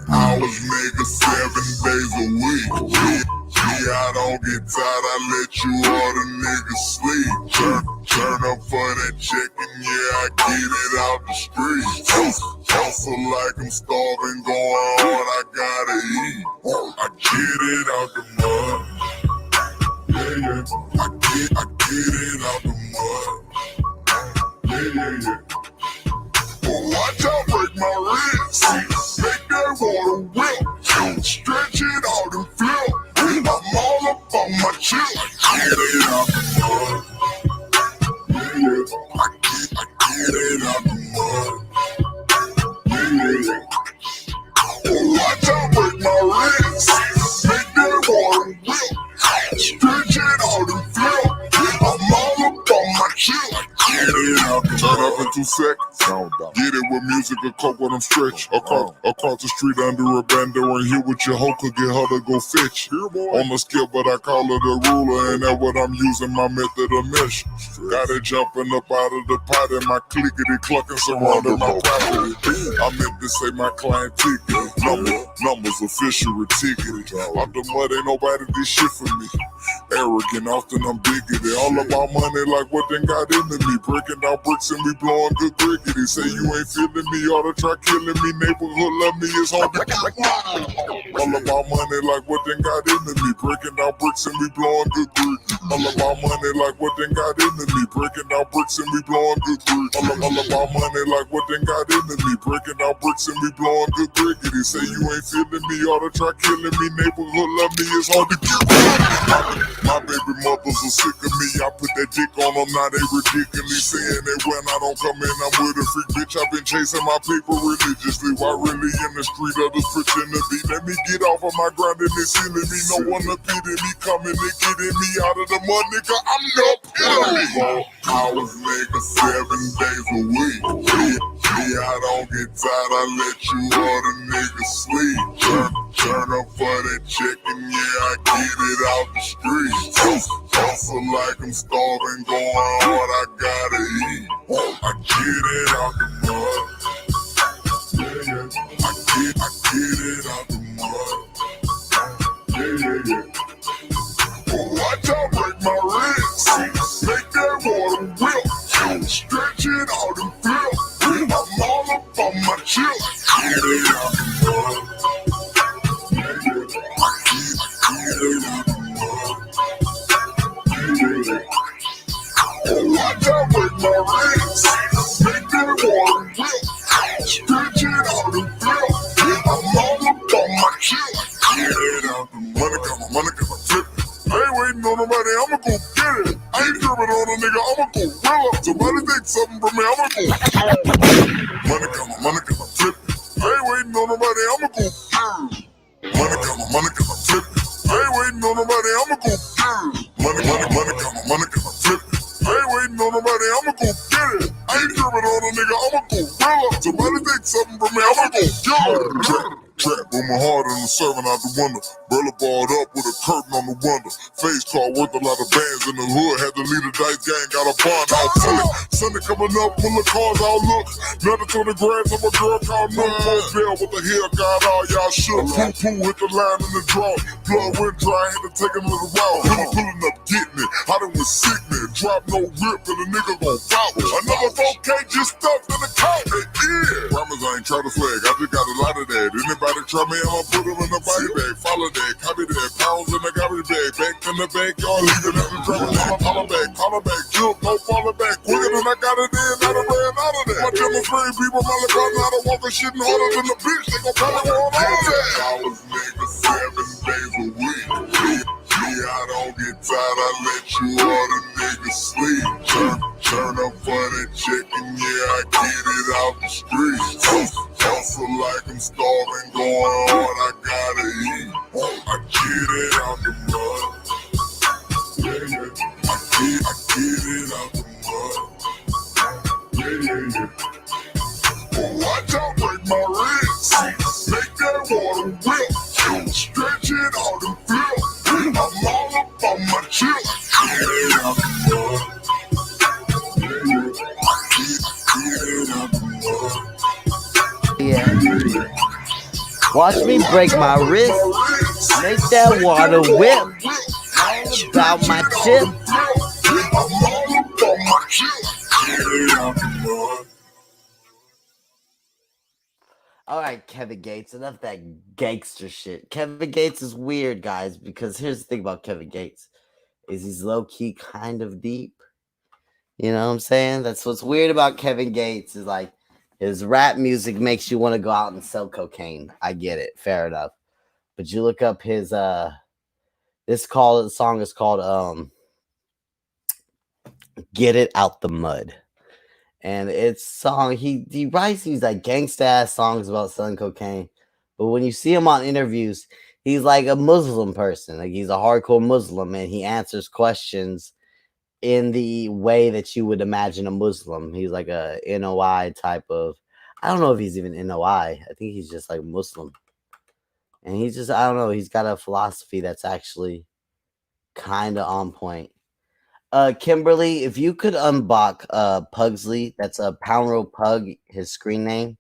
hours, nigga, 7 days a week. Yeah, I don't get tired, I let you all the niggas sleep. Turn up for that check and yeah, I get it out the street. Hustle like I'm starving, going hard, I gotta eat. I get it out the mud. Yeah. I get it out the mud. Yeah. Watch out, break my wrist. Make that water whip. Stretch it out and flip. I'm all up on my chill. I get it out the mud. Yeah. I get it out the mud. Yeah. Watch out, break my wrist. Make that water whip. Stretch it out and flip. I'm all up on my chill. Get it up. Turn up in 2 seconds. Get it with music or coke when I'm stretched. Across the street under a bando and here with your hoe could get her to go fetch. On the scale, but I call it a ruler, and that's what I'm using, my method of measure. Got it jumping up out of the pot and my clickety clucking surrounding my property. I meant to say my client ticket. Numbers official ticket. Out the mud, ain't nobody this shit for me. Arrogant, often I'm bigoted. All about money like what they got into me. Breaking down bricks and we blowing good crickety. Say you ain't feeling me, ought to try killing me. Neighborhood love me, it's hard to get. All about money like what they got into me. Breaking down bricks and we blowing good crickety. All about money like what they got into me. Breaking down bricks and we blowing good crickety. All about money like what they got into me. Breaking down bricks and we blowing good crickety. Say you ain't feeling me, ought to try killing me. Neighborhood love me, it's hard to get. My baby mothers are sick of me. I put that dick on them, now they ridiculously saying that when I don't come in, I'm with a freak bitch. I've been chasing my paper religiously. Why really in the street others pretend to be? Let me get off of my grind and they silly me. No one to pity me, coming and getting me out of the mud, nigga. I'm no epitome. Hours, nigga, 7 days a week. Yeah, I don't get tired, I let you all the niggas sleep. Turn up for that check and yeah, I get it out the street. Hustle like I'm starving, going hard, I gotta eat. I get it out the mud. Yeah. I get it out the mud. Yeah. Watch out, break my wrist. Make that water whip. Stretch it out and flip. I'm all up on my chill. Get it out the mud. I get it out the mud. Watch out, break my wrist. Make that water whip. Stretch it out and flip. I'm all up on my chill. Get it out the mud. Money come, flip. I ain't waiting on nobody, I'ma go get it. I ain't tripping on a nigga, I'ma go well up. Somebody take something from me, I'ma go. Money come, flip. I ain't waiting on nobody, I'ma go. Money come, flip. I ain't waiting on nobody, I'ma go. Money come, flip. I ain't waiting on nobody, I'ma go get it. I ain't tripping on a nigga, I'ma go well up. Somebody take something from me, I'ma go get it. Trap with my heart and I'm serving out the window. Burla balled up with a curtain on the window. Face car worth a lot of bands in the hood. Had to lead a dice gang, got a bond out full. Sunday coming up, full of cars out look. Nothing to the grass of a girl called no post bell with the hair got all y'all shook. Poo hit the line in the draw. Blood went dry, had to take a little while. Pulling up, getting it. I done was sickening. Drop no rip and the nigga gon' follow. Another 4K just stuffed in the car. Yeah. Promise I ain't try to swag, I just got a lot of that. Anybody try me, I'ma put them in the body bag. Follow that, copy that, pounds in the garbage bag. Back in the backyard, leaving in the drum. I'ma follow back, jump, no follow back. Quicker than I got it in, I done ran out of that. My demonstrating people, my little brother, I done walking shitting harder than the bitch. They gon' probably want all of that. Hours, nigga, 7 days a week. Yeah, I don't get tired, I let you all the niggas sleep. Turn up for that check and yeah, I get it out the street. Hustle like I'm starving, going hard, I gotta eat. I get it out the mud. Yeah. I get it out the mud. Yeah. Watch out, break my wrist. Make that water whip. Stretch it out and flip. I'm all up on my chill. Watch me break my wrist, make that water whip. All about my chip. All right, Kevin Gates, enough that gangster shit. Kevin Gates is weird, guys, because here's the thing about Kevin Gates is he's low key kind of deep. You know what I'm saying? That's what's weird about Kevin Gates is like his rap music makes you want to go out and sell cocaine. I get it, fair enough. But you look up his the song is called Get It Out the Mud. And it's song he writes these like gangsta ass songs about selling cocaine. But when you see him on interviews, he's like a Muslim person. Like he's a hardcore Muslim and he answers questions in the way that you would imagine a Muslim. He's like a NOI type of. I don't know if he's even NOI. I think he's just like Muslim. And he's just I don't know. He's got a philosophy that's actually kind of on point. Kimberly, if you could unblock Pugsley, that's a Pound Road Pug, his screen name.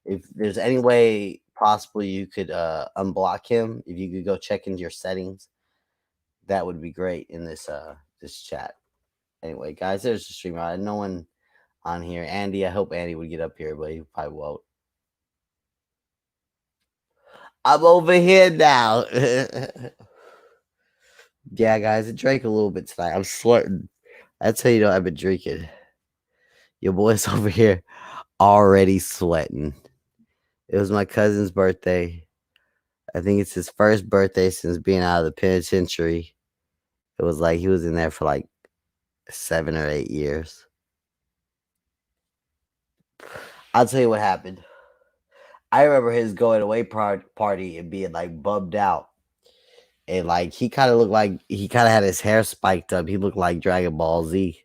If there's any way possible you could unblock him, if you could go check into your settings, that would be great in this chat. Anyway, guys, there's the streamer. I had no one on here. Andy, I hope Andy would get up here, but he probably won't. I'm over here now. Yeah, guys, I drank a little bit tonight. I'm sweating. That's how you know I've been drinking. Your boy's over here already sweating. It was my cousin's birthday. I think it's his first birthday since being out of the penitentiary. It was like he was in there for like 7 or 8 years. I'll tell you what happened. I remember his going away party and being like bummed out. And like he kind of looked like he kind of had his hair spiked up. He looked like Dragon Ball Z.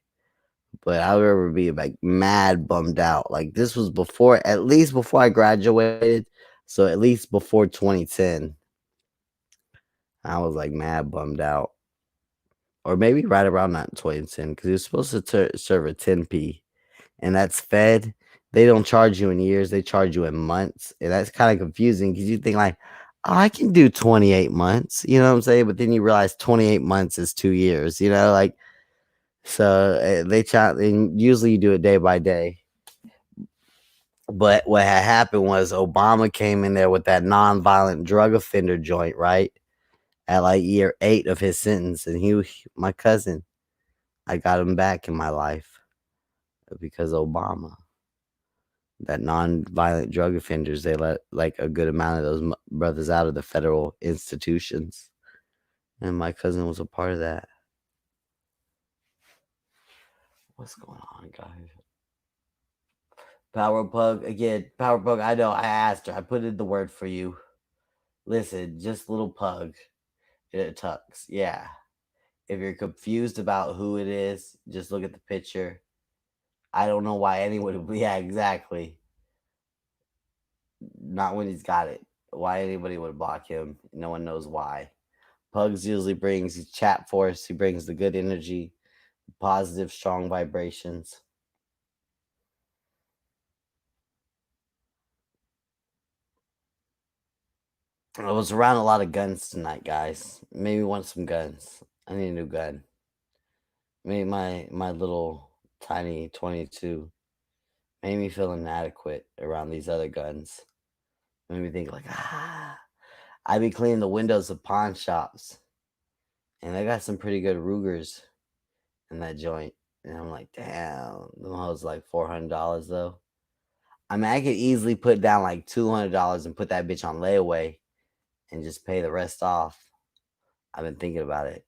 But I remember being like mad bummed out. Like this was before, at least before I graduated. So at least before 2010. I was like mad bummed out. Or maybe right around that 2010 because he was supposed to serve a 10p. And that's fed. They don't charge you in years, they charge you in months. And that's kind of confusing because you think like, oh, I can do 28 months. You know what I'm saying? But then you realize 28 months is 2 years, you know, like so they try and usually you do it day by day. But what had happened was Obama came in there with that nonviolent drug offender joint, right? At like year 8 of his sentence. And my cousin, I got him back in my life because Obama. That non-violent drug offenders, they let like a good amount of those brothers out of the federal institutions. And my cousin was a part of that. What's going on, guys? Power Pug again. Power Pug. I know. I asked her. I put in the word for you. Listen, just little pug. It tucks. Yeah. If you're confused about who it is, just look at the picture. I don't know why anyone would. Yeah, exactly. Not when he's got it. Why anybody would block him? No one knows why. Pugs usually brings his chat force. He brings the good energy, positive, strong vibrations. I was around a lot of guns tonight, guys. Maybe want some guns. I need a new gun. Maybe my little tiny 22 made me feel inadequate around these other guns. Made me think like, I be cleaning the windows of pawn shops, and I got some pretty good Rugers in that joint. And I'm like, damn, them hoes like $400 though. I mean, I could easily put down like $200 and put that bitch on layaway and just pay the rest off. I've been thinking about it.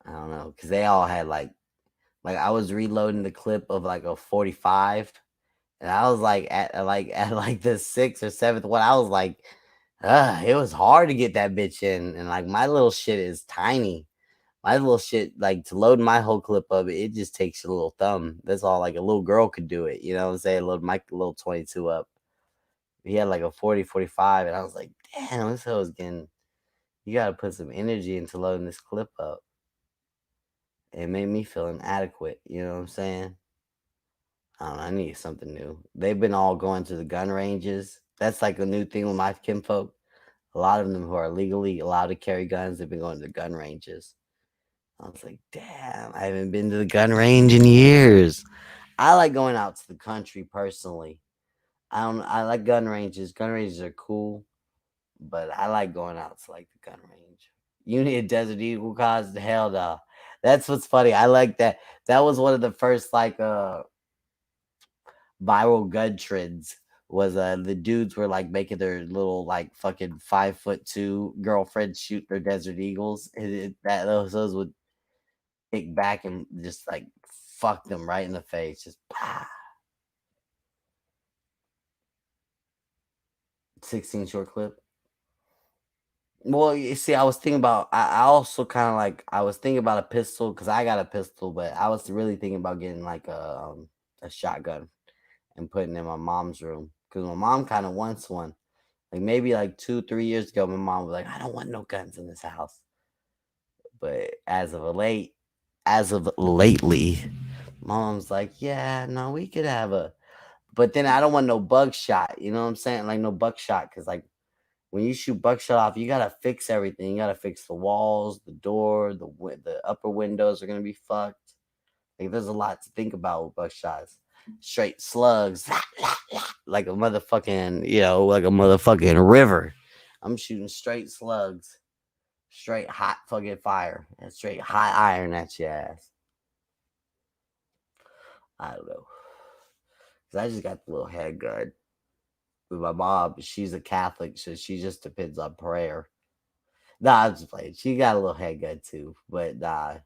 I don't know, because they all had like I was reloading the clip of like a 45, and I was like at the 6th or 7th one. I was like, it was hard to get that bitch in, and like my little shit is tiny. My little shit, like to load my whole clip of it, it just takes your little thumb. That's all. Like a little girl could do it. You know what I'm saying? Load my little 22 up. He had like a 40, 45, and I was like, damn, this was getting. You got to put some energy into loading this clip up. It made me feel inadequate. You know what I'm saying? I don't know. I need something new. They've been all going to the gun ranges. That's like a new thing with my kinfolk. A lot of them who are legally allowed to carry guns, they've been going to gun ranges. I was like, damn, I haven't been to the gun range in years. I like going out to the country personally. I like gun ranges. Gun ranges are cool, but I like going out to like the gun range. You need a Desert Eagle cause hell no. That's what's funny. I like that. That was one of the first like viral gun trends was the dudes were like making their little like fucking 5'2" girlfriends shoot their Desert Eagles. That those would kick back and just like fuck them right in the face. Just 16 short clip. Well, you see, I was thinking about. I also kind of like. I was thinking about a pistol because I got a pistol, but I was really thinking about getting like a shotgun and putting it in my mom's room because my mom kind of wants one. Like maybe like 2, 3 years ago, my mom was like, "I don't want no guns in this house." But as of lately, mom's like, "Yeah, no, we could have a." But then I don't want no buckshot. You know what I'm saying? Like no buckshot because like when you shoot buckshot off, you gotta fix everything. You gotta fix the walls, the door, the upper windows are gonna be fucked. Like there's a lot to think about with buckshots. Straight slugs, like a motherfucking, like a motherfucking river. I'm shooting straight slugs, straight hot fucking fire, and straight hot iron at your ass. I don't know, cause I just got the little handgun with my mom. She's a Catholic, so she just depends on prayer. Nah, I'm just playing. She got a little handgun too, but nah,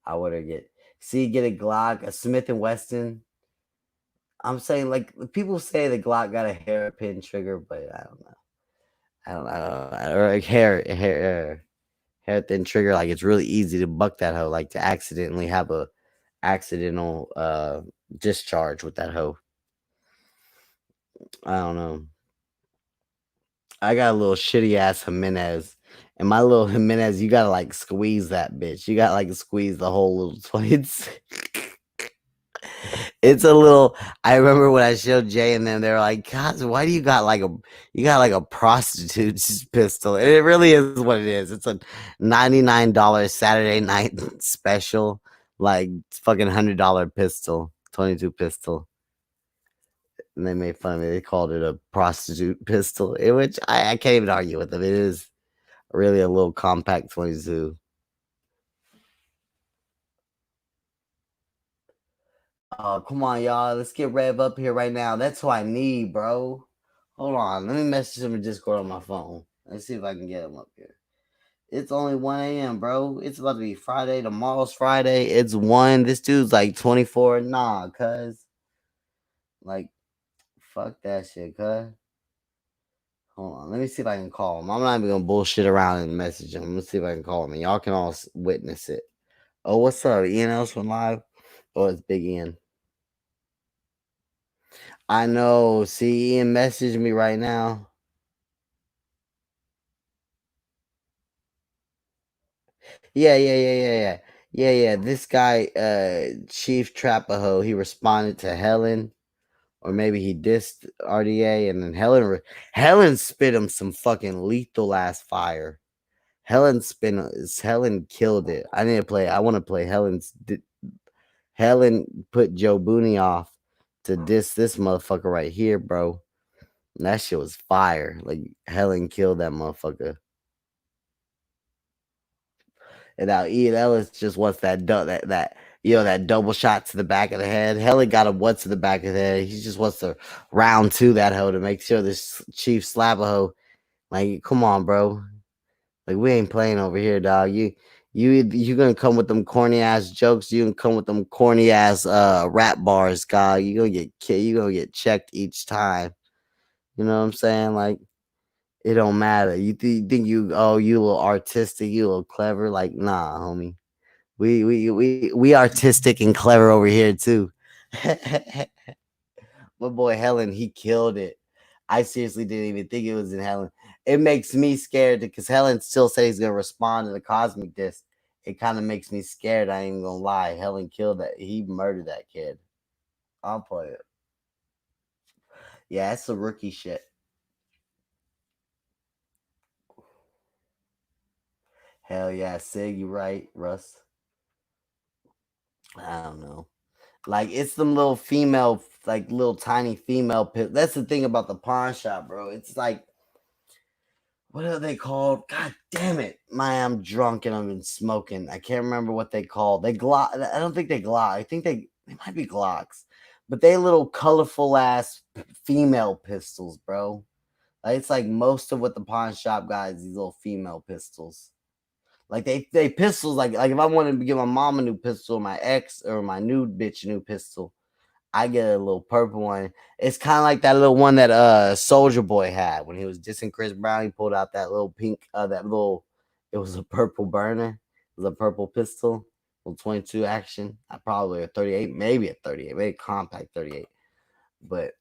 I want to get a Glock, a Smith and Wesson. I'm saying like people say the Glock got a hairpin trigger, but I don't know. Or like hair thin trigger. Like it's really easy to buck that hoe. Like to accidentally have a accidental discharge with that hoe. I don't know. I got a little shitty ass Jimenez. And my little Jimenez, you gotta like squeeze that bitch. You gotta like squeeze the whole little 20. It's a little. I remember when I showed Jay and them, they were like, "God, why do you got like a prostitute's pistol?" And it really is what it is. It's a $99 Saturday night special, like fucking $100 pistol, 22 pistol. And they made fun of me. They called it a prostitute pistol, in which I can't even argue with them. It is really a little compact 22. Oh, come on, y'all. Let's get Rev up here right now. That's what I need, bro. Hold on. Let me message him in Discord on my phone. Let's see if I can get him up here. It's only 1 a.m., bro. It's about to be Friday. Tomorrow's Friday. It's 1. This dude's like 24. Nah, cuz. Like, fuck that shit, cuz. Hold on. Let me see if I can call him. I'm not even going to bullshit around and message him. Let's see if I can call him. And y'all can all witness it. Oh, what's up? Ian Ellsworth Live? Oh, it's Big Ian. I know. See, Ian messaged me right now. Yeah. Yeah. This guy, Chief Trapaho, he responded to Helen, or maybe he dissed RDA, and then Helen spit him some fucking lethal ass fire. Helen killed it. I need to play. I want to play Helen put Joe Booney off to diss this motherfucker right here, bro. And that shit was fire. Like Helen killed that motherfucker. And now Ian Ellis just wants that double shot to the back of the head. Helen got him once to the back of the head. He just wants to round two that hoe to make sure this Chief slap a hoe. Like, come on, bro. Like we ain't playing over here, dog. You gonna come with them corny ass jokes. You gonna come with them corny ass rap bars, God. You gonna get you gonna get checked each time. You know what I'm saying? Like it don't matter. You think you a little artistic, you a little clever. Like nah, homie. We artistic and clever over here too. My boy Helen, he killed it. I seriously didn't even think it was in Helen. It makes me scared because Helen still says he's gonna respond to the cosmic disc. It kind of makes me scared. I ain't even gonna lie. Helen killed that. He murdered that kid. I'll play it. Yeah, that's the rookie shit. Hell yeah, Sig, you right, Russ. I don't know. Like it's them little female, like little tiny female pit. That's the thing about the pawn shop, bro. It's like what are they called? God damn it! I'm drunk and I've been smoking. I can't remember what they call. They Glock. I don't think they Glock. I think they might be Glocks, but they little colorful ass female pistols, bro. Like, it's like most of what the pawn shop got is these little female pistols. Like they pistols like if I wanted to give my mom a new pistol, my ex or my new bitch a new pistol, I get a little purple one. It's kind of like that little one that Soldier Boy had when he was dissing Chris Brown. He pulled out that little pink, that little. It was a purple burner. It was a purple pistol, little 22 action. I probably a 38, maybe a 38, maybe compact 38. But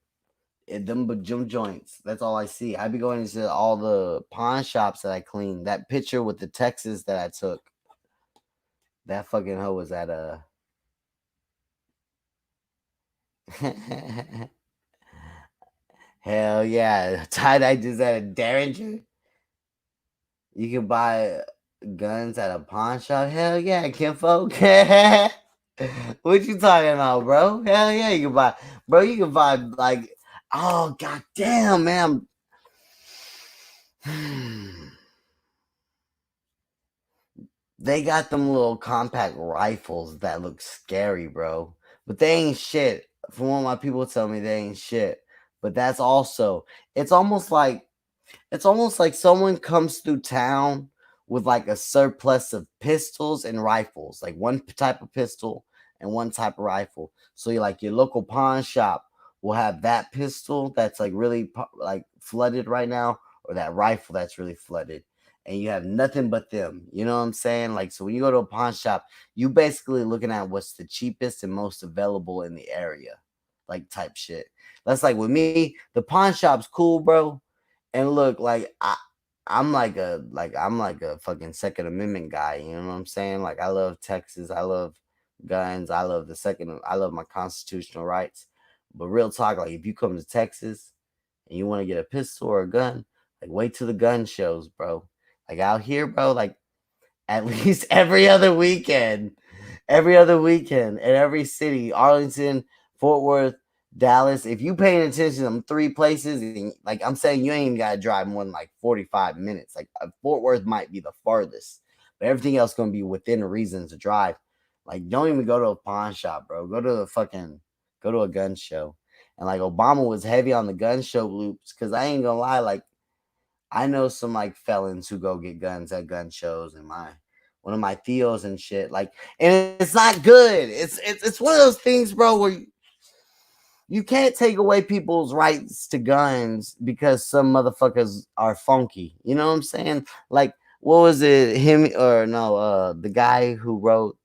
them gym joints. That's all I see. I be going into all the pawn shops that I clean. That picture with the Texas that I took. That fucking hoe was at a. Hell yeah. Tie dye just at a Derringer. You can buy guns at a pawn shop. Hell yeah, kinfolk. What you talking about, bro? Hell yeah, you can buy. Bro, you can buy like, oh god damn, man. They got them little compact rifles that look scary, bro. But they ain't shit. From what my people tell me, they ain't shit. But that's also, it's almost like someone comes through town with like a surplus of pistols and rifles, like one type of pistol and one type of rifle. So you like your local pawn shop will have that pistol that's like really like flooded right now, or that rifle that's really flooded, and you have nothing but them. You know what I'm saying? Like, so when you go to a pawn shop, you basically looking at what's the cheapest and most available in the area, like type shit. That's like with me, the pawn shop's cool, bro. And look, like I'm like a fucking Second Amendment guy. You know what I'm saying? Like I love Texas. I love guns. I love the second. I love my constitutional rights. But real talk, like if you come to Texas and you want to get a pistol or a gun, like wait till the gun shows, bro. Like out here, bro, like at least every other weekend in every city, Arlington, Fort Worth, Dallas. If you paying attention to them three places, and like I'm saying, you ain't even gotta drive more than like 45 minutes. Like Fort Worth might be the farthest, but everything else gonna be within reason to drive. Like don't even go to a pawn shop, bro. Go to a gun show. And like Obama was heavy on the gun show loops, because I ain't gonna lie, like I know some like felons who go get guns at gun shows, and my one of my theos and shit. Like, and it's not good. It's one of those things, bro, where you can't take away people's rights to guns because some motherfuckers are funky. You know what I'm saying? Like, what was it? Him or no? The guy who wrote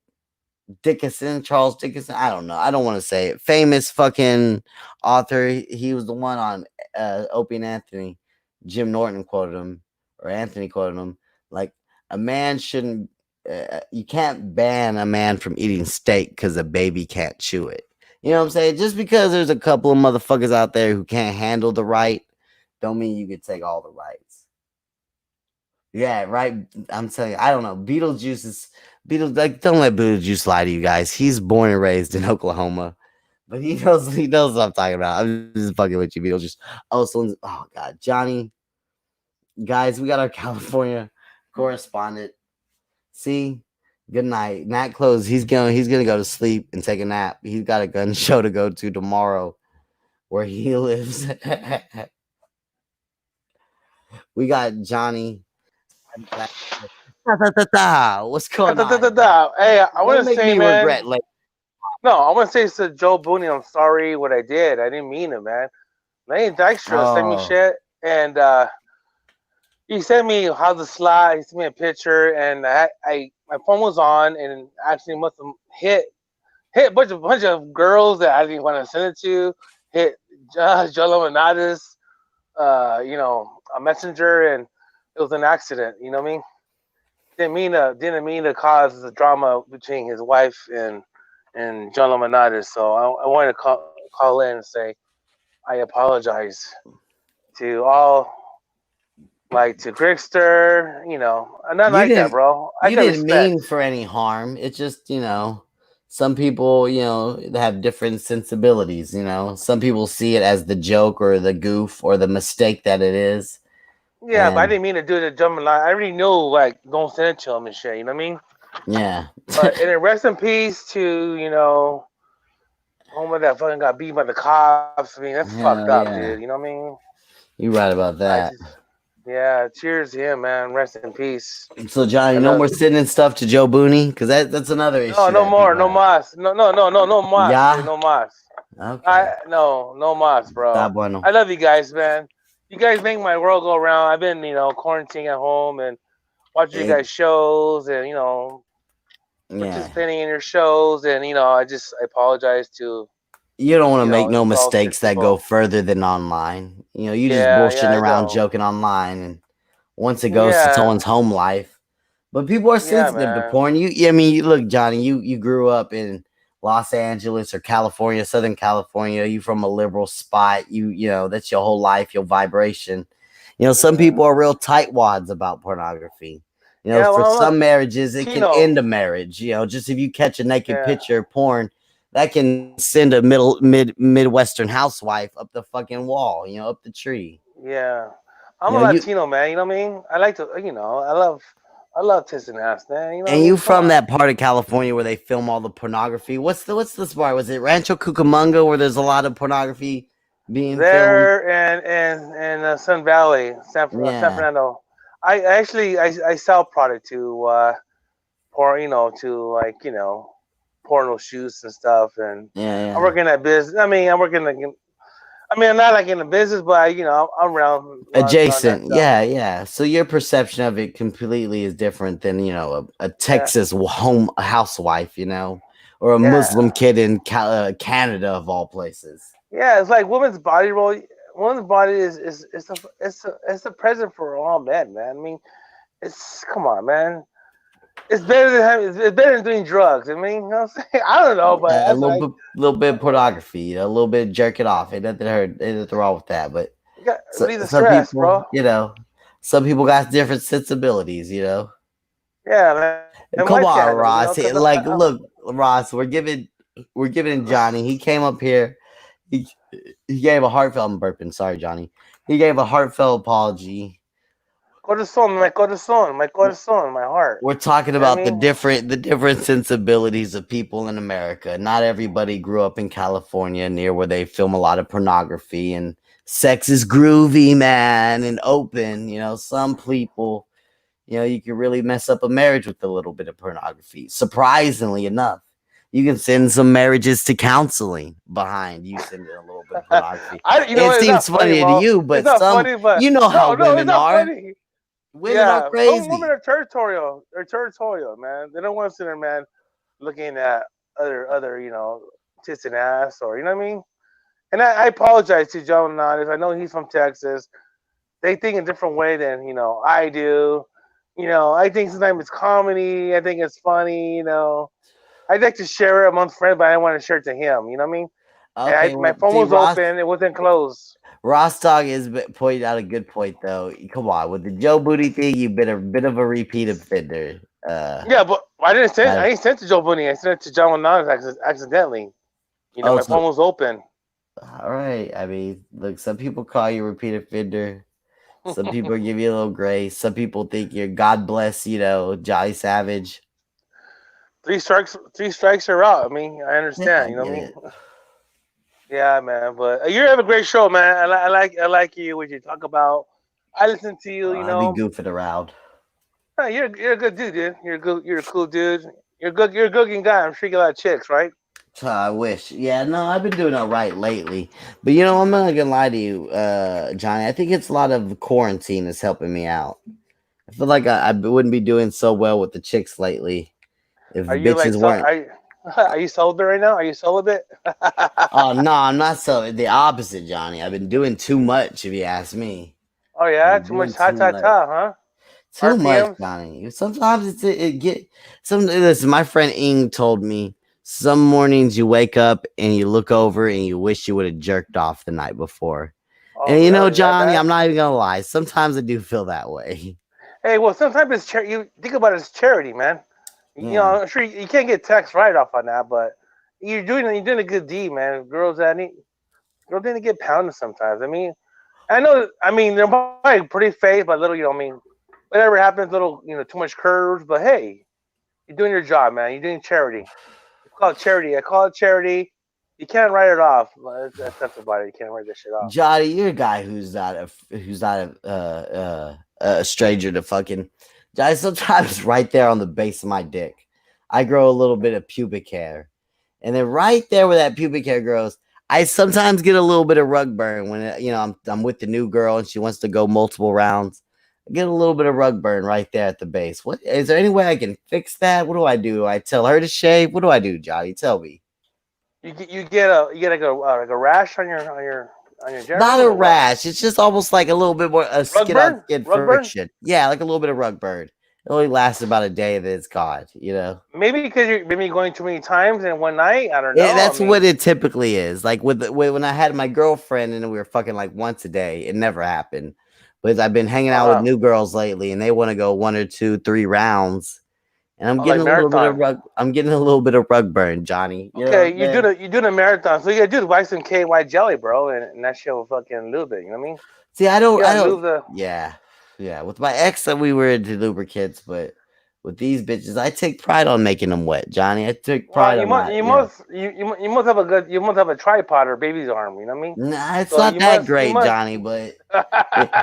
Dickinson, Charles Dickinson. I don't know. I don't want to say it. Famous fucking author. He was the one on Opie and Anthony. Jim Norton quoted him, or Anthony quoted him. Like a man shouldn't. You can't ban a man from eating steak because a baby can't chew it. You know what I'm saying? Just because there's a couple of motherfuckers out there who can't handle the right, don't mean you can take all the rights. Yeah, right. I'm telling you, I don't know. Beetlejuice. Like, don't let Beetlejuice lie to you guys. He's born and raised in Oklahoma, but he knows what I'm talking about. I'm just fucking with you, Beetlejuice. Oh god, Johnny, guys, we got our California correspondent. See, good night. Nat closed. He's gonna go to sleep and take a nap. He's got a gun show to go to tomorrow where he lives. We got Johnny. What's going on? Hey, I want Don't to make say, me man. regret later. No, I want to say to Joe Booney, I'm sorry what I did. I didn't mean it, man. Lane Dykstra sent me Oh, shit, and he sent me how the slide. He sent me a picture, and my phone was on, and actually must have hit a bunch of girls that I didn't want to send it to. Hit Jolo Manades, a messenger, and it was an accident. You know what I mean? Didn't mean to cause the drama between his wife and John Lamanades. So I wanted to call in and say I apologize to all like to Grixter, not You like that, didn't bro. I you got didn't respect. mean for any harm. It's just, some people, they have different sensibilities, Some people see it as the joke or the goof or the mistake that it is. Yeah, but I And didn't mean to do the jumping line. I already knew, like, don't send it to him and shit. You know what I mean? yeah. But and then rest in peace to homie that fucking got beat by the cops. I mean, that's fucked up, Hell dude. You yeah. know what I mean? You're right about I that. just, yeah. Cheers to him, man. Rest in peace. So I Johnny, no love more you. sending stuff to Joe Booney? Because that's another No, issue no that more. people No have. mas. No, no, no, no, no mas, dude. Yeah? No mas. Okay. No mas, Está bro. bueno. I love you guys, man. You guys make my world go around. I've been, quarantining at home and watching you It, guys shows and yeah. participating in your shows and I apologize to You don't want to make no insulted mistakes that go people. further than online. You just Yeah, bullshitting I around, know. joking online, and once it goes to Yeah, someone's home life. But people are yeah, sensitive to man. porn. I mean, look, Johnny, you grew up in Los Angeles or California, Southern California. You from a liberal spot. That's your whole life, your vibration. Some Hmm. people are real tightwads about pornography. Yeah, For well, I'm some marriages, it can Latino. end a marriage. Just if you catch a naked Yeah, picture of porn, that can send a midwestern housewife up the fucking wall. Up the tree. yeah. I'm You a know, you Latino, man. You know what I mean? I like to, I love tissing ass, man. You know what I And mean? you Come from on. that part of California where they film all the pornography? What's the spot? Was it Rancho Cucamonga where there's a lot of pornography being filmed? There and Sun Valley, San Yeah, Fernando. I actually I sell product to to porno shoots and stuff, and yeah, I yeah. work in that business. I'm not like in the business, but I'm around that Adjacent, stuff. yeah, yeah. So your perception of it completely is different than a Yeah, Texas home housewife, or a yeah, Muslim kid in Canada of all places. yeah. It's like women's body roll. Women's body is it's a present for all men, man. I mean, it's come on, man. It's better than doing drugs. I mean, you know what I'm saying? I don't know, but Yeah, a that's like little bit of pornography, a little bit jerk it off. Ain't nothing wrong with that, but. you got So, relieve the some stress, people, bro. some people got different sensibilities. Yeah, man. My Come wife on, can, Ross. because Like, look, Ross, we're giving Johnny. He came up here. He he gave a heartfelt. I'm burping. Sorry, Johnny. He gave a heartfelt apology. my corazón, my heart. We're talking You know what about I the mean? different sensibilities of people in America. Not everybody grew up in California near where they film a lot of pornography and sex is groovy, man, and open. Some people, you can really mess up a marriage with a little bit of pornography. Surprisingly enough, you can send some marriages to counseling behind you sending a little bit of pornography. It It's seems not funny, funny to Mo. you, It's but not funny, but you know how no, no, it's women not are. funny. Women are Yeah, some women crazy. are territorial. They're territorial, man. They don't want to see their man looking at other tits and ass, or you know what I mean. And I apologize to John Hernandez. I know he's from Texas. They think a different way than I do. I think sometimes it's comedy. I think it's funny. I'd like to share it amongst friends, but I didn't want to share it to him. You know what I mean? And Okay, my well, phone see, was open. It wasn't closed. Rostock is pointed out a good point though. Come on, with the Joe Booty thing, you've been a bit of a repeat offender. Yeah, but I didn't send. Uh, I didn't send it to Joe Bunny. I sent it to John Hernandez accidentally. oh, My so phone was open. all right. I mean, look, some people call you a repeat offender. Some people give you a little grace. Some people think you're God bless, Jolly Savage. Three strikes are out. I mean, I Yeah, I understand. You know get what I it. mean? Yeah, man. But you have a great show, man. I like you. What you talk about. I listen to you. I be goofing around. You're a good dude, dude. You're a cool dude. You're a good looking guy. I'm sure you get a lot of chicks, right? I wish. Yeah, no, I've been doing all right lately. But I'm not gonna lie to you, Johnny. I think it's a lot of quarantine is helping me out. I feel like I wouldn't be doing so well with the chicks lately if Are you like bitches so? weren't. Are you celibate right now? Are you celibate? Oh no, I'm not so the opposite, Johnny. I've been doing too much, if you ask me. Oh I've yeah, been too much doing ta too ta much. ta, huh? Too much, RPMs. Johnny. Sometimes it get some. Listen, my friend Ing told me some mornings you wake up and you look over and you wish you would have jerked off the night before. Oh, And you know, really? That Johnny, bad? I'm not even gonna lie. Sometimes I do feel that way. Hey, well, sometimes it's charity. You think about it as charity, man. You know, Yeah. I'm sure you can't get tax write off on that, but you're doing a good deed, man. Girls need to get pounded sometimes. I mean, I know. I mean, they're probably pretty fake, but little, I mean, whatever happens, little, too much curves. But hey, you're doing your job, man. You're doing charity. It's called charity. I call it charity. You can't write it off. Well, that's about it. You can't write this shit off. Johnny, you're a guy who's not a stranger to fucking. Johnny, sometimes right there on the base of my dick, I grow a little bit of pubic hair, and then right there where that pubic hair grows, I sometimes get a little bit of rug burn when I'm with the new girl and she wants to go multiple rounds. I get a little bit of rug burn right there at the base. What is there any way I can fix that? What do I do? I tell her to shave. What do I do, Johnny? Tell me. You get like a rash on your Not genitals a or what? rash. It's just almost like a little bit more Rug skin on burn? skin Rug burn? friction. Yeah, like a little bit of rug burn. It only lasts about a day, then it's gone. You know. Maybe because you're maybe going too many times in one night. I don't Yeah, know. I that's what mean, it typically is. Like when I had my girlfriend and we were fucking like once a day, it never happened. But I've been hanging out with uh, new girls lately, and they want to go 1 or 2, 3 rounds, and I'm getting like a little bit of marathon. rug. I'm getting a little bit of rug burn, Johnny. You know what Okay, I'm saying? you're doing a marathon, so you gotta do buy some KY jelly, bro, and that shit will fucking lube it. You know what I mean? See, You I gotta don't. lube the. Yeah, yeah. With my ex, we were into lubricants, but with these bitches, I take pride on making them wet, Johnny. I take Well, pride on that. Yeah. you must have a good you must have a tripod or baby's arm. You know what I mean? Nah, it's So not that you great, must. Johnny. But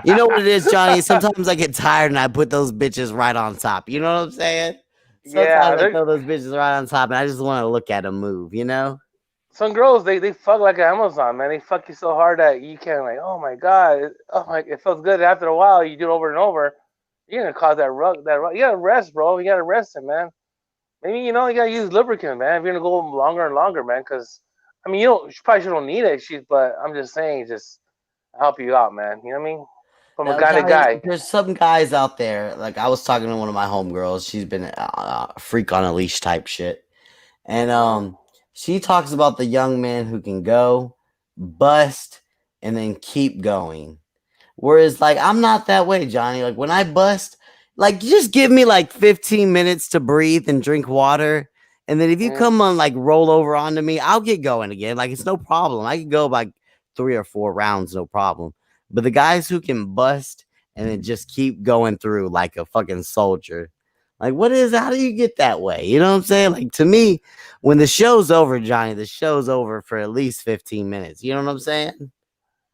you know what it is, Johnny. Sometimes I get tired and I put those bitches right on top. You know what I'm saying? Yeah, Sometimes I throw those bitches right on top, and I just want to look at them move. You know? some girls they fuck like Amazon, man. They fuck you so hard that you can't like, oh my god, oh my, it feels good. After a while, you do it over and over. You're gonna cause that rug. You gotta rest, bro. You gotta rest it, man. Maybe you gotta use lubricant, man. If you're gonna go longer and longer, man. Because I mean, you probably don't need it, but I'm just saying, just help you out, man. You know what I mean? From a Now, guy to Johnny, guy. there's some guys out there. Like I was talking to one of my homegirls. She's been a freak on a leash type shit. And Uh-huh. she talks about the young man who can go, bust, and then keep going. Whereas, like, I'm not that way, Johnny. Like, when I bust, like, just give me like 15 minutes to breathe and drink water. And then if you Mm. come on, like, roll over onto me, I'll get going again. Like, it's no problem. I can go like 3 or 4 rounds, no problem. But the guys who can bust and then just keep going through like a fucking soldier, like, how do you get that way? You know what I'm saying? Like, to me, when the show's over, Johnny, the show's over for at least 15 minutes. You know what I'm saying?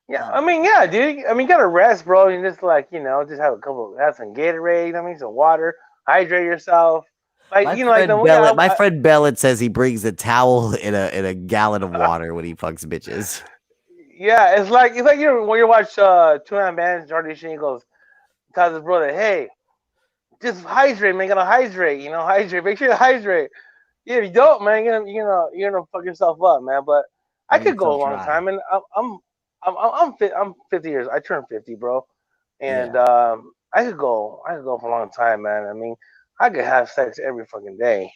Yeah, I mean, yeah, dude. I mean, you gotta rest, bro. And just like just have some Gatorade. I mean, some water. Hydrate yourself. Like like the yeah. My friend Bellet says he brings a towel in a gallon of water when he fucks bitches. Yeah, it's like when you watch Two Man Band's Jordan Sheen, he goes tells his brother, hey, just hydrate, man. You gotta hydrate. Hydrate. Make sure you hydrate. Yeah, if you don't, man, you're gonna fuck yourself up, man. But I Make could go a yourself long dry. time, and I'm 50 years. I turned 50, bro, and Yeah. I could go for a long time, man. I mean, I could have sex every fucking day.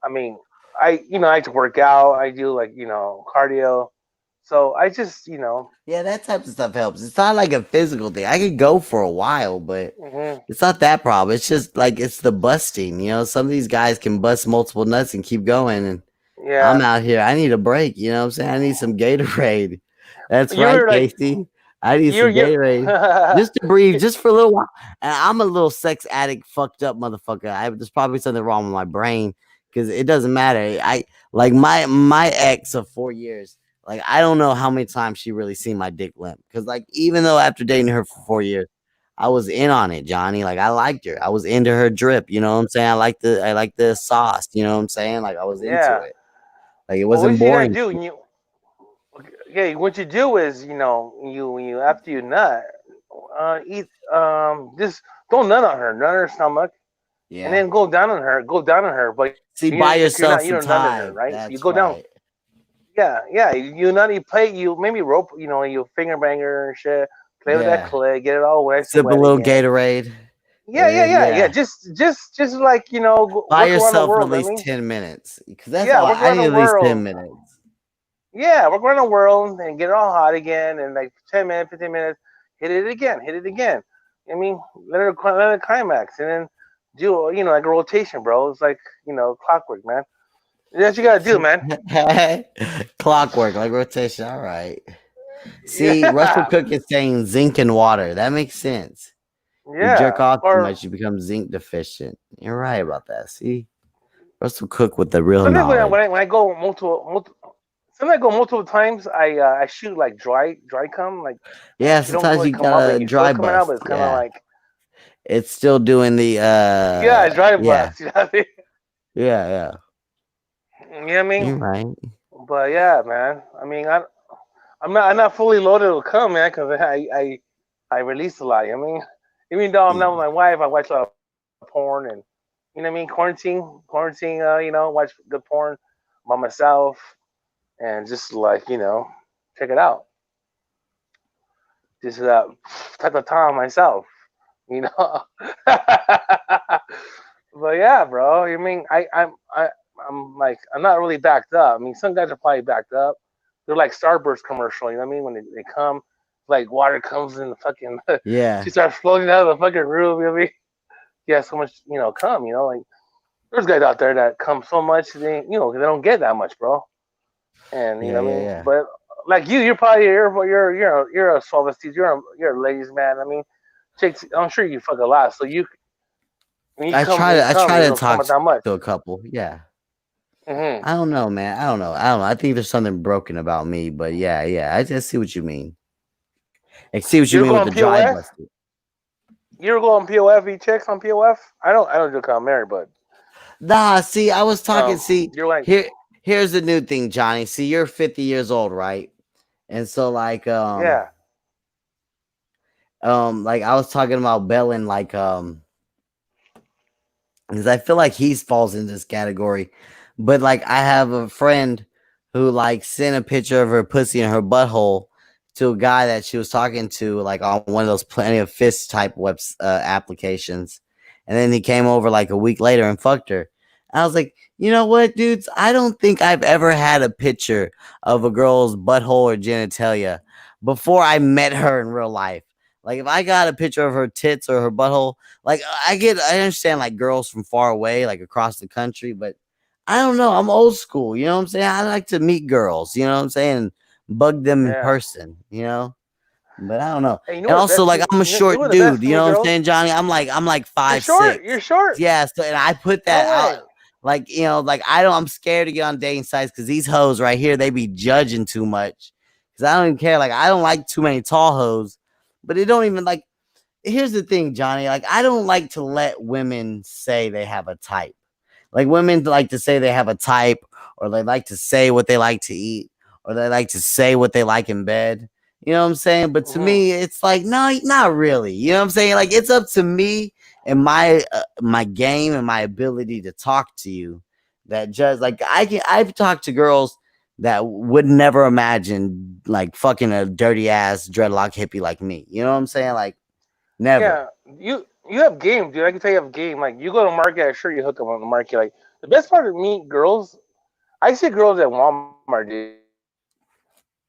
I mean, I like to work out. I do like cardio. So I just Yeah, that type of stuff helps. It's not like a physical thing. I could go for a while, but hmm it's not that problem. It's just like it's the busting. You know, some of these guys can bust multiple nuts and keep going, and I'm yeah. out here. I need a break. You know what I'm saying? I need some Gatorade. That's right, You're like Casey. I need you're some you Gatorade just to breathe, just for a little while. And I'm a little sex addict, fucked up motherfucker. There's probably something wrong with my brain because it doesn't matter. I like my ex of 4 years. Like I don't know how many times she really seen my dick limp because like even though after dating her for 4 years, I was in on it, Johnny. Like I liked her. I was into her drip. You know what I'm saying? I like the sauce. You know what I'm saying? Like I was into yeah. it. Like it Well, wasn't what you gotta boring. do, okay, what you do is, you after you nut, eat, just don't nut on her, nut on her stomach, and Yeah. then go down on her, but See, buy you yourself some don't nut on her, time. right? So you That's go down, right. yeah, yeah, you nut, you play, you maybe rope, you finger banger and shit, play with that Yeah. clay, get it all nice and Sip a wet little again. Gatorade. Yeah, And yeah, then yeah, yeah. yeah. Just like Buy work around the yourself at world. I least mean, 10 minutes. Because that's yeah, all work I around the need at least 10 world. minutes. Yeah, we're going to whirl and get it all hot again, and like 10 minutes, 15 minutes, hit it again. I mean, let it climax, and then do like a rotation, bro. It's like clockwork, man. That's what you gotta do, man. Clockwork, like rotation. All right. See, Russell Yeah, Cook is saying zinc and water. That makes sense. You jerk yeah. off too Or much, you become zinc deficient. You're right about that. See, Russell Cook with the real sometimes when I knowledge. when I, when I go multiple sometimes I go multiple times. I shoot like dry cum. Like Yeah, you don't sometimes really you come out, but gotta you feel dry it coming out. bust. But it's kind of Yeah, like it's still doing the yeah, dry yeah, bust. You know what I mean? yeah. You know what I mean? You're right. But yeah, man. I mean, I'm not fully loaded with cum, man, because I release a lot. You know what I mean, even though I'm not with my wife, I watch a lot of porn and quarantine. Watch good porn by myself and just like check it out. Just take the time myself. You know. But yeah, bro. I mean, I'm like I'm not really backed up. I mean, some guys are probably backed up. They're like Starburst commercial. You know what I mean? When they come, like water comes in the fucking. Yeah, She starts floating out of the fucking room. You know what I mean? Yeah, so much come. Like there's guys out there that come so much they don't get that much, bro. And you know what I mean? yeah. But like you're probably you're a solvency. You're a ladies man. I mean, chicks. I'm sure you fuck a lot. So you when you come when you I come, try you to don't come talk out that much. to a couple. Yeah. Hmm. I don't know, man. I don't know. I think there's something broken about me, but yeah. I just see what you mean. I see what you You ever mean go with on the dry POF? busted. You ever go on POF? Eat chicks on POF? I don't do I'm married, but Nah, see, I was talking. See, you're like here, here's the new thing, Johnny. See, you're 50 years old, right? And so, yeah, like I was talking about Bellin, because I feel like he falls in this category. But like I have a friend who like sent a picture of her pussy and her butthole to a guy that she was talking to, like on one of those Plenty of Fish type applications, and then he came over like a week later and fucked her. I was like, you know what, dudes? I don't think I've ever had a picture of a girl's butthole or genitalia before I met her in real life. Like if I got a picture of her tits or her butthole, like I understand like girls from far away, like across the country, but I don't know. I'm old school, you know what I'm saying? I like to meet girls, you know what I'm saying? Bug them in yeah. person, you know? But I don't know. Hey, you know And what the also best like to I'm a you short know the dude, best to you know me, what I'm girls? saying, Johnny? I'm like You're five short. You're six. short. Yeah, so and I put that No out way. like like I'm scared to get on dating sites because these hoes right here, they be judging too much. Cause I don't even care. Like I don't like too many tall hoes, but they don't even like here's the thing, Johnny. Like, I don't like to let women say they have a type. Like, women like to say they have a type, or they like to say what they like to eat, or they like to say what they like in bed. You know what I'm saying? But to Hmm. me, it's like, no, not really. You know what I'm saying? Like, it's up to me and my game and my ability to talk to you. That just like I've talked to girls that would never imagine like fucking a dirty ass dreadlock hippie like me. You know what I'm saying? Like never. Yeah, you have game, dude. I can tell you have game. Like you go to market, I'm sure you hook them on the market. Like the best part of me, girls, I see girls at Walmart, dude. Walmart,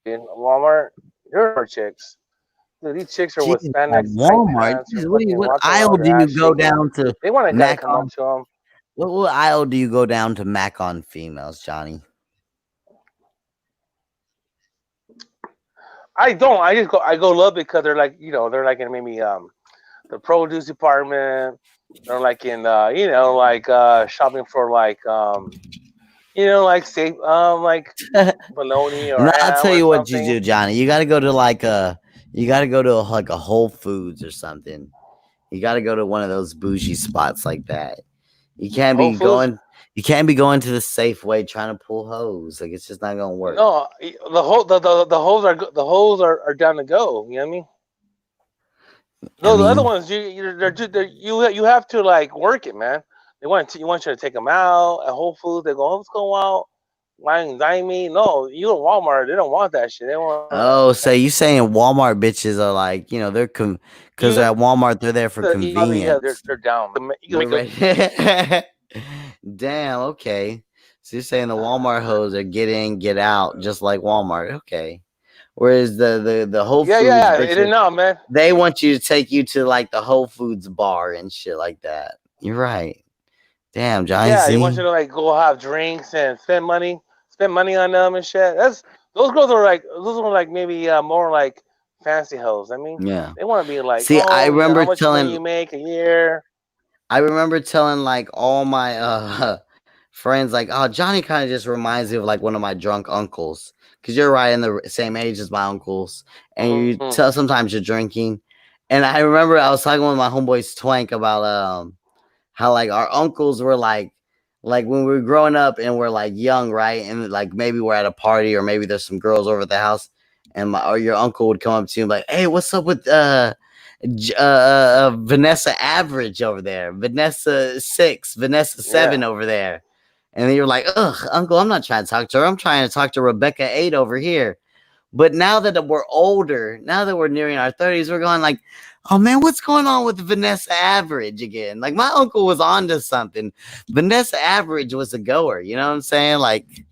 they're smart chicks. Dude, these chicks are with Jeez, spandex tight at pants or Walmart. Jeez, fucking walking what around with their aisle do ass you go shaking. down to They want a guy to Mac come up on? to them. What aisle do you go down to Mac on females, Johnny? I don't. I go love because they're like they're like in maybe the produce department. They're like in like shopping for like like safe like bologna or No, I'll ham tell or you what you something. do, Johnny. You got to go to you got to go to like a Whole Foods or something. You got to go to one of those bougie spots like that. You can't Whole be Foods. going. You can't be going to the Safeway trying to pull hose. Like it's just not gonna work. No, the holes are down to go. You know what I mean? I No, the other mean, ones you have to like work it, man. You want you to take them out at Whole Foods. They go, oh, let's go out. Wine dine me. No, you at Walmart. They don't want that shit. They want oh, so you saying Walmart bitches are like, they're because you at Walmart they're there for yeah, convenience. they're down. You can They're make them. ready. Damn. Okay. So you're saying the Walmart hoes are get in, get out, just like Walmart. Okay. Whereas the Whole Foods Yeah. It didn't bitches, know, man. they want you to take you to like the Whole Foods bar and shit like that. You're right. Damn, Johnny Yeah, he wants you Z. to like go have drinks and spend money on them and shit. That's those are like maybe more like fancy hoes. I mean, Yeah. they want to be like, See, oh, how much money you make a year? I remember telling like all my friends like, oh, Johnny kind of just reminds me of like one of my drunk uncles. Cause you're right in the same age as my uncles, and you Mm-hmm. tell sometimes you're drinking. And I remember I was talking with my homeboys Twank about how like our uncles were like when we were growing up and we're like young, right? And like maybe we're at a party or maybe there's some girls over at the house, and or your uncle would come up to you and like, hey, what's up with Vanessa Average over there, Vanessa 6, Vanessa 7 Yeah, over there. And you're like, ugh, uncle, I'm not trying to talk to her. I'm trying to talk to Rebecca 8 over here. But now that we're older, now that we're nearing our 30s, we're going like, oh man, what's going on with Vanessa Average again? Like my uncle was onto something. Vanessa Average was a goer, you know what I'm saying? Like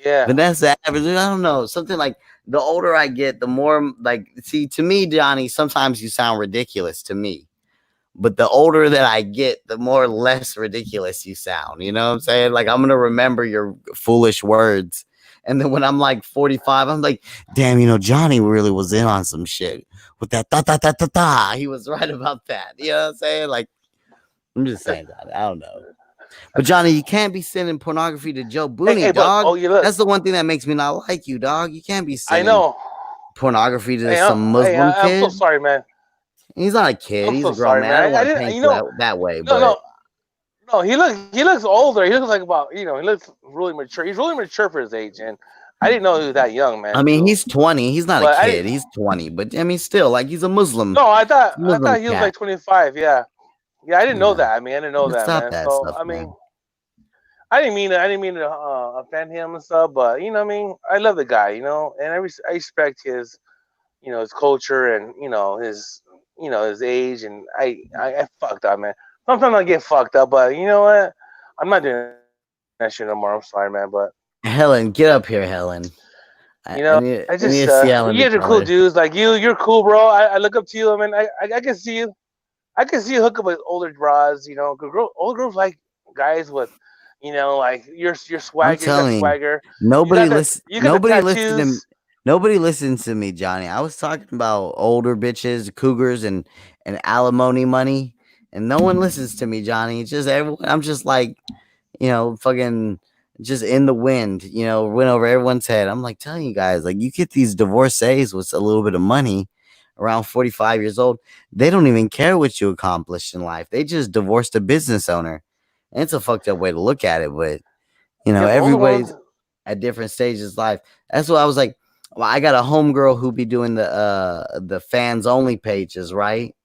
yeah, Vanessa Average, I don't know, something like the older I get, the more like, see, to me, Johnny, sometimes you sound ridiculous to me. But the older that I get, the more less ridiculous you sound. You know what I'm saying? Like I'm gonna remember your foolish words. And then when I'm like 45, I'm like, damn, Johnny really was in on some shit with that ta ta ta ta ta. He was right about that. You know what I'm saying? Like, I'm just saying that. I don't know. But Johnny, you can't be sending pornography to Joe hey, Booney, but dog. oh, you look, That's the one thing that makes me not like you, dog. You can't be I sending know. pornography to Hey, some Muslim I'm so kid. sorry, man. He's not a kid. I'm He's so a grown sorry, man. I don't man. I want to didn't, paint you that way, no, but no, no. He looks older. He looks like about, he looks really mature. He's really mature for his age, and I didn't know he was that young, I man. mean, So, he's 20. He's not a but I kid. didn't. He's 20, but I mean, still, like he's a Muslim, No, I Muslim thought he was cat. like 25. Yeah, yeah. I didn't know Yeah, that. I mean, I didn't know that, stop man. that So, stuff, I mean, man. I didn't mean to offend him and stuff. But you know, what I mean, I love the guy, and I respect his, his culture and his age. And I fucked up, man. Sometimes I get fucked up, but you know what? I'm not doing that shit no more. I'm sorry, man, but Helen, get up here, Helen. I I need just to see Helen you to guys are tell cool her. dudes. Like you're cool, bro. I look up to you. I mean, I can see you. I can see you hook up with older bras. 'Cause older girls like guys with, like your I'm swagger. You got telling you, swagger. You got the nobody listened to me. tattoos. Nobody listens to me, Johnny. I was talking about older bitches, cougars, and alimony money, and no one listens to me, Johnny. It's just everyone. I'm just like, fucking just in the wind, went over everyone's head. I'm like telling you guys, like you get these divorcees with a little bit of money around 45 years old, they don't even care what you accomplished in life. They just divorced a business owner. And it's a fucked up way to look at it, but Yeah, the older everybody's ones. at different stages of life. That's what I was like. Well, I got a homegirl who be doing the fans only pages, right?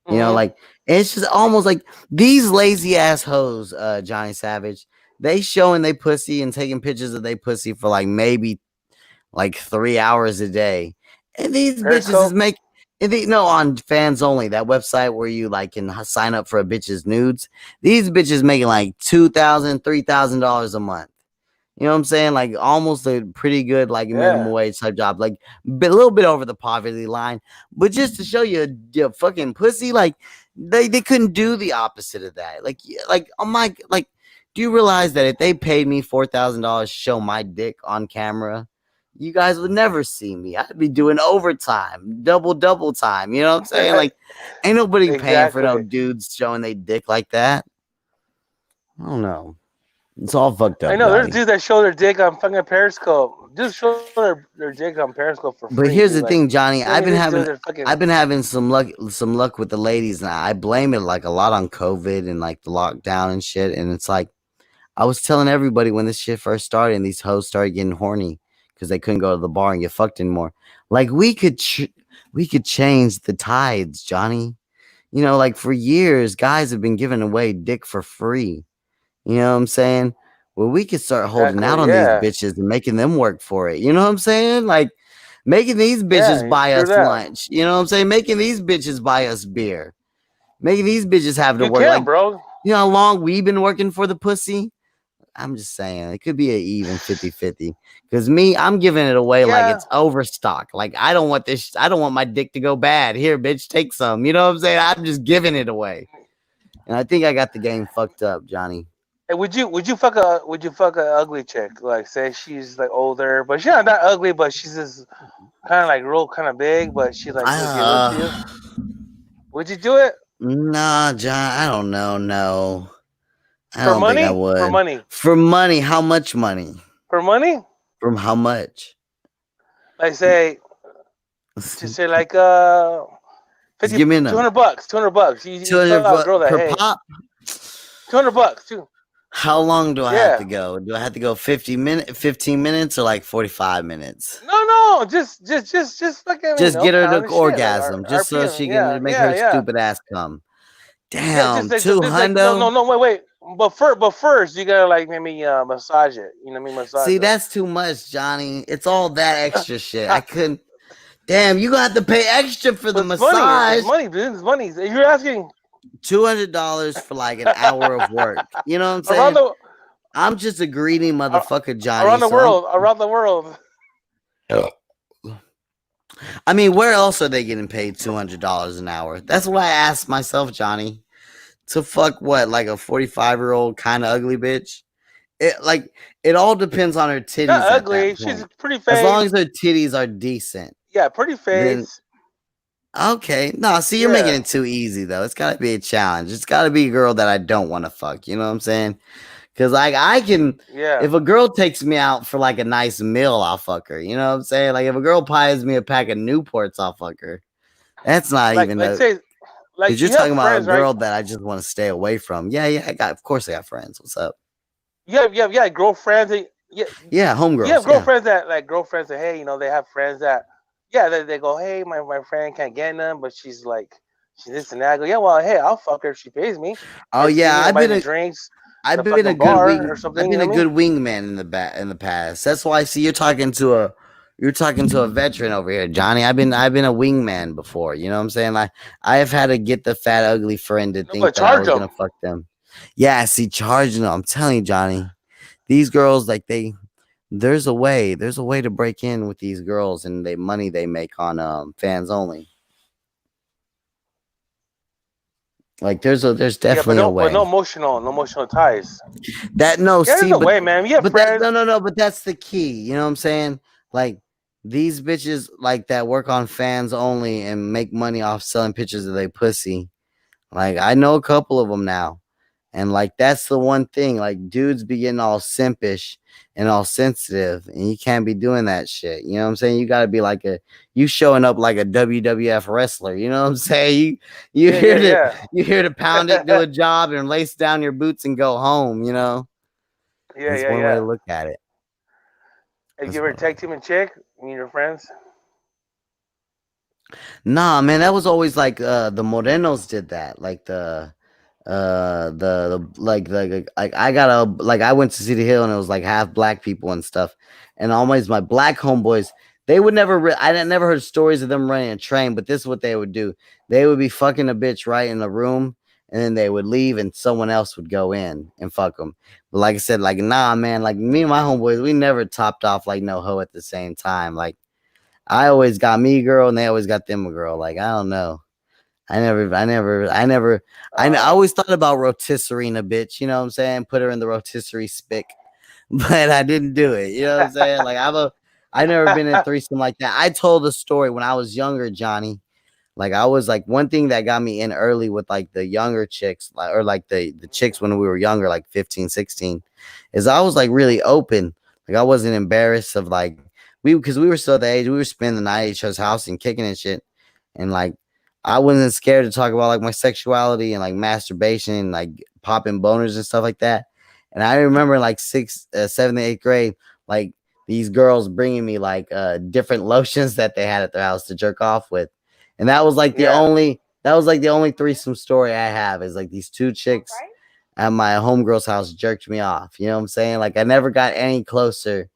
Hmm. Like it's just almost like these lazy ass hoes, Johnny Savage. They showing they pussy and taking pictures of they pussy for like maybe like 3 hours a day, and these bitches is Periscope. making. No, on fans only, that website where you like can sign up for a bitch's nudes. These bitches making like $2,000, $3,000 a month. You know what I'm saying? Like almost a pretty good like minimum Yeah. wage type job, like a little bit over the poverty line. But just to show you your fucking pussy, like they couldn't do the opposite of that. Like oh my, like, do you realize that if they paid me $4,000 to show my dick on camera, you guys would never see me. I'd be doing overtime, double time. You know what I'm saying? Like, ain't nobody paying for no Exactly. dudes showing they dick like that. I don't know. It's all fucked I up, know there's Johnny. dudes that show their dick on fucking Periscope. Dudes show their dick on Periscope for free, But dude. here's the Like, thing, Johnny. I mean, these dudes are fucking. I've been having some luck with the ladies, and I blame it like a lot on COVID and like the lockdown and shit. And it's like I was telling everybody when this shit first started, and these hoes started getting horny because they couldn't go to the bar and get fucked anymore. Like we could change the tides, Johnny. Like for years, guys have been giving away dick for free. You know what I'm saying? Well, we could start holding out Exactly. on these Yeah. bitches and making them work for it. You know what I'm saying? Like making these Yeah. bitches buy True us that. lunch. You know what I'm saying? Making these bitches buy us beer. Making these bitches have to You work. can, Like, bro. you know how long we've been working for the pussy? I'm just saying it could be an even 50-50. Because me, I'm giving it away like Yeah. it's overstock. Like I don't want this. I don't want my dick to go bad. Here, bitch, take some. You know what I'm saying? I'm just giving it away. And I think I got the game fucked up, Johnny. Hey, would you fuck a ugly chick? Like, say she's like older, but she's not that ugly, but she's just kind of like real kind of big, but she's like she'll give it to you. Uh, Would you do it nah, John. I don't know. No, I for don't think I money? For would. money? For money, how much money? For money? From how much? Like, say, just say like Just 50, give me a number. $200. $200. You tell 200 a girl that, per hey, pop. $200 too. How long do I have Yeah. to go? Do I have to go 15 minutes or like 45 minutes? No, just fucking, Just get her to pound and shit, like orgasm, just so RPM. she Yeah, can make yeah, her yeah, stupid ass come. yeah. Just Damn, like, two just like, no, hundo. wait. But first, you gotta like maybe massage it. You know what I mean? Massage See, it. that's too much, Johnny. It's all that extra shit. I couldn't. Damn, you gonna have to pay extra for the But it's money. It's massage. money, dude. It's money. If you're asking $200 for like an hour of work. You know what I'm around saying? the I'm just a greedy motherfucker, Johnny. around the So I'm. world, around the world. I mean, where else are they getting paid $200 an hour? That's what I asked myself, Johnny. To fuck what, like a 45-year-old kind of ugly bitch? It all depends on her Not titties at that ugly. She's point. pretty As long as face. her titties are decent, Yeah, pretty then face. okay. No, see, you're making Yeah, it too easy though. It's gotta be a challenge. It's gotta be a girl that I don't want to fuck. You know what I'm saying? Because like I can, yeah. if a girl takes me out for like a nice meal, I'll fuck her. You know what I'm saying? Like if a girl pies me a pack of Newports, I'll fuck her. That's not even Like a. say, like Because you're you have talking about a friends, right? girl that I just want to stay away from. Yeah, yeah. Of course, I got friends. What's up? You have girlfriends. Yeah, Yeah, you have homegirls. Yeah. girlfriends that like girlfriends that, hey, they have friends that, yeah, they go, hey, my friend can't get none, but she's like, she's this and that. I go, yeah, well, hey, I'll fuck her if she pays me. Oh If she yeah, buy me drinks, I've the been a fucking good bar or wing. I've something. You been know a what I mean? good wingman in the past. That's why I see you're talking to a veteran over here, Johnny. I've been a wingman before. You know what I'm saying? Like I have had to get the fat ugly friend to No, think but that I charge was them. gonna fuck them. Yeah, see, charging them. I'm telling you, Johnny. These girls, like there's a way to break in with these girls and the money they make on fans only. Like there's Yeah, definitely a but way. no emotional ties. That no, Yeah, there's see, a way, man. You have but that friends. no, but that's the key. You know what I'm saying? Like these bitches like that work on fans only and make money off selling pictures of their pussy. Like I know a couple of them now. And like that's the one thing, like dudes be getting all simpish and all sensitive, and you can't be doing that shit. You know what I'm saying? You gotta be like you showing up like a WWF wrestler, you know what I'm saying? You Yeah, here to yeah, you here to pound it, do yeah. a job, and lace down your boots and go home, you know? That's one way to Yeah. look at it. Have you That's ever one way. tag team a chick? Me and your friends? Nah, man, that was always like the Morenos did that. Like the like I got a like I went to City Hill and it was like half black people and stuff. And always my black homeboys, they would never never heard stories of them running a train, but this is what they would do. They would be fucking a bitch right in the room and then they would leave and someone else would go in and fuck them. But like I said, like nah, man, like me and my homeboys, we never topped off like no hoe at the same time. Like I always got me a girl and they always got them a girl. Like, I don't know. I Uh, always thought about rotisserie a bitch, you know what I'm saying? Put her in the rotisserie spick, but I didn't do it. You know what I'm saying? Like, I never been in a threesome like that. I told a story when I was younger, Johnny. Like, I was like, one thing that got me in early with like the younger chicks, like, or like the chicks when we were younger, like 15, 16, is I was like really open. Like, I wasn't embarrassed of like, because we were still the age, we were spending the night at each other's house and kicking and shit. And like, I wasn't scared to talk about like my sexuality and like masturbation and like popping boners and stuff like that. And I remember like seventh, eighth grade, like these girls bringing me like different lotions that they had at their house to jerk off with. And yeah. that was like the only threesome story I have is like these two chicks at my homegirl's house jerked me off. You know what I'm saying? Like I never got any closer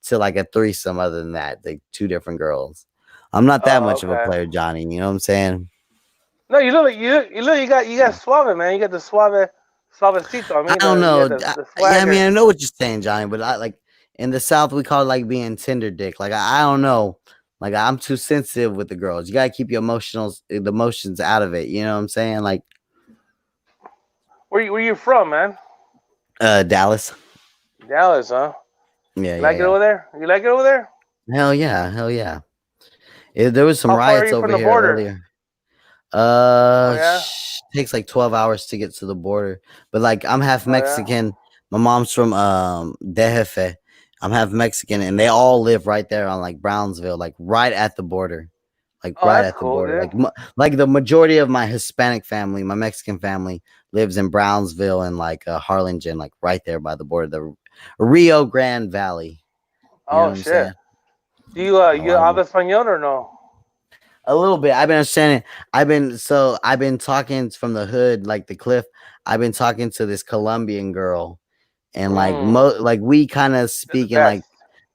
to like a threesome other than that, like two different girls. I'm not that Oh, much of a okay. player, Johnny. You know what I'm saying? No, you got suave, man. You got the suave Suavecito. I I mean, don't know. the Yeah, I mean, swagger. I know what you're saying, Johnny, but I like in the South we call it like being Tinder dick. Like I don't know. Like I'm too sensitive with the girls. You gotta keep your the emotions out of it. You know what I'm saying? Like Where you from, man? Dallas. Dallas, huh? Yeah, You yeah, like it yeah. over there? You like it over there? Hell yeah, hell yeah. There was some How far are riots you from over the here border? earlier. Oh yeah. Takes like 12 hours to get to the border. But like I'm half Oh yeah. Mexican. My mom's from DF. I'm half Mexican and they all live right there on like Brownsville, like right at the border. Like Oh, right that's at the cool, border. dude. Like the majority of my Hispanic family, my Mexican family lives in Brownsville and like Harlingen, like right there by the border, the Rio Grande Valley. You know Oh what I'm shit. saying? Do you A you lot of habla español or no? A little bit. I've been understanding. I've been talking from the hood, like the cliff. I've been talking to this Colombian girl, and Mm, like we kind of it's the speaking best. like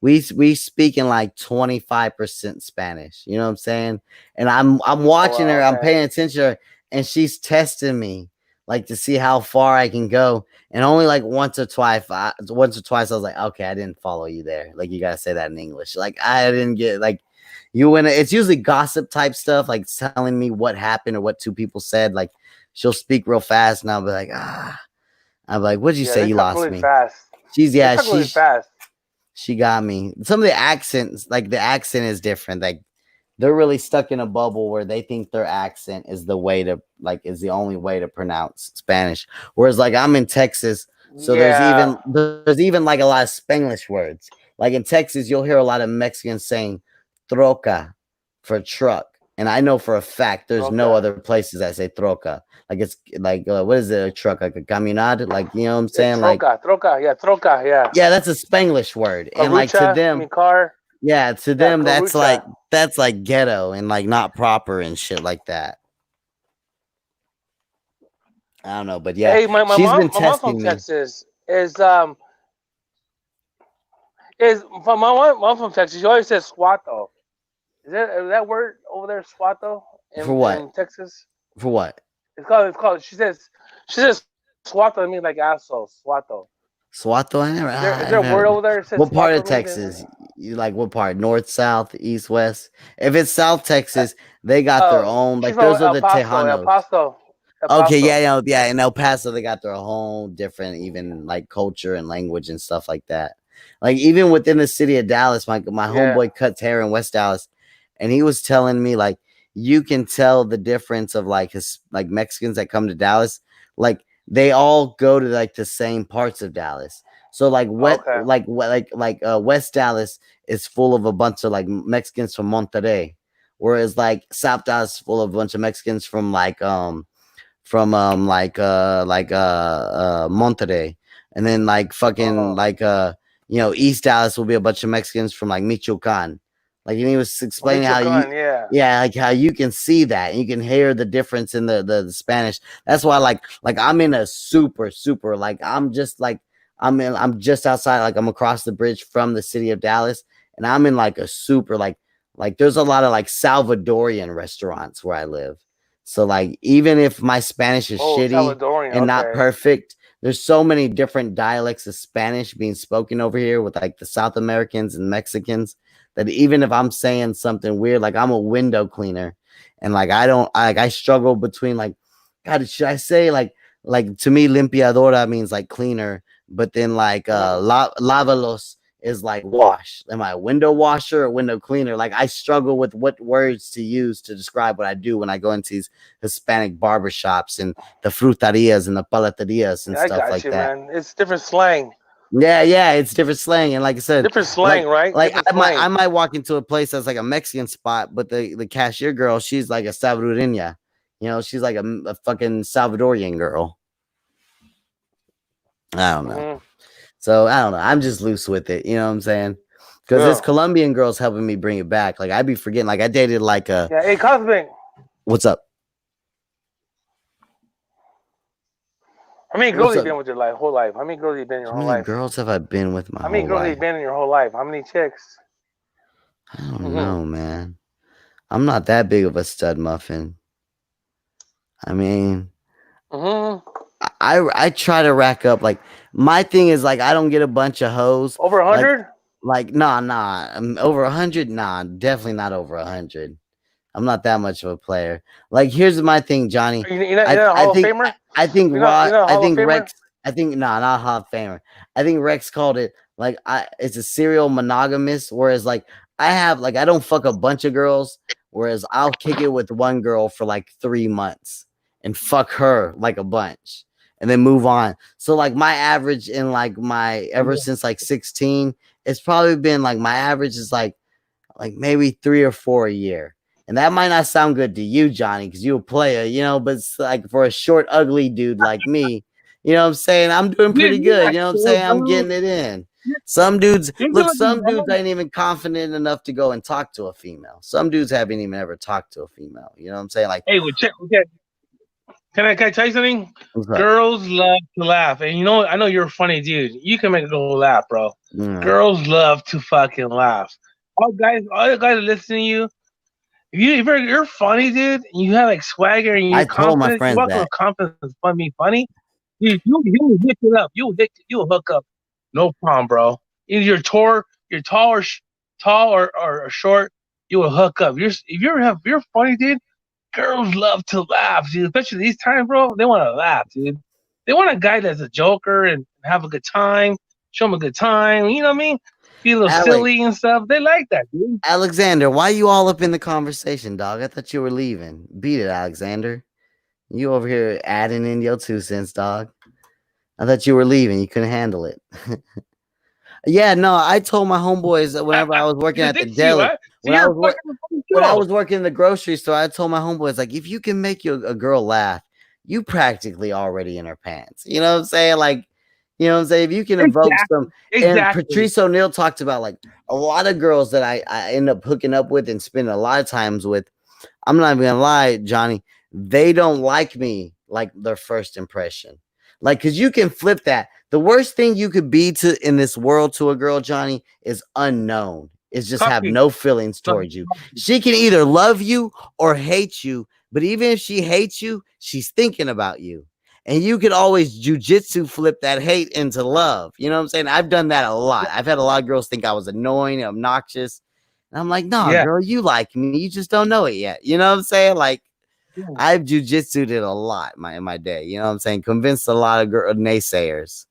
we speaking like 25% Spanish. You know what I'm saying? And I'm Oh watching wow, her. I'm okay. paying attention to her, and she's testing me like to see how far I can go. And only like once or twice, I was like, okay, I didn't follow you there. Like you gotta say that in English. Like I didn't get like you went. It's usually gossip type stuff, like telling me what happened or what two people said. Like she'll speak real fast, and I'll be like, ah. I'm like, what'd you Yeah, say? they You talk lost really me. fast. She's They yeah, talk really fast. she got me. Some of the accents, like the accent is different. Like they're really stuck in a bubble where they think their accent is the way to like is the only way to pronounce Spanish. Whereas like I'm in Texas, so Yeah. there's even like a lot of Spanglish words. Like in Texas, you'll hear a lot of Mexicans saying troca for truck. And I know for a fact there's no Okay. other places that say troca. Like it's like what is it, a truck? Like a camionad? Like you know what I'm It's saying? Like troca, troca. Yeah, troca. Yeah. yeah, that's a Spanglish word. And like to Carucha. I them, mean car. yeah, to Yeah, them carucha. that's like ghetto and like not proper and shit like that. I don't know, but yeah, Hey, she's been my mom from testing me. Texas is from mom from Texas. She always says squato. Is that word over there squato For what? in Texas? For what? It's called. She says squato to me like asshole. Squato. Swato? Is I there a never heard word of over it. there that says What part squato of to me? Texas? You like what part? North, south, east, west? If it's South Texas, they got their own. She's Like from those are El the Paso. El Tejanos. Paso. El Okay, yeah, Paso. yeah. In El Paso, they got their whole different, even like culture and language and stuff like that. Like even within the city of Dallas, my Yeah. homeboy cuts hair in West Dallas, and he was telling me like you can tell the difference of like his like Mexicans that come to Dallas, like they all go to like the same parts of Dallas. So Okay. West Dallas is full of a bunch of like Mexicans from Monterrey, whereas like South Dallas is full of a bunch of Mexicans from Monterrey, and then like fucking Oh, East Dallas will be a bunch of Mexicans from like Michoacan. Like and he was explaining how Michoacan. Yeah. like how you can see that and you can hear the difference in the Spanish. That's why like I'm in a super like I'm just outside, like I'm across the bridge from the city of Dallas, and I'm in like a super like there's a lot of like Salvadorian restaurants where I live. So like even if my Spanish is Oh, shitty Salvadorian. and not Okay. perfect, there's so many different dialects of Spanish being spoken over here with like the South Americans and Mexicans that even if I'm saying something weird, like I'm a window cleaner and like I struggle between like God, should I say like to me limpiadora means like cleaner, but then like Mhm. lavalos is like wash. Am I a window washer or window cleaner? Like I struggle with what words to use to describe what I do when I go into these Hispanic barbershops and the frutarias and the palaterias and Yeah, I stuff got like you, that. man. It's different slang. Yeah, it's different slang. And like I said, Different slang, right? like Different I slang. might walk into a place that's like a Mexican spot, but the cashier girl, she's like a Salvadoreña. She's like a fucking Salvadorian girl. I don't know. Hmm. So I don't know. I'm just loose with it. You know what I'm saying? Because this Yeah. Colombian girl's helping me bring it back. Like I'd be forgetting. Like I dated like a Yeah. Hey, Cosmic. what's up? How many girls What's have you up? been with your whole life? How many girls have you been in your How whole many life? girls have I been with my How many whole girls have you life? been in your whole life? How many chicks? I don't Hmm. know, man. I'm not that big of a stud muffin. I mean, Hmm. I try to rack up like my thing is like I don't get a bunch of hoes Over like 100? nah over 100 nah definitely not over 100. I'm not that much of a player. Like here's my thing, Johnny. You're not a I Hall of think Famer? I think You're Rod not a I Hall of think Famer? Rex I think nah not Hall of Famer. I think Rex called it like it's a serial monogamous, whereas like I have like I don't fuck a bunch of girls, whereas I'll kick it with one girl for like 3 months and fuck her like a bunch and then move on. So like my average in like my ever since like 16, it's probably been like my average is like maybe 3 or 4 a year. And that might not sound good to you, Johnny, because you're a player, but it's like for a short, ugly dude like me, you know what I'm saying? I'm doing Dude, pretty good. you're You know what I'm cool, saying? I'm bro. getting it in. Some dudes, You're look, doing some dudes good. ain't even confident enough to go and talk to a female. Some dudes haven't even ever talked to a female. You know what I'm saying? Like, Hey, well, check. Okay. Can I tell you something? what's up? Girls love to laugh, and I know you're a funny dude. You can make a girl laugh, bro. Yeah. Girls love to fucking laugh. All the guys listening to you, if you're funny, dude, and you have like swagger and you're I told my confident, you friends walk with that. confidence, funny, dude, you hit it up. You'll hook up, no problem, bro. Either you're tall or short, you will hook up. If you're funny, dude. Girls love to laugh, dude. Especially these times, bro. They want to laugh, dude. They want a guy that's a joker and have a good time, show them a good time. You know what I mean? Be a little Alex, silly and stuff. They like that, dude. Alexander, why you all up in the conversation, dog? I thought you were leaving. Beat it, Alexander. You over here adding in your 2 cents, dog. I thought you were leaving. You couldn't handle it. Yeah, no, I told my homeboys that whenever I was working You at the think so, deli, right? So when I you're was a work, fucking funny when I show. was working in the grocery store, I told my homeboys like, if you can make a girl laugh, you practically already in her pants. You know what I'm saying? Like, you know what I'm saying? If you can evoke some, and Exactly. Patrice O'Neill talked about like a lot of girls that I end up hooking up with and spending a lot of times with. I'm not even gonna lie, Johnny. They don't like me like their first impression. Like, cause you can flip that. The worst thing you could be to in this world to a girl, Johnny, is unknown. Is just have Talking. no feelings No, towards you. She can either love you or hate you, but even if she hates you, she's thinking about you. And you could always jujitsu flip that hate into love. You know what I'm saying? I've done that a lot. I've had a lot of girls think I was annoying, obnoxious. And I'm like, nah, yeah. girl, you like me. You just don't know it yet. You know what I'm saying? Like, Yeah. I've jujitsu'd it a lot in my day. You know what I'm saying? Convinced a lot of naysayers.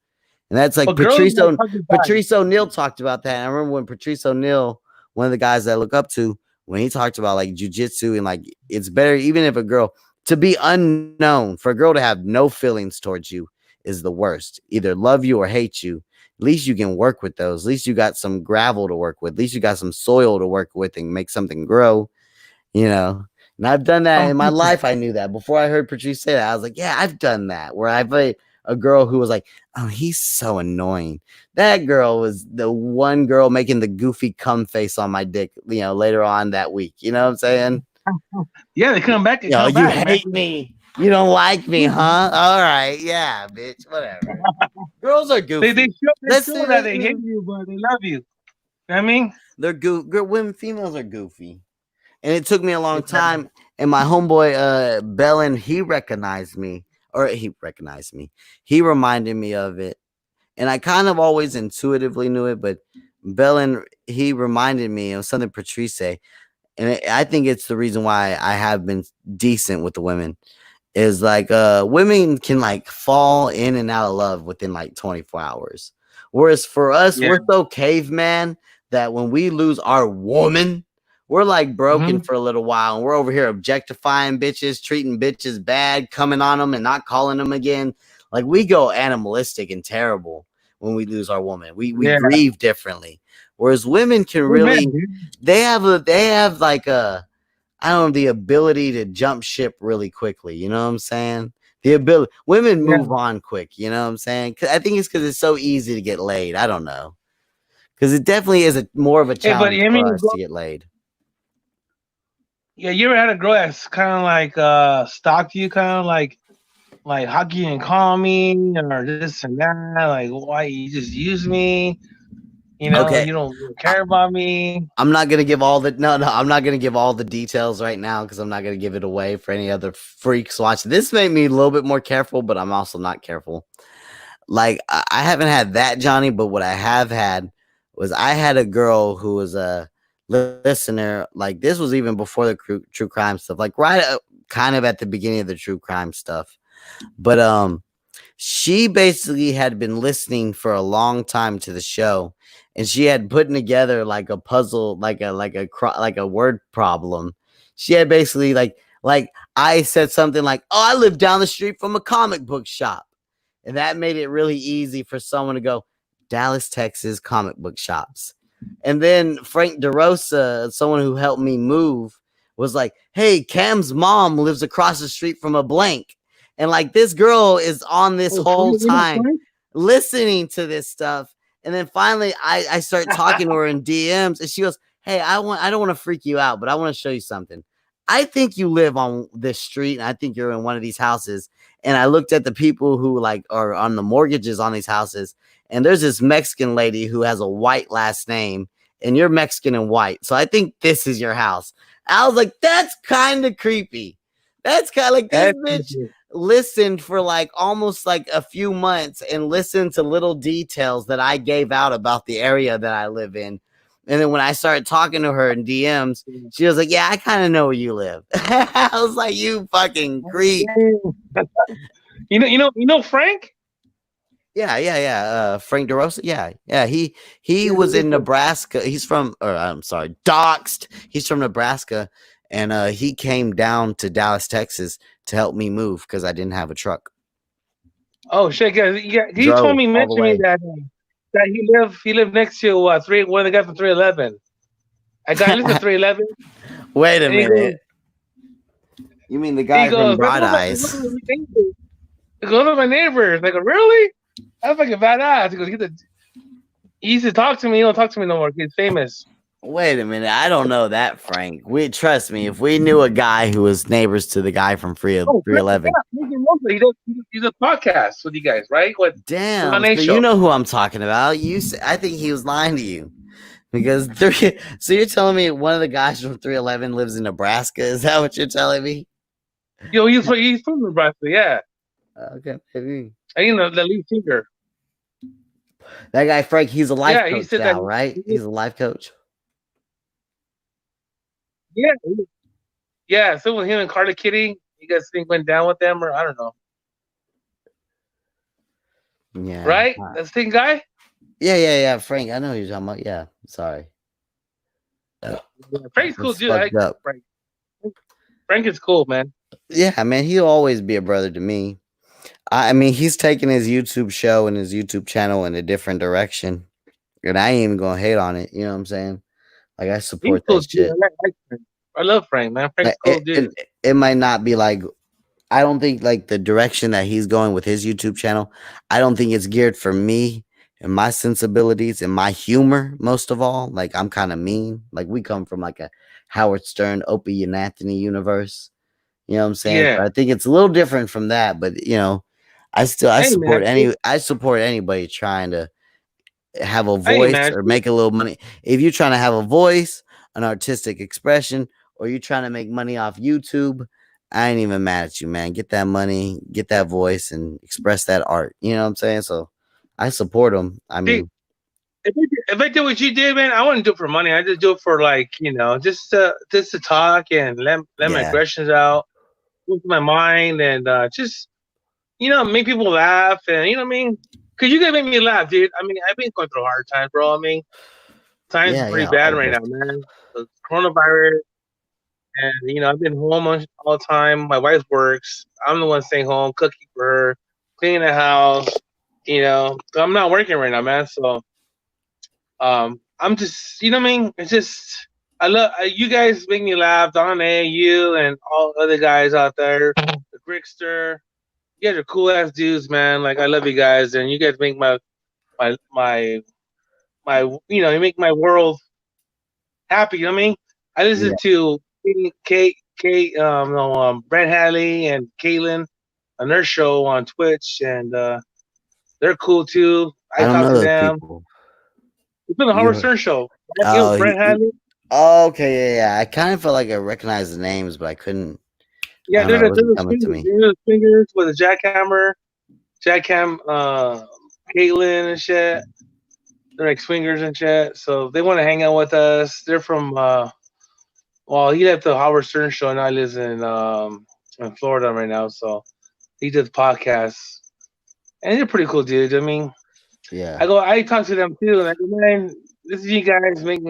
And that's like But girls like talking back. Patrice O'Neill talked about that. And I remember when Patrice O'Neill, one of the guys that I look up to, when he talked about like jujitsu and like it's better, even if a girl to be unknown, for a girl to have no feelings towards you is the worst. Either love you or hate you. At least you can work with those. At least you got some gravel to work with. At least you got some soil to work with and make something grow, you know. And I've done that in my life. I knew that before I heard Patrice say that. I was like, yeah, I've done that. Where I've a girl who was like, oh, he's so annoying. That girl was the one girl making the goofy cum face on my dick, later on that week. You know what I'm saying? Yeah, they come back and Yo, come you back, man. hate me. You don't like me, huh? All right. Yeah, bitch. Whatever. Girls are They goofy. show that they hate you, but they love you. You know what I mean? They're women, females are goofy. And it took me a long time. And my homeboy, Bellin, he recognized me. He reminded me of it. And I kind of always intuitively knew it, but Bellin, he reminded me of something Patrice say. And I think it's the reason why I have been decent with the women. Is like women can like fall in and out of love within like 24 hours. Whereas for us, Yeah. we're so caveman that when we lose our woman, we're like broken for a little while, and we're over here objectifying bitches, treating bitches bad, coming on them and not calling them again. Like we go animalistic and terrible when we lose our woman. We grieve differently. Whereas women can really, they have like I don't know, the ability to jump ship really quickly. You know what I'm saying? The ability, women move on quick. You know what I'm saying? I think it's because it's so easy to get laid. I don't know. Because it definitely is more of a Hey, but challenge I for mean, us to get laid. yeah, you ever had a girl that's kind of like stalked you, kind of like how can you call me or this and that? Like, why you just use me? You know, Okay. you don't care about me. I'm not gonna give all the I'm not gonna give all the details right now because I'm not gonna give it away for any other freaks watching. This made me a little bit more careful, but I'm also not careful. Like I haven't had that, Johnny, but what I have had was I had a girl who was a listener. Like this was even before the true crime stuff. Like right, kind of at the beginning of the true crime stuff. But she basically had been listening for a long time to the show, and she had putting together like a puzzle, like a word problem. She had basically like I said something like, "Oh, I live down the street from a comic book shop," and that made it really easy for someone to go, Dallas, Texas comic book shops. And then Frank DeRosa, someone who helped me move, was like, "Hey, Cam's mom lives across the street from a blank." And like this girl is on this Oh, whole you know, time Frank? listening to this stuff. And then finally I start talking to her in DMs and she goes, "Hey, I don't want to freak you out, but I want to show you something. I think you live on this street and I think you're in one of these houses." And I looked at the people who like are on the mortgages on these houses, and there's this Mexican lady who has a white last name, and you're Mexican and white. So I think this is your house. I was like, that's kind of creepy. That's kind of like this bitch listened for like almost like a few months and listened to little details that I gave out about the area that I live in. And then when I started talking to her in DMs, she was like, "Yeah, I kind of know where you live." I was like, "You fucking creep." You know, Frank. Yeah. Frank DeRosa. Yeah. He was in Nebraska. He's from, or I'm sorry, doxed. He's from Nebraska, and he came down to Dallas, Texas, to help me move because I didn't have a truck. Oh shit, yeah. He told Drove me, all the mentioned me way. that he lived next to one of the guy from 311. I got lives at 311. Wait a And minute. You mean the he guy from goes, Broad He's Eyes? one of my neighbors. He goes, one of my neighbors. I go, really? That's fucking badass. He goes, he used to talk to me. He don't talk to me no more. He's famous. Wait a minute. I don't know that, Frank. We trust me. If we knew a guy who was neighbors to the guy from Oh, Frank, 311, he does podcasts with you guys, right? With damn. Ron So A you show. know who I'm talking about. I think he was lying to you because three. So you're telling me one of the guys from 311 lives in Nebraska? Is that what you're telling me? Yo, he's from Nebraska, yeah. Okay, maybe. And you know, the lead singer. That guy Frank. He's a life Yeah, he coach said that. now, right? He's a life coach. Yeah, yeah. So with him and Carla Kitty, you guys think went down with them, or I don't know. Yeah. Right? That's the same guy? Yeah. Frank, I know who you're talking about. Yeah. Sorry. Yeah, Frank's cool, That's dude. I like fucked up. Frank. Frank is cool, man. Yeah, man, he'll always be a brother to me. I mean, he's taking his YouTube show and his YouTube channel in a different direction, and I ain't even gonna hate on it. You know what I'm saying? Like, I He's support cool, that dude. shit. Frank. I love Frank, man. Frank's Like, cool, dude. it might not be like I don't think like the direction that he's going with his YouTube channel. I don't think it's geared for me and my sensibilities and my humor. Most of all, like I'm kind of mean. Like we come from like a Howard Stern, Opie and Anthony universe. You know what I'm saying? So Yeah. I think it's a little different from that, but I Hey, man. I support anybody trying to have a Hey, voice man. or make a little money. If you're trying to have a voice, an artistic expression, or you're trying to make money off YouTube, I ain't even mad at you, man. Get that money, get that voice, and express that art. You know what I'm saying? So I support them. I See, mean, if I did what you did, man, I wouldn't do it for money. I just do it for like, just to talk and let my yeah, aggressions out, with my mind, and just make people laugh, and you know what I mean. Cause you guys make me laugh, dude. I mean, I've been going through hard times, bro. I mean, times are pretty yeah. bad All right of us. now, man. The coronavirus, and I've been home all the time. My wife works. I'm the one staying home, cooking for her, cleaning the house. So I'm not working right now, man. So I'm just, you know what I mean. It's just I love you guys. Make me laugh, Don A, you, and all other guys out there, the Brickster. You guys are cool ass dudes, man. Like I love you guys, and you guys make my my you make my world happy. You know what I mean? I listen Yeah, to Brett Hadley and Caitlin on their show on Twitch, and they're cool too. I I don't talk know to those them. people. It's been the Howard Stern show. Brent Hadley. Okay, yeah. I kind of felt like I recognized the names, but I couldn't. Yeah, I don't know, it wasn't coming to fingers. me. There's fingers with a jackhammer, Caitlyn and shit. They're like swingers and shit. So they want to hang out with us. They're from well, he left the Howard Stern show and I live in Florida right now. So he does podcasts. And they're pretty cool dudes. I mean, Yeah. I talk to them too, and I go, man, you guys make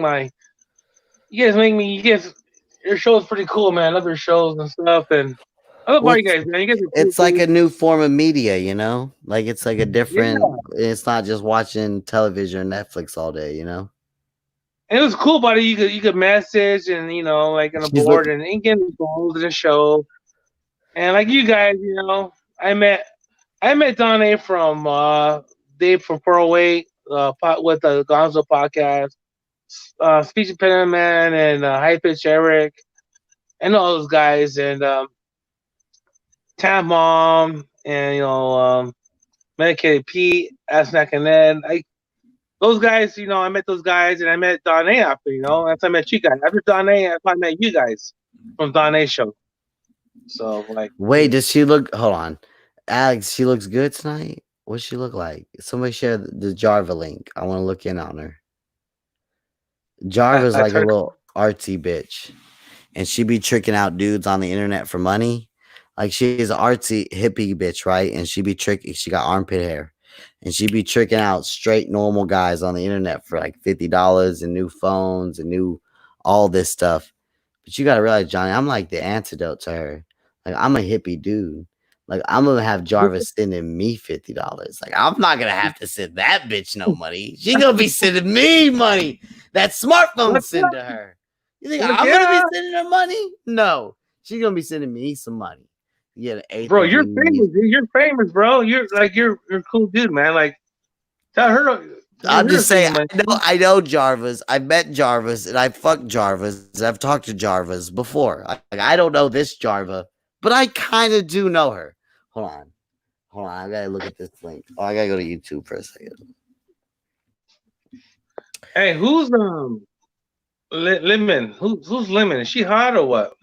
your show's pretty cool, man. I love your shows and stuff, and I love all you guys, man. You guys are cool, it's like a new form of media, you know? Like it's like a different. Yeah. It's not just watching television or Netflix all day, you know? And it was cool, buddy. You could message and like on a board and get involved in the show. And like you guys, I met Don A from Dave from 408 with the Gonzo podcast, Speech Impediment Man, and High Pitch Eric, and all those guys, and Tam Mom, and Medicated Pete, Asnack and Ed. Those guys, I met those guys, and I met Don A after, after I met you guys. After Don A, I met you guys from Don A show. So like, wait, does she look? Hold on, Alex. She looks good tonight. What's she look like? Somebody share the Jarva link. I want to look in on her. Jarva's like a little artsy bitch, and she be tricking out dudes on the internet for money. Like she's an artsy hippie bitch, right? And she be tricking. She got armpit hair, and she be tricking out straight normal guys on the internet for like $50 and new phones and new all this stuff. But you gotta realize, Johnny, I'm like the antidote to her. Like I'm a hippie dude. Like I'm gonna have Jarvis sending me $50. Like I'm not gonna have to send that bitch no money. She gonna be sending me money. That smartphone send to her. You think I'm gonna be sending her money? No, she's gonna be sending me some money. Yeah, bro, you're famous. Dude. You're famous, bro. You're a cool dude, man. Like tell her. I'm just saying. I know Jarvis. I met Jarvis, and I fucked Jarvis. I've talked to Jarvis before. I don't know this Jarva, but I kind of do know her. Hold on. I gotta look at this link. Oh, I gotta go to YouTube for a second. Hey, who's Lemon? Who's Lemon? Is she hot or what?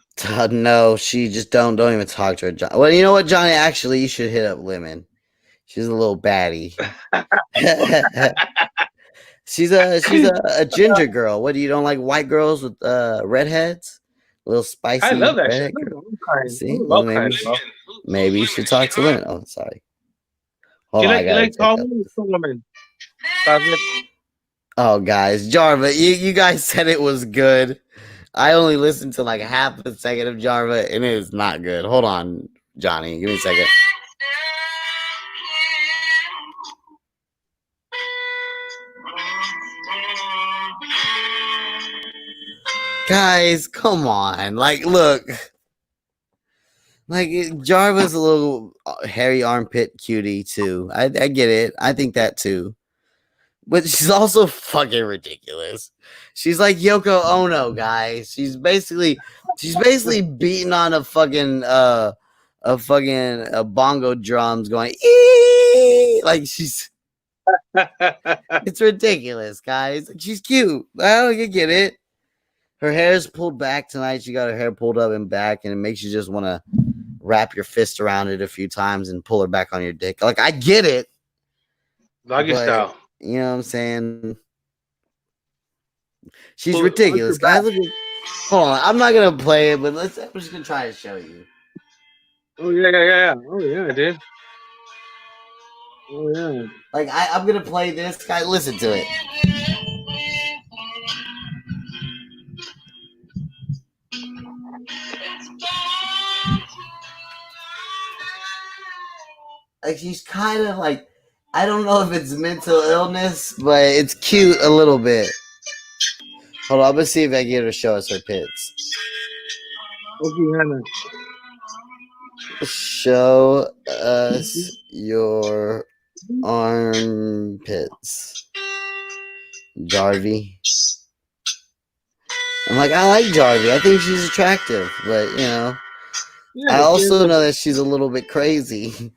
No, she just don't even talk to her. John. Well, you know what, Johnny? Actually, you should hit up Lemon. She's a little baddie. she's a ginger girl. What, you don't like white girls with redheads? A little spicy. I love that shit. See, well, maybe you should talk to Lemon. Oh, sorry. Hold on, you like tall women? Oh, guys, Jarva, you guys said it was good. I only listened to like half a second of Jarva, and it is not good. Hold on, Johnny. Give me a second. Guys, come on. Like, look. Like, Jarva's a little hairy armpit cutie, too. I get it. I think that, too. But she's also fucking ridiculous. She's like Yoko Ono, guys. She's basically beating on a bongo drums going ee! Like she's it's ridiculous, guys. She's cute. Well, you get it. Her hair's pulled back tonight. She got her hair pulled up and back, and it makes you just want to wrap your fist around it a few times and pull her back on your dick. Like, I get it. Doggy style. You know what I'm saying? She's ridiculous, guys. Hold on, I'm not gonna play it, but I'm just gonna try to show you. Oh yeah. Oh yeah, dude. Oh yeah. Like I'm gonna play this guy. Listen to it. Like she's kind of like, I don't know if it's mental illness, but it's cute a little bit. Hold on, I'm gonna see if I can get her to show us her pits. Okay, Hannah. Show us your armpits, Jarvie. I'm like, I like Jarvie. I think she's attractive, but yeah, I also know that she's a little bit crazy.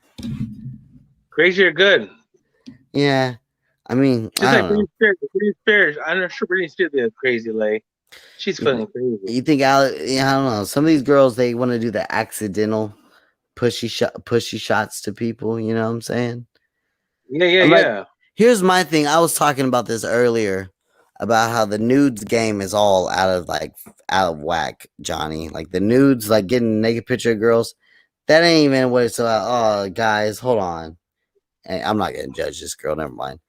Crazy or good? Yeah, I mean, She's I like don't know. Britney Spears. I'm not sure Britney Spears is crazy, like she's You, fucking crazy. you think yeah, I don't know. Some of these girls they want to do the accidental pushy shots to people. You know what I'm saying? Yeah, yeah, I'm like, yeah. here's my thing. I was talking about this earlier about how the nudes game is all out of whack, Johnny. Like the nudes, like getting a naked picture of girls. That ain't even what it's about. Oh, guys, hold on. I'm not gonna judge this girl. Never mind.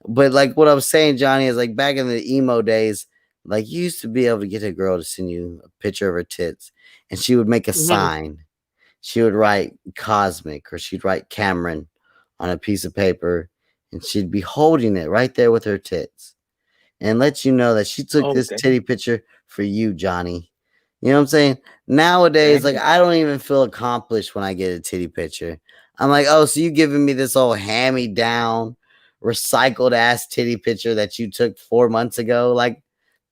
But like what I was saying, Johnny, is like back in the emo days, like you used to be able to get a girl to send you a picture of her tits, and she would make a sign. She would write Cosmic or she'd write Cameron on a piece of paper, and she'd be holding it right there with her tits and let you know that she took Oh, this damn. titty picture for you, Johnny. You know what I'm saying? Nowadays, like I don't even feel accomplished when I get a titty picture. I'm like, oh, so you giving me this old hand-me-down, recycled ass titty picture that you took 4 months ago? Like,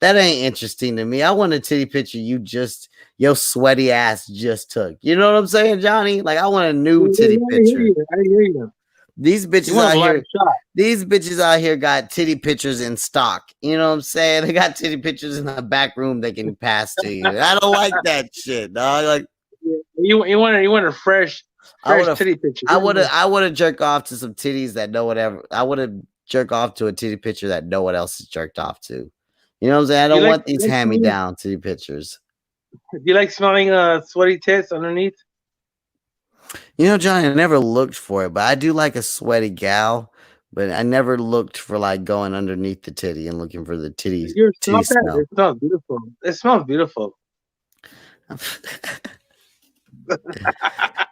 that ain't interesting to me. I want a titty picture your sweaty ass just took. You know what I'm saying, Johnny? Like, I want a new titty picture. I hear you. These You bitches want out a live here, shot? these bitches out here got titty pictures in stock. You know what I'm saying? They got titty pictures in the back room they can pass to you. I don't like that shit, dog. Like You want a fresh I would have titty picture. I would have jerked off to some titties that no one ever I would have jerked off to a titty picture that no one else has jerked off to. You know what I'm saying? I don't want these hand me down titty pictures. Do you like smelling sweaty tits underneath? You know, Johnny, I never looked for it, but I do like a sweaty gal. But I never looked for like going underneath the titty and looking for the titty You smell that? smell. It smells beautiful. It smells beautiful.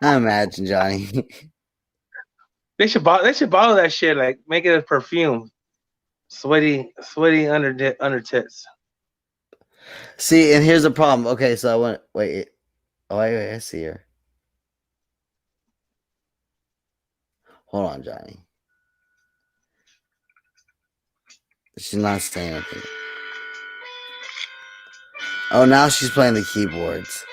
I imagine, Johnny. They should bottle that shit, like make it a perfume. Sweaty under tits. See, and here's the problem. Okay, so I want wait. Oh, wait, I see her. Hold on, Johnny. She's not saying anything. Oh, now she's playing the keyboards.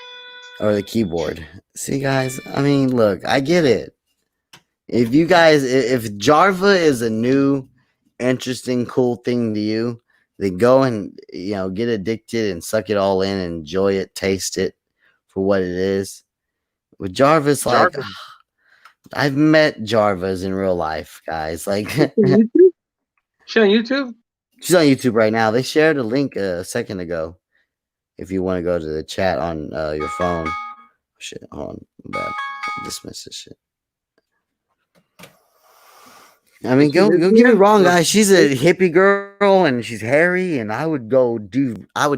Or the keyboard. See, guys, I mean, look, I get it. If you guys, if Jarva is a new, interesting, cool thing to you, then go and, get addicted and suck it all in and enjoy it, taste it for what it is. With Jarva's like, I've met Jarvas in real life, guys. Like, She on YouTube? She's on YouTube right now. They shared a link a second ago. If you want to go to the chat on your phone. Shit, hold on. Bad. Dismiss this shit. I mean, don't get me wrong, guys. She's a hippie girl and she's hairy, and I would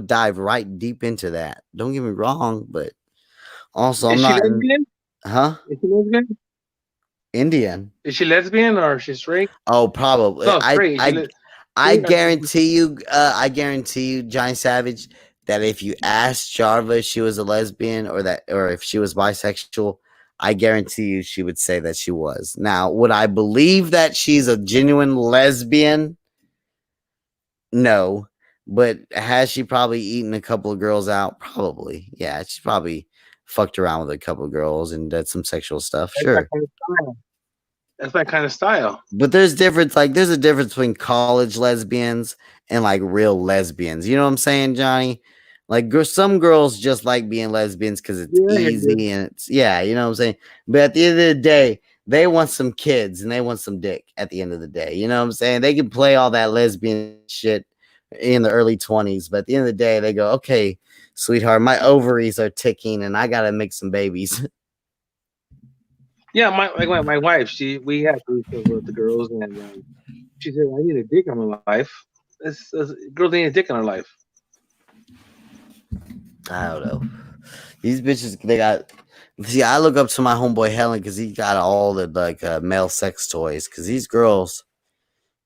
dive right deep into that. Don't get me wrong, but also Is I'm she not. lesbian? Huh? Is she lesbian? Indian. Is she lesbian or is she straight? Oh, probably. No, straight. I guarantee you, Johnny Savage, that if you asked Jarva if she was a lesbian or if she was bisexual, I guarantee you she would say that she was. Now, would I believe that she's a genuine lesbian? No. But has she probably eaten a couple of girls out? Probably. Yeah, she's probably fucked around with a couple of girls and did some sexual stuff. Sure. That's my kind of style. But there's a difference between college lesbians and like real lesbians. You know what I'm saying, Johnny? Like some girls just like being lesbians because it's easy and it's you know what I'm saying. But at the end of the day, they want some kids and they want some dick. At the end of the day, you know what I'm saying. They can play all that lesbian shit in the early 20s, but at the end of the day, they go, "Okay, sweetheart, my ovaries are ticking and I gotta make some babies." Yeah, my wife, we had to with the girls, and she said, "I need a dick in my life." Girls need a dick in her life. I don't know. These bitches, they got. See, I look up to my homeboy Helen because he got all the male sex toys. Because these girls,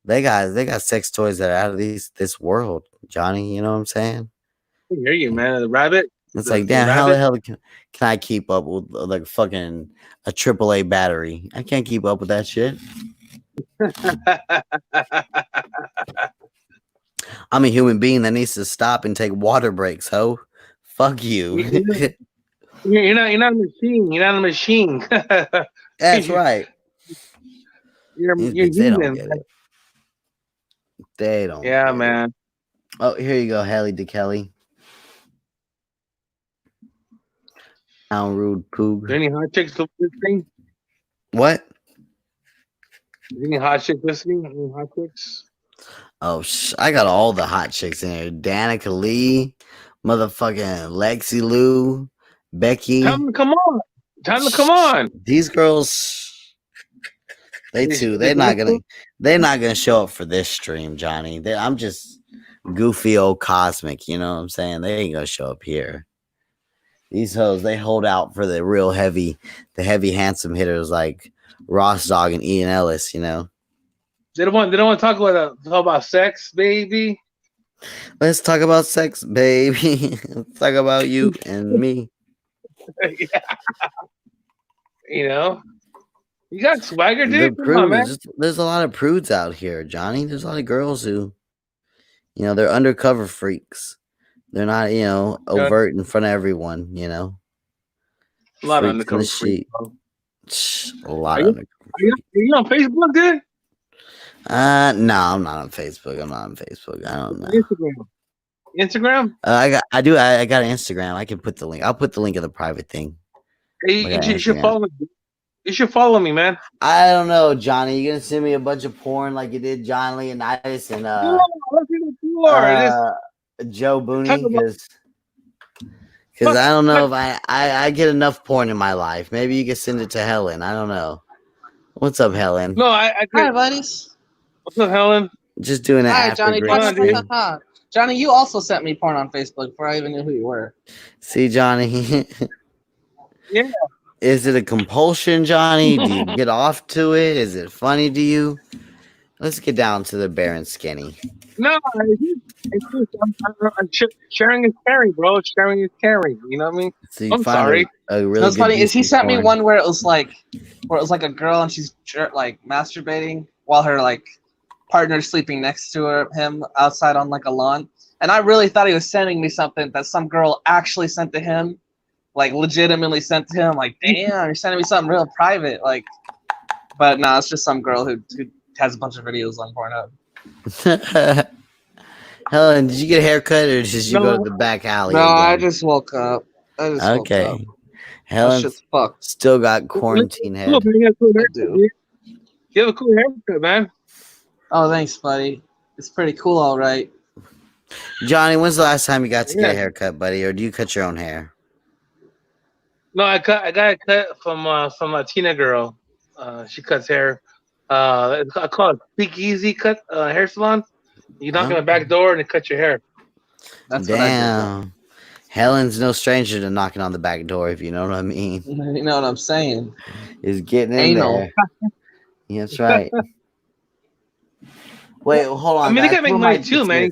they got sex toys that are out of this world, Johnny. You know what I'm saying? I hear you, man. The rabbit. It's like, damn, how the hell can I keep up with like fucking a AAA battery? I can't keep up with that shit. I'm a human being that needs to stop and take water breaks, ho. Fuck you. You're not a machine. You're not a machine. That's right. You're They don't human. get it. They don't. Yeah, get it. man. Oh, here you go, Helly DeKelly. How rude, poog. There any hot chicks listening? What? Any hot chicks listening? Any hot chicks? Oh, I got all the hot chicks in here. Danica Lee, motherfucking Lexi Lou, Becky. Tell them to come on. Tell them to come on. These girls, they're not gonna show up for this stream, Johnny. I'm just goofy old cosmic, you know what I'm saying? They ain't gonna show up here. These hoes, they hold out for the real heavy, handsome hitters like Ross Dog and Ian Ellis, you know. They don't want to talk about sex, baby. Let's talk about sex, baby. Let's talk about you and me. Yeah. You know, you got swagger, dude. Come on, man. There's a lot of prudes out here, Johnny. There's a lot of girls who, you know, they're undercover freaks. They're not, you know, overt in front of everyone, you know. A lot of undercover freaks. A lot of undercover freaks. Are you on Facebook, dude? No, I'm not on Facebook. I don't know. Instagram? I got Instagram. I can put the link. I'll put the link in the private thing. Hey, you should follow me. You should follow me, man. I don't know, Johnny. You gonna send me a bunch of porn like you did John Leonidas and Joe Booney? Because I don't know if I get enough porn in my life. Maybe you can send it to Helen. I don't know. What's up, Helen? No, Hi, buddies. What's up, Helen? Just doing it. Hi, Johnny. Johnny, you also sent me porn on Facebook before I even knew who you were. See, Johnny. Yeah. Is it a compulsion, Johnny? Do you get off to it? Is it funny to you? Let's get down to the bare and skinny. No, sharing is caring, bro. Sharing is caring. You know what I mean? So I'm sorry. What's funny is he sent me one where it was like a girl and she's like masturbating while her like partner's sleeping next to him outside on like a lawn, and I really thought he was sending me something that some girl actually sent to him, like legitimately sent to him. Like, damn, you're sending me something real private, like. But no, it's just some girl who has a bunch of videos on Pornhub. Helen, did you get a haircut or did you go to the back alley? No, I just woke up. Okay. Helen still got quarantine hair. You have a cool haircut, man. Oh, thanks, buddy. It's pretty cool, all right. Johnny, when's the last time you got to get a haircut, buddy, or do you cut your own hair? No, I got it cut from a Tina girl. She cuts hair. I call it Speakeasy cut hair salon. You knock on the back door and they cut your hair. That's damn. What I did. Helen's no stranger to knocking on the back door, if you know what I mean. You know what I'm saying? Is getting in there. Yeah, that's right. Wait, hold on. I mean, they can make money too, man.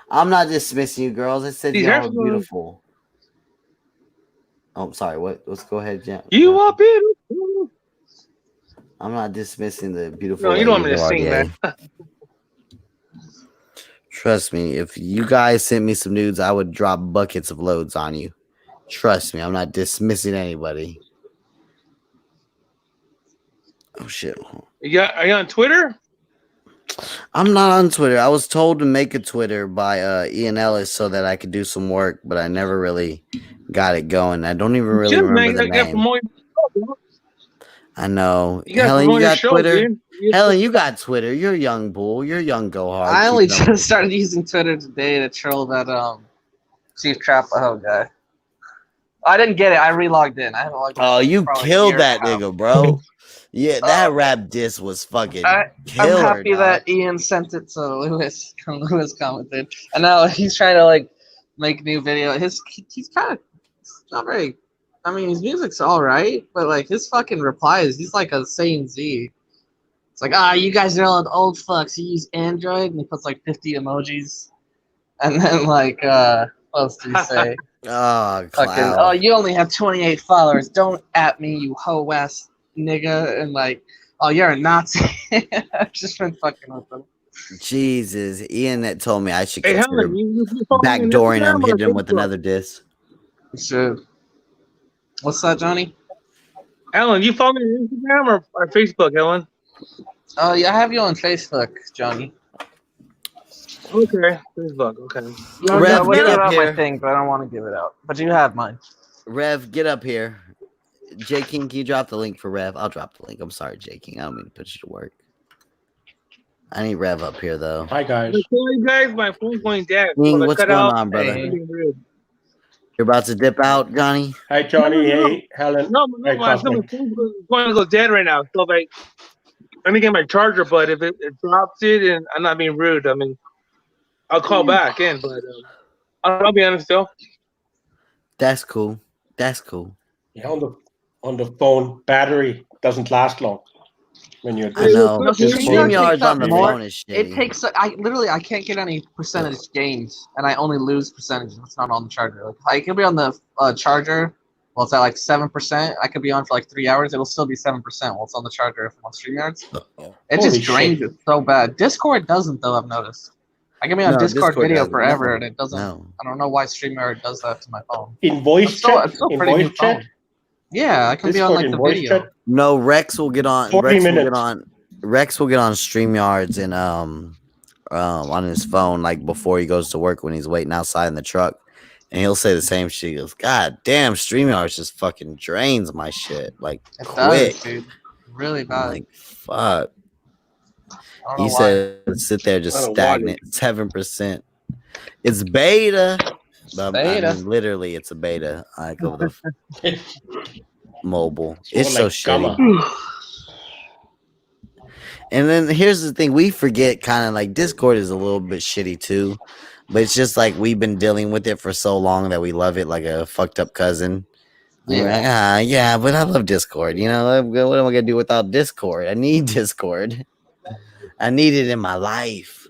I'm not dismissing you, girls. I said you are beautiful. Oh, sorry. Let's go ahead, Jen. You are beautiful. I'm not dismissing the beautiful. No, you don't want me to sing, man. Trust me, if you guys sent me some nudes, I would drop buckets of loads on you. Trust me, I'm not dismissing anybody. Oh shit! Are you on Twitter? I'm not on Twitter. I was told to make a Twitter by Ian Ellis so that I could do some work, but I never really got it going. I don't even really remember the name. I know. Helen, you got Twitter? Helen, you got Twitter. You're a young bull. You're a young go hard. I only just started using Twitter today to troll that Chief Trapaho guy. I didn't get it. I relogged in. I haven't logged in. Oh, you killed that nigga, bro. Yeah, that rap diss was fucking killer. I'm happy that Ian sent it to Lewis. Lewis commented. And now he's trying to like make new video. He's kind of not very. I mean, his music's all right, but like his fucking replies, he's like a Saiyan Z. It's like, you guys are all old fucks. You use Android, and he puts like 50 emojis, and then like, what else do you say? Fucking, you only have 28 followers. Don't at me, you hoe ass nigga, and like, you're a Nazi. I've just been fucking with him. Jesus, Ian that told me I should consider backdooring him, hitting him with another diss. You should. What's that, Johnny? Ellen, you follow me on Instagram or Facebook, Ellen? Yeah, I have you on Facebook, Johnny. Okay, Facebook. Okay. Rev, I would get give up out my here. thing, but I don't want to give it out. But you have mine. Rev, get up here. J King, can you drop the link for Rev? I'll drop the link. I'm sorry, J King. I don't mean to put you to work. I need Rev up here though. Hi guys. Sorry, guys, my phone's going dead. King, So I what's cut going out. on, brother? Hey. You're about to dip out, Johnny? Hi Johnny. No. Hey Helen. No, Hey my phone's Cosmic. going to go dead right now. So like, I need to get my charger, but if it drops it, and I'm not being rude, I mean, I'll call back in, but I'll be honest though. That's cool. That's cool. Yeah, on the phone, battery doesn't last long when you're. I know. No, The StreamYard StreamYard's takes on the up more. phone is shitty. It takes. I can't get any percentage gains, and I only lose percentages. It's not on the charger. Like I could be on the charger. Well, it's at like 7%. I could be on for like 3 hours. It'll still be 7%. Well, it's on the charger if I'm on StreamYards. It Holy just drains shit. it so bad. Discord doesn't though. I've noticed. I can be on No, Discord Discord video doesn't. forever, No. and it doesn't. No. I don't know why StreamYard does that to my phone. In voice chat. It's still In pretty new voice chat. phone. Yeah, I can be on Discord like in the voice video. chat. No, Rex will get on. 40 Rex will minutes. get on. Rex will get on StreamYards and on his phone like before he goes to work when he's waiting outside in the truck, and he'll say the same shit. He goes, "God damn, StreamYards just fucking drains my shit like It quick." does, dude. Really I'm bad. like, fuck. I don't know He why. said, "Sit there, just I don't want stagnant, 7%. It's beta." But, Beta. I mean, literally, it's a beta. Like over the mobile. More It's so like shitty. gamma. And then here's the thing: we forget kind of like Discord is a little bit shitty too, but it's just like we've been dealing with it for so long that we love it like a fucked up cousin. And we're like, yeah, but I love Discord. You know, what am I gonna do without Discord? I need Discord. I need it in my life.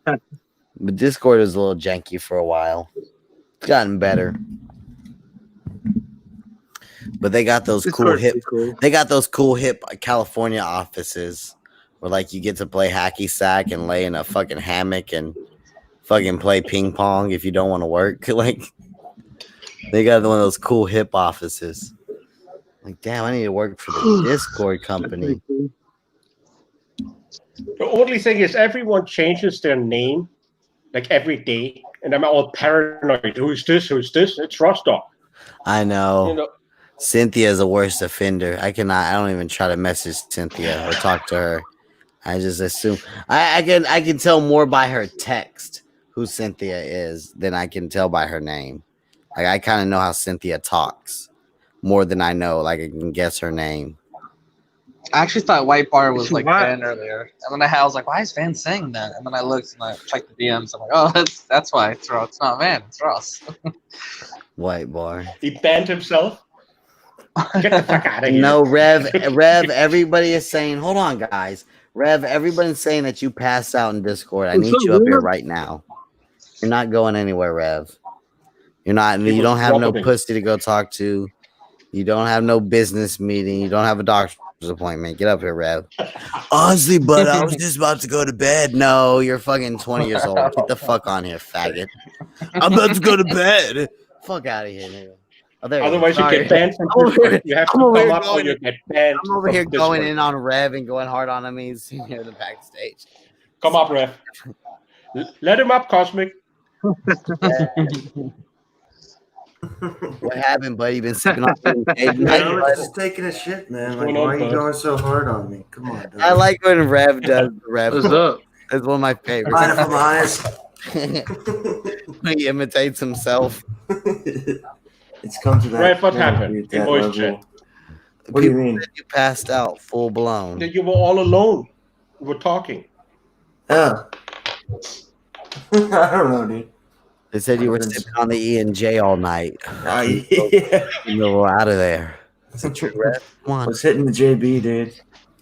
But Discord was a little janky for a while. It's gotten better. But they got those cool hip. They got those cool hip California offices where like you get to play hacky sack and lay in a fucking hammock and fucking play ping pong if you don't want to work. Like they got one of those cool hip offices. Like damn, I need to work for the Discord company. The only thing is everyone changes their name like every day, and I'm all paranoid. Who's this? Who's this? It's Rostock. I know. You know. Cynthia is the worst offender. I don't even try to message Cynthia or talk to her. I just assume I can tell more by her text who Cynthia is than I can tell by her name. Like I kind of know how Cynthia talks more than I know. Like I can guess her name. I actually thought White Bar was like What? Van earlier, and then I was like, "Why is Van saying that?" And then I looked and I checked the DMs. I'm like, "Oh, that's why it's Ross. It's not Van. It's Ross." White bar. He banned himself. Get the fuck out of here. No, Rev, everybody is saying, hold on, guys. Rev, everybody's saying that you passed out in Discord. I need you up here right now. You're not going anywhere, Rev. You're not. You don't have no pussy to go talk to. You don't have no business meeting. You don't have a doctor's appointment. Get up here, Rev. Honestly, but I was just about to go to bed. No, you're fucking 20 years old. Get the fuck on here, faggot. I'm about to go to bed. Fuck out of here, nigga. Oh, Otherwise, you get banned from Discord. You have to come up or you get banned. I'm over here going in on Rev and going hard on him. He's here in the backstage. Come up, Rev. Let him up, Cosmic. What happened, buddy? You been sipping off I was just taking a shit, man. Like, why are you going so hard on me? Come on, dog. I like when Rev does Rev. What's up? It's one of my favorites. Fine, if I'm honest. He imitates himself. It's come to that. Rev, what point, happened dude, in that voice level. chat? What do you mean? You passed out, full blown. That you were all alone. You were talking. Oh. I don't know, dude. They said you were sipping on the E and J all night. Yeah. You're a little out of there. It's a trick. Rev, come I on. was hitting the JB, dude.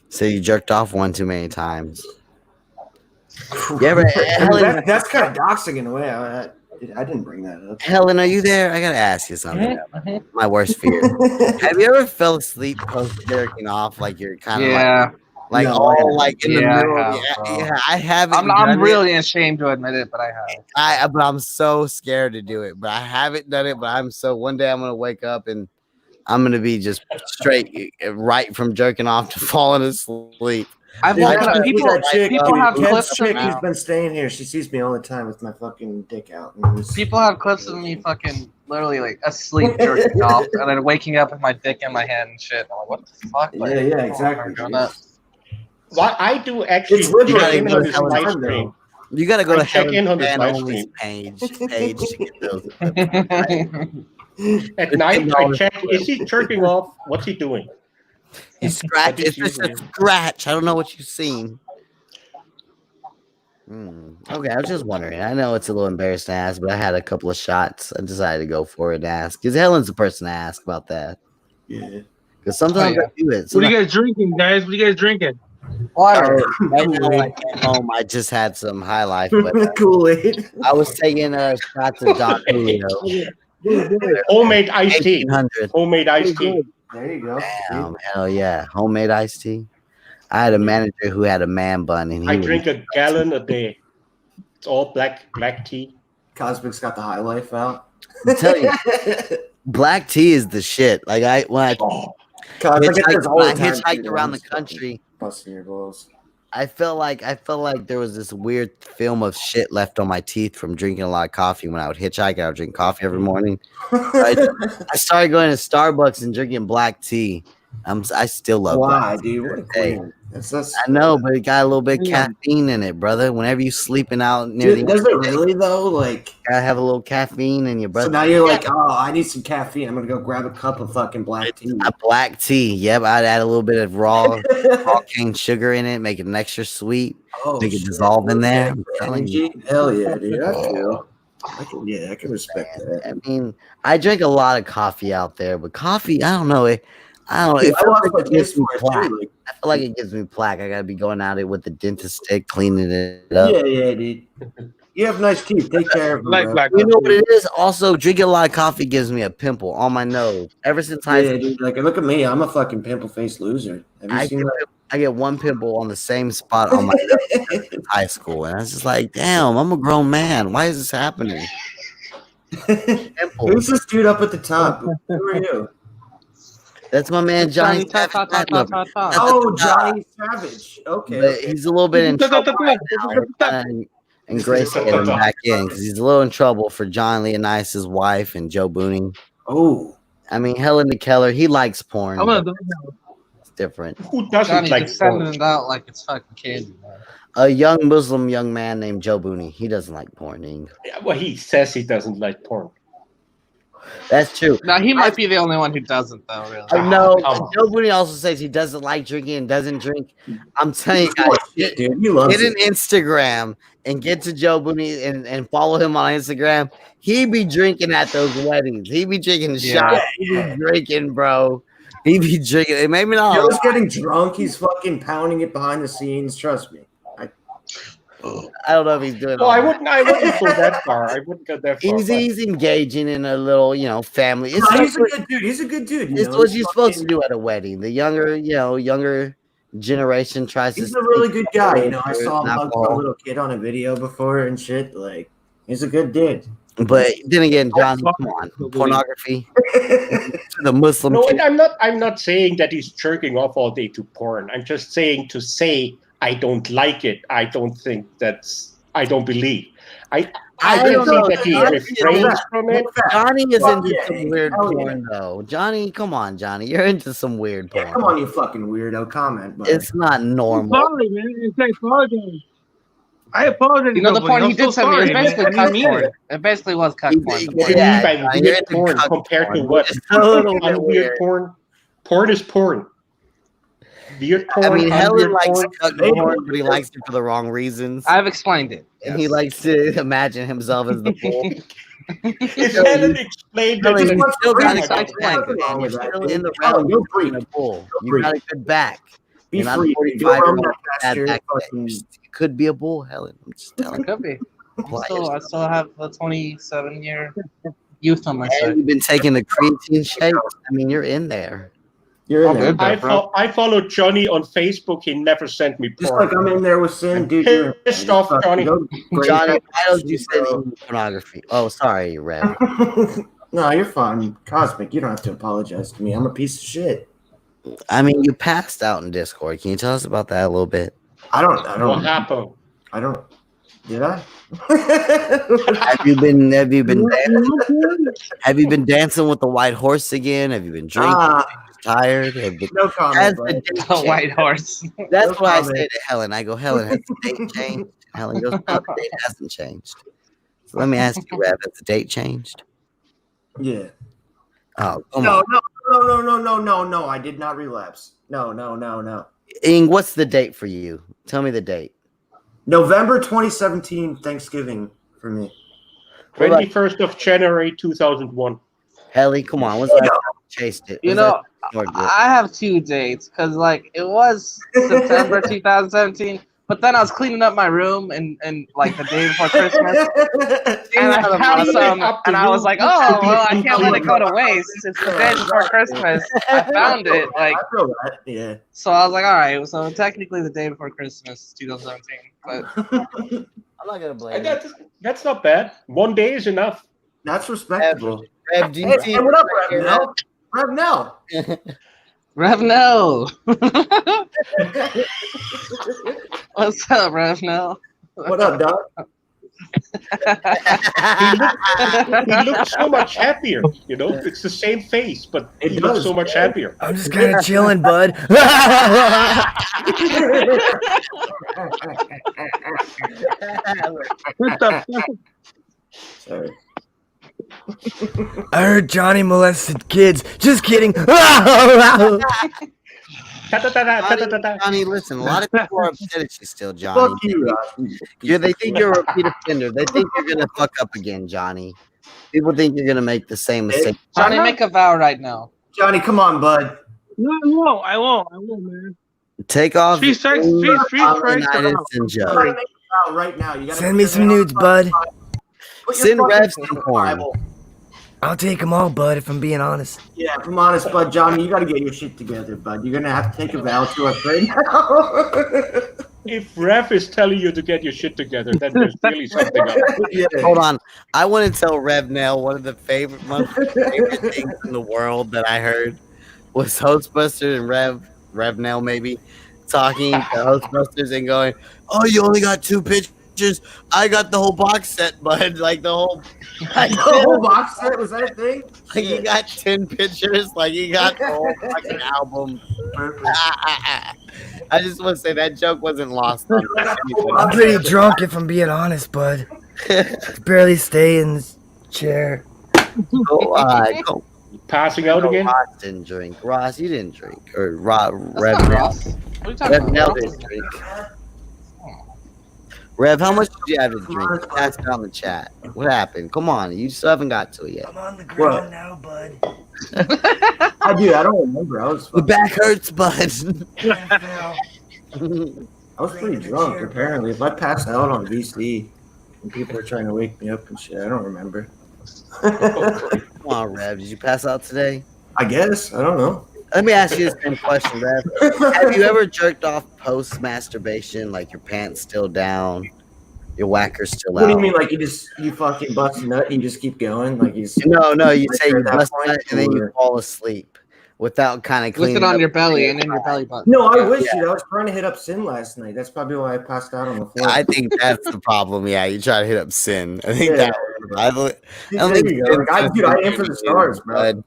So you jerked off one too many times. Yeah, but Helen, That's kind of doxing in a way. I didn't bring that up. Helen, are you there? I gotta ask you something. My worst fear. Have you ever fell asleep post jerking off? Like you're kind of like No, all like in the Yeah, I middle of have, the bro. yeah, I haven't. I'm done it. really ashamed to admit it, but I have. But I'm so scared to do it. But I haven't done it. But I'm so one day I'm gonna wake up and I'm gonna be just straight right from jerking off to falling asleep. I've Dude, woken up. that People chick, people dude, have Ken's clips of chick me. who's been staying here. She sees me all the time with my fucking dick out. And it's- People have clips of me fucking literally like asleep jerking off, and then waking up with my dick in my hand and shit. I'm like, what the fuck? Like, Yeah, exactly. doing that. What I do actually It's check liberating in on at his the same live time, stream. You gotta go I to check in on Helen's his fan live only stream. page to get those. At night, I check, is he jerking off? What's he doing? He's scratch. What is It's just a usually- scratch. I don't know what you've seen. Okay, I was just wondering. I know it's a little embarrassing to ask, but I had a couple of shots. I decided to go for it and ask because Helen's the person to ask about that. Yeah. Because sometimes yeah. I do it. What are Sometimes, you guys drinking, guys? What are you guys drinking? Water. right now when I came home, I just had some High Life, but Kool-Aid. I was taking shots of Don Julio. Homemade iced tea. 1800. Homemade iced tea. There you go. Damn, hell yeah, homemade iced tea. I had a manager who had a man bun, and he I would- drink a gallon a day. It's all black tea. Cosmic's got the High Life out. I tell you, black tea is the shit. Like when I Cosmic gets this all the time, hitchhiked dude. around the I'm just fucking country, busting your balls. I felt like there was this weird film of shit left on my teeth from drinking a lot of coffee. When I would hitchhike, I would drink coffee every morning. I started going to Starbucks and drinking black tea. I still love Why, black tea. dude? What a Hey, queen. That's I know, but it got a little bit of caffeine in it, brother. Whenever you sleeping out near Dude, the does it really though? Like, gotta have a little caffeine in your breath. so now you're like, oh, I need some caffeine. I'm gonna go grab a cup of fucking black tea. A black tea. Yep, I'd add a little bit of raw cane sugar in it, make it an extra sweet, make it shit. dissolve in there. I'm telling you. Energy? Hell yeah, dude. I can respect that. I mean, I drink a lot of coffee out there, but coffee, I don't know. I don't know. Dude, It I feels lost like my it gives taste me for it plaque. too. Like, I feel like it gives me plaque. I gotta be going at it with the dentist stick, cleaning it up. yeah, dude. You have nice teeth. Take care of them. Like bro. black. You know what it is? Also, drinking a lot of coffee gives me a pimple on my nose. Ever since high Yeah, school, dude. Like, look at me. I'm a fucking pimple face loser. Have you I seen get, that? I get one pimple on the same spot on my nose since high school, and I was just like, "Damn, I'm a grown man. Why is this happening?" Who's this dude up at the top? Who are you? That's my man Johnny. Oh, Johnny Savage. Okay. But he's a little bit in trouble right now. We're trying and Grace get him back in because he's a little in trouble for John Leonice's wife and Joe Booney. Oh, I mean, Helen Keller, he likes porn. I'm but gonna it's different. Who doesn't Johnny like just sending porn? it out like it's fucking candy. Man. A young Muslim young man named Joe Booney. He doesn't like porn. Yeah, well, he says he doesn't like porn. That's true. Now he might be the only one who doesn't though. Really. No, come on. Joe Booney also says he doesn't like drinking and doesn't drink. I'm telling you guys, shit, dude. He loves get an it. Instagram and get to Joe Booney and follow him on Instagram. He be drinking at those weddings. He be drinking shots. He be drinking, bro. He be drinking. Maybe not. Joe's getting drunk. He's fucking pounding it behind the scenes. Trust me. I don't know if he's doing. No, all I that. wouldn't go that far. I wouldn't go that far. He's engaging in a little, family. It's No, like he's a good dude. He's a good dude. it's what you're supposed to do at a wedding. The younger generation tries to. He's a really good guy. I saw him hug alcohol. a little kid on a video before and shit. Like, he's a good dude. But then again, John, come on, pornography. The Muslim. No, kid. and I'm not saying that he's jerking off all day to porn. I'm just saying to say I don't like it. I don't think I don't believe. I don't think that he refrains from it. Johnny is Fuck into yeah, some weird hell yeah. porn, though. Johnny, come on, Johnny, you're into some weird porn. Yeah, come on, you fucking weirdo. Comment, bud. It's not normal. sorry, man. It's like apologize. I apologize. You know the porn he I'm did so send me was sorry, man. basically I cuck didn't mean porn. it. It basically was cuck porn. What do you Yeah, mean by you're weird into porn cuck compared to porn. what? It's a little bit Unweird weird. porn? Porn is porn. Weird porn. I mean, Helen unweird likes porn. cuck porn, but he likes it for the wrong reasons. I've explained it. And he likes to imagine himself as the bull. If Helen explained Helen, it, you still got a Nothing good back, wrong man. You're with that, still dude. in the Helen, realm you're of free. being a bull. You're You got a good back. Be You're not free. 45-year-old You're bad your back. fucking- You could be a bull, Helen. I'm just telling you. Could be. Apply I still have a 27-year youth on my And side. you've been taking the creatine shakes. I mean, you're in there. You're in Oh, there. good. I followed Johnny on Facebook. He never sent me Just porn. like I'm in there with Sin, dude. I'm You're pissed off, Johnny. Go- Johnny, why don't you send me pornography? Oh, sorry, Rev. No, you're fine. Cosmic, you don't have to apologize to me. I'm a piece of shit. I mean, you passed out in Discord. Can you tell us about that a little bit? I don't. What happened? I don't. Did I? Have you been dancing with the white horse again? Have you been drinking? Have you been tired? No comment. The white horse. That's No what I comment. say to Helen. I go, Helen, has the date changed? Helen goes, no, the date hasn't changed. So let me ask you, Rev, has the date changed? Yeah. Oh, come on. No. I did not relapse. No. Ing, what's the date for you? Tell me the date. November 2017, Thanksgiving for me. 21st of January 2001. Helly, come on. What's that? Chased it. You know, I have 2 dates because like it was September 2017, but then I was cleaning up my room and like the day before Christmas, and I found some, and I was like, oh well, I can't let it go to waste. It's the day before Christmas. I found it, like, I feel that, yeah. so I was like, all right, so technically the day before Christmas, 2017, but I'm not gonna blame you. That's not bad. 1 day is enough. That's respectable. Rev, do you see? Hey, what up, Rev? No? Rev, no. Rev, no. What's up, Rev? No. What up, dog? He looks so much happier. You know, it's the same face, but he looks so much happier. I'm just kind of chilling, bud. What the fuck? Sorry. I heard Johnny molested kids. Just kidding. Johnny, listen, a lot of people are upset at you still, Johnny. Fuck you, Rob. They think you're a repeat offender. They think you're gonna fuck up again, Johnny. People think you're gonna make the same mistake. Johnny, make a vow right now. Johnny, come on, bud. No, I won't, man. Take off. Three strikes. And Joe. Right now. You gotta Send me some nudes, bud. Send Rev some porn. I'll take them all, bud, if I'm being honest. Yeah, if I'm honest, bud, Johnny, you got to get your shit together, bud. You're going to have to take a vow to us right now. If Rev is telling you to get your shit together, then there's really something up. Yeah. Hold on. I want to tell Rev Nell one of the favorite things in the world that I heard was Hostbusters and Rev Nell maybe talking to Hostbusters and going, "Oh, you only got 2 pictures. I got the whole box set, bud. Like the whole box set? Was that a thing? Like he got 10 pictures. Like he got the whole fucking album." I just want to say that joke wasn't lost on anybody. I'm pretty drunk, if I'm being honest, bud. Barely stay in this chair. Go. Passing out again? Ross didn't drink. Ross, you didn't drink. Or Rev Nell. Rev Nell didn't drink. Rev, how much did you have to drink? Pass it on the chat. What happened? Come on, you still haven't got to it yet. I'm on the ground now, bud. I don't remember. The back hurts, bud. I was pretty drunk, apparently. If I passed out on VC and people are trying to wake me up and shit, I don't remember. Come on, Rev. Did you pass out today? I guess. I don't know. Let me ask you the same question, Rev. Have you ever jerked off post-masturbation, like your pants still down, your whacker's still out? What do you mean, like you fucking bust a nut and you just keep going? Like you No, you say you bust a nut and then you fall asleep without kind of cleaning With it on your belly and in your belly button. No, I wish you. I was trying to hit up Sin last night. That's probably why I passed out on the floor. I think that's the problem. Yeah, you try to hit up Sin. I think that. I don't think I aim for the stars, bro.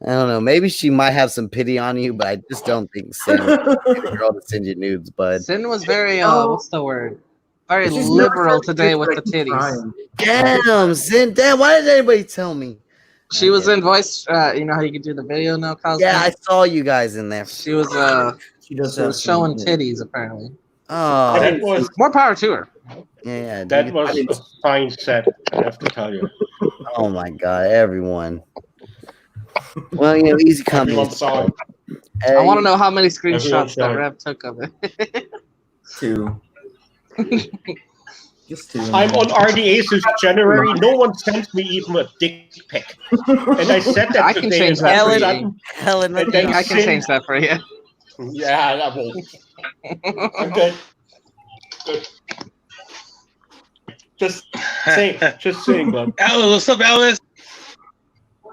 I don't know. Maybe she might have some pity on you, but I just don't think Sin would be the girl to send you nudes, bud. Sin was very what's the word? Very liberal today with the titties. Damn, Sin. Damn, why didn't anybody tell me? She was in voice. You know how you can do the video now, Cosmo? Yeah, I saw you guys in there. She was she was showing titties apparently. Oh, that was more power to her. Yeah, that was a fine set. I have to tell you. Oh my god, everyone. Well, you know, easy coming. I want to know how many screenshots that Rev took of it. 2. Just 2. I'm on RDA since January. No one sent me even a dick pic. And I said that I can today. Change that for you. Helen, I can change that for you. Yeah, I will. I'm good. Good. Just saying, bud. Alice, what's up, Alice?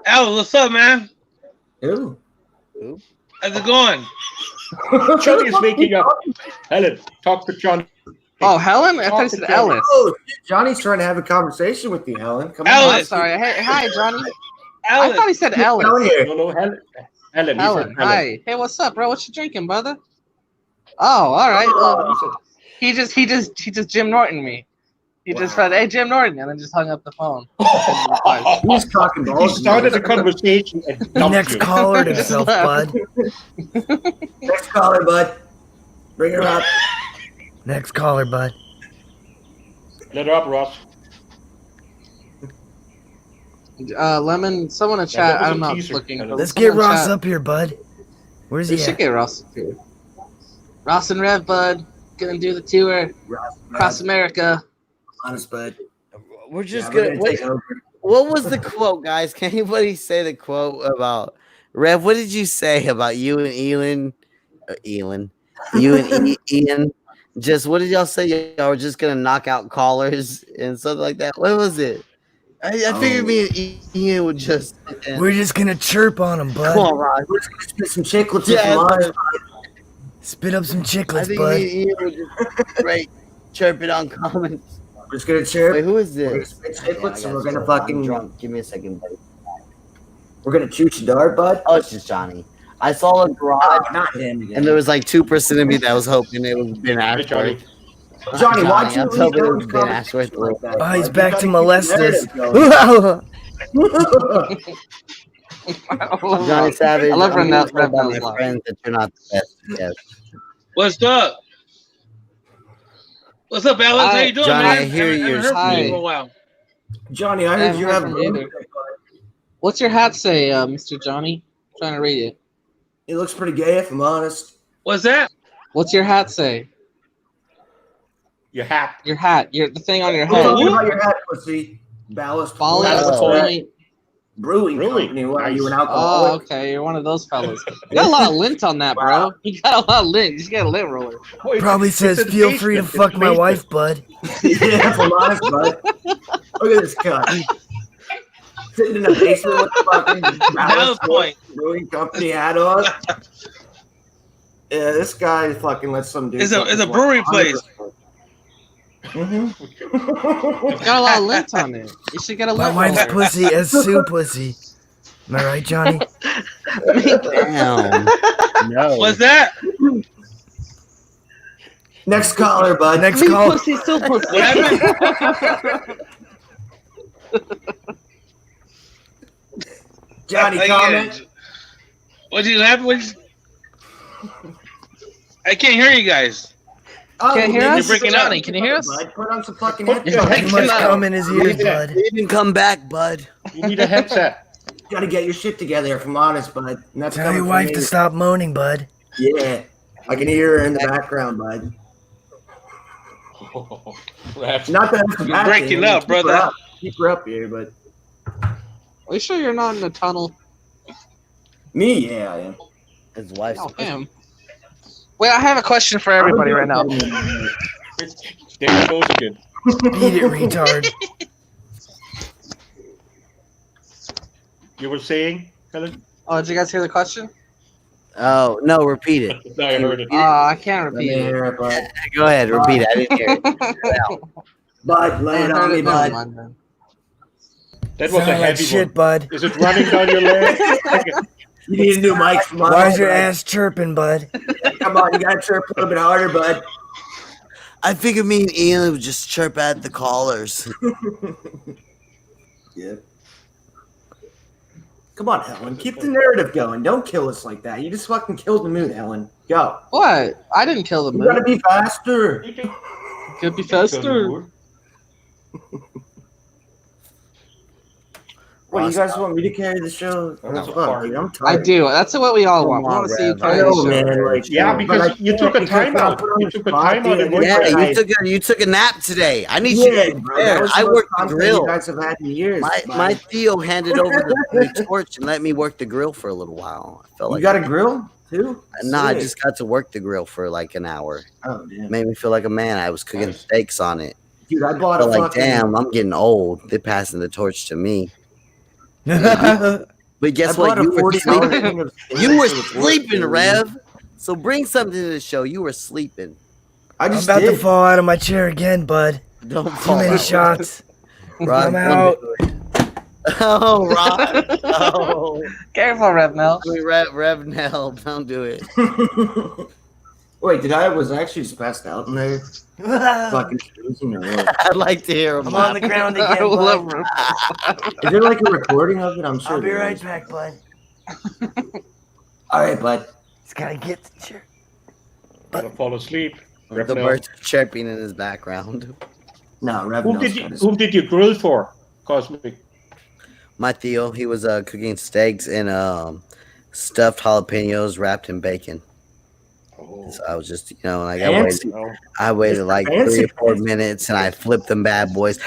Al, what's up, man? Ooh. How's it going? Johnny is waking up. Helen, talk to Johnny. Oh, Helen? I thought you said Ellis. Oh, Johnny's trying to have a conversation with you, Helen. Come Oh, on. I'm sorry. Hey, hi, Johnny. Alice. I thought he said Ellis. Down here. No, Helen. Helen, he Helen, said Helen. hi. Hey, what's up, bro? What you drinking, brother? Oh, all right. Well, he just Jim Norton me. He just said, "Hey, Jim Norton," and then just hung up the phone. He's talking He balls. started the conversation and dumped Next you. caller himself, bud. Next caller, bud. Bring her up. Next caller, bud. Let her up, Ross. Lemon, someone in that chat. was I'm a not teaser, looking. Helen. Let's Someone get in Ross chat. up here, bud. Where's We he should at? get Ross up here. Ross and Rev, bud. Gonna do the tour across America. Honest, bud. We're just Yeah, we're gonna. gonna take over. What was the quote, guys? Can anybody say the quote about Rev? What did you say about you and Elon? You and Ian. Just what did y'all say? Y'all were just gonna knock out callers and something like that. What was it? I figured me and Ian would just. We're just gonna chirp on him, Come on, bud. Ross. We're just gonna spit some chiclets Yeah, with that's some Spit up some I chiclets, think bud. me and Ian would just straight chirp it on comments. We're just gonna chirp. Wait, who is We're gonna this? spit Damn, I chiclets and gotta we're gonna chill. I'm fucking. drunk. Give me a second, buddy. We're gonna shoot your dart, bud. Oh, it's just Johnny. I saw a garage, Not him. Again. and there was like 2% of me that was hoping it was Ben Hey, Johnny. Ashworth. Johnny, why'd you I'm leave hoping it those was Ben Ashworth. conversations like that? Oh, he's bud? back You to gotta molest keep the us. narrative going. Johnny Savage. I love I'm Rev told by Nell's my laugh. friends that you're not the best. Yes. What's up? What's up, Alex? How you doing, Johnny, man? I hear haven't you're heard from you Hi. for a while. Johnny, I I heard haven't you heard have. from you either. What's your hat say, Mr. Johnny? I'm trying to read it. It looks pretty gay, if I'm honest. What's that? What's your hat say? Your hat. Your hat. The thing on your We're head. talking about your hat, pussy. Ballast. Ballast Oh. Point. Brewing Brewing. company. What are Nice. you, an Oh, alcoholic? okay. You're one of those fellas. You got a lot of lint on that, bro. You got a lot of lint. You just get a lint roller. Oh, it's- Probably it's says, in the "Feel free to basement. fuck It's my basement. wife, bud." Yeah, if I'm honest, bud. Look at this cut. Sitting in the basement with the fucking Ballast Point. brewing company hat on. Yeah, this guy fucking lets some dude. It's a brewery place. Mm-hmm. Got a lot of lint on it. You should get a My lint wife's roller. pussy is Sue pussy. Am I right, Johnny? Damn. No. What's that? Next caller, bud. Next Me call. pussy, still pussy. What happened? Johnny, I comment. get it. What you have? I can't hear you guys. Oh, Can't hear maybe us? sit Breaking up. up. Johnny, can you hear us? Bud, put on some fucking Put your headphones. Too much Cannot. cum in his ears, Yeah. bud. You didn't come back, bud. You need a headset. You gotta get your shit together, if I'm honest, bud. And that's Tell coming your from wife me. to stop moaning, bud. Yeah, I can hear her in the background, bud. Perhaps. Not that I'm You're breaking up, keep her brother. up. Keep her up here, but Are you sure you're not in a tunnel? me, yeah, I am. His wife's. Oh, him. Wait, I have a question for everybody right now. There it goes again. Beat it, retard. You were saying, Helen? Oh, did you guys hear the question? Oh no! Repeat it. No, I heard it. I can't Let me repeat it. hear it, bud. Go ahead. Repeat it. I didn't hear it. Bud, lay it on me, Never bud. mind, then. That was a Sound like heavy shit, one. bud. Is it running down your leg? You need a new mic from Why's your ass chirping, bud? Come on, you gotta chirp a little bit harder, bud. I figured me and Ian would just chirp at the callers. Yeah. Come on, Helen. Keep the narrative going. Don't kill us like that. You just fucking killed the mood, Helen. Go. What? I didn't kill the You moon. gotta be faster. Could be faster. What, you guys want me to carry the show? That was a Fuck, fart. dude, I'm I tired. do. That's what we all want. We Come want to on, see you Rev. I carry the know, show. man. Like, Yeah, but because I you can't took a because I'm timeout. put on You the took a spot, timeout dude. and worked Yeah, it. you took a nap today. I need Yeah, you to be bro. That fair. was I the most worked the content grill. you guys have had in years. My Theo handed over the torch and let me work the grill for a little while. I felt You like got a grill too? Nah, I Sick. just got to work the grill for like an hour. Oh damn, Made me feel like a man. I was cooking steaks on it. dude! I I bought felt a like, fucking. damn, I'm getting old. They're passing the torch to me. But guess I what? bought a You were $40 sleeping. thing of You were for the sleeping, $40. Rev. So bring something to the show. You were sleeping. I I'm just about to did. fall out of my chair again, bud. Don't Too fall many out. shots. Rod, I'm out. Oh, Rod. Oh. Careful, Revnell. I mean, Rev Nell, don't do it. Wait, was I actually just passed out in there? Fucking snoozing or what? I'd like to hear him. I'm on the ground I again, love bud. Is there like a recording of it? I'm sure I'll be there right is. back, bud. All right, bud. Just gotta get the chair. Gonna fall asleep. The Rev Nell. birds are chirping in his background. No, Rev Whom Nell's did got his- you grill for, Cosmic? My Theo, he was cooking steaks and stuffed jalapenos wrapped in bacon. Oh, So I was just, like Fancy. I waited Mr. like Fancy 3 or 4 Pants. minutes and I flipped them bad boys.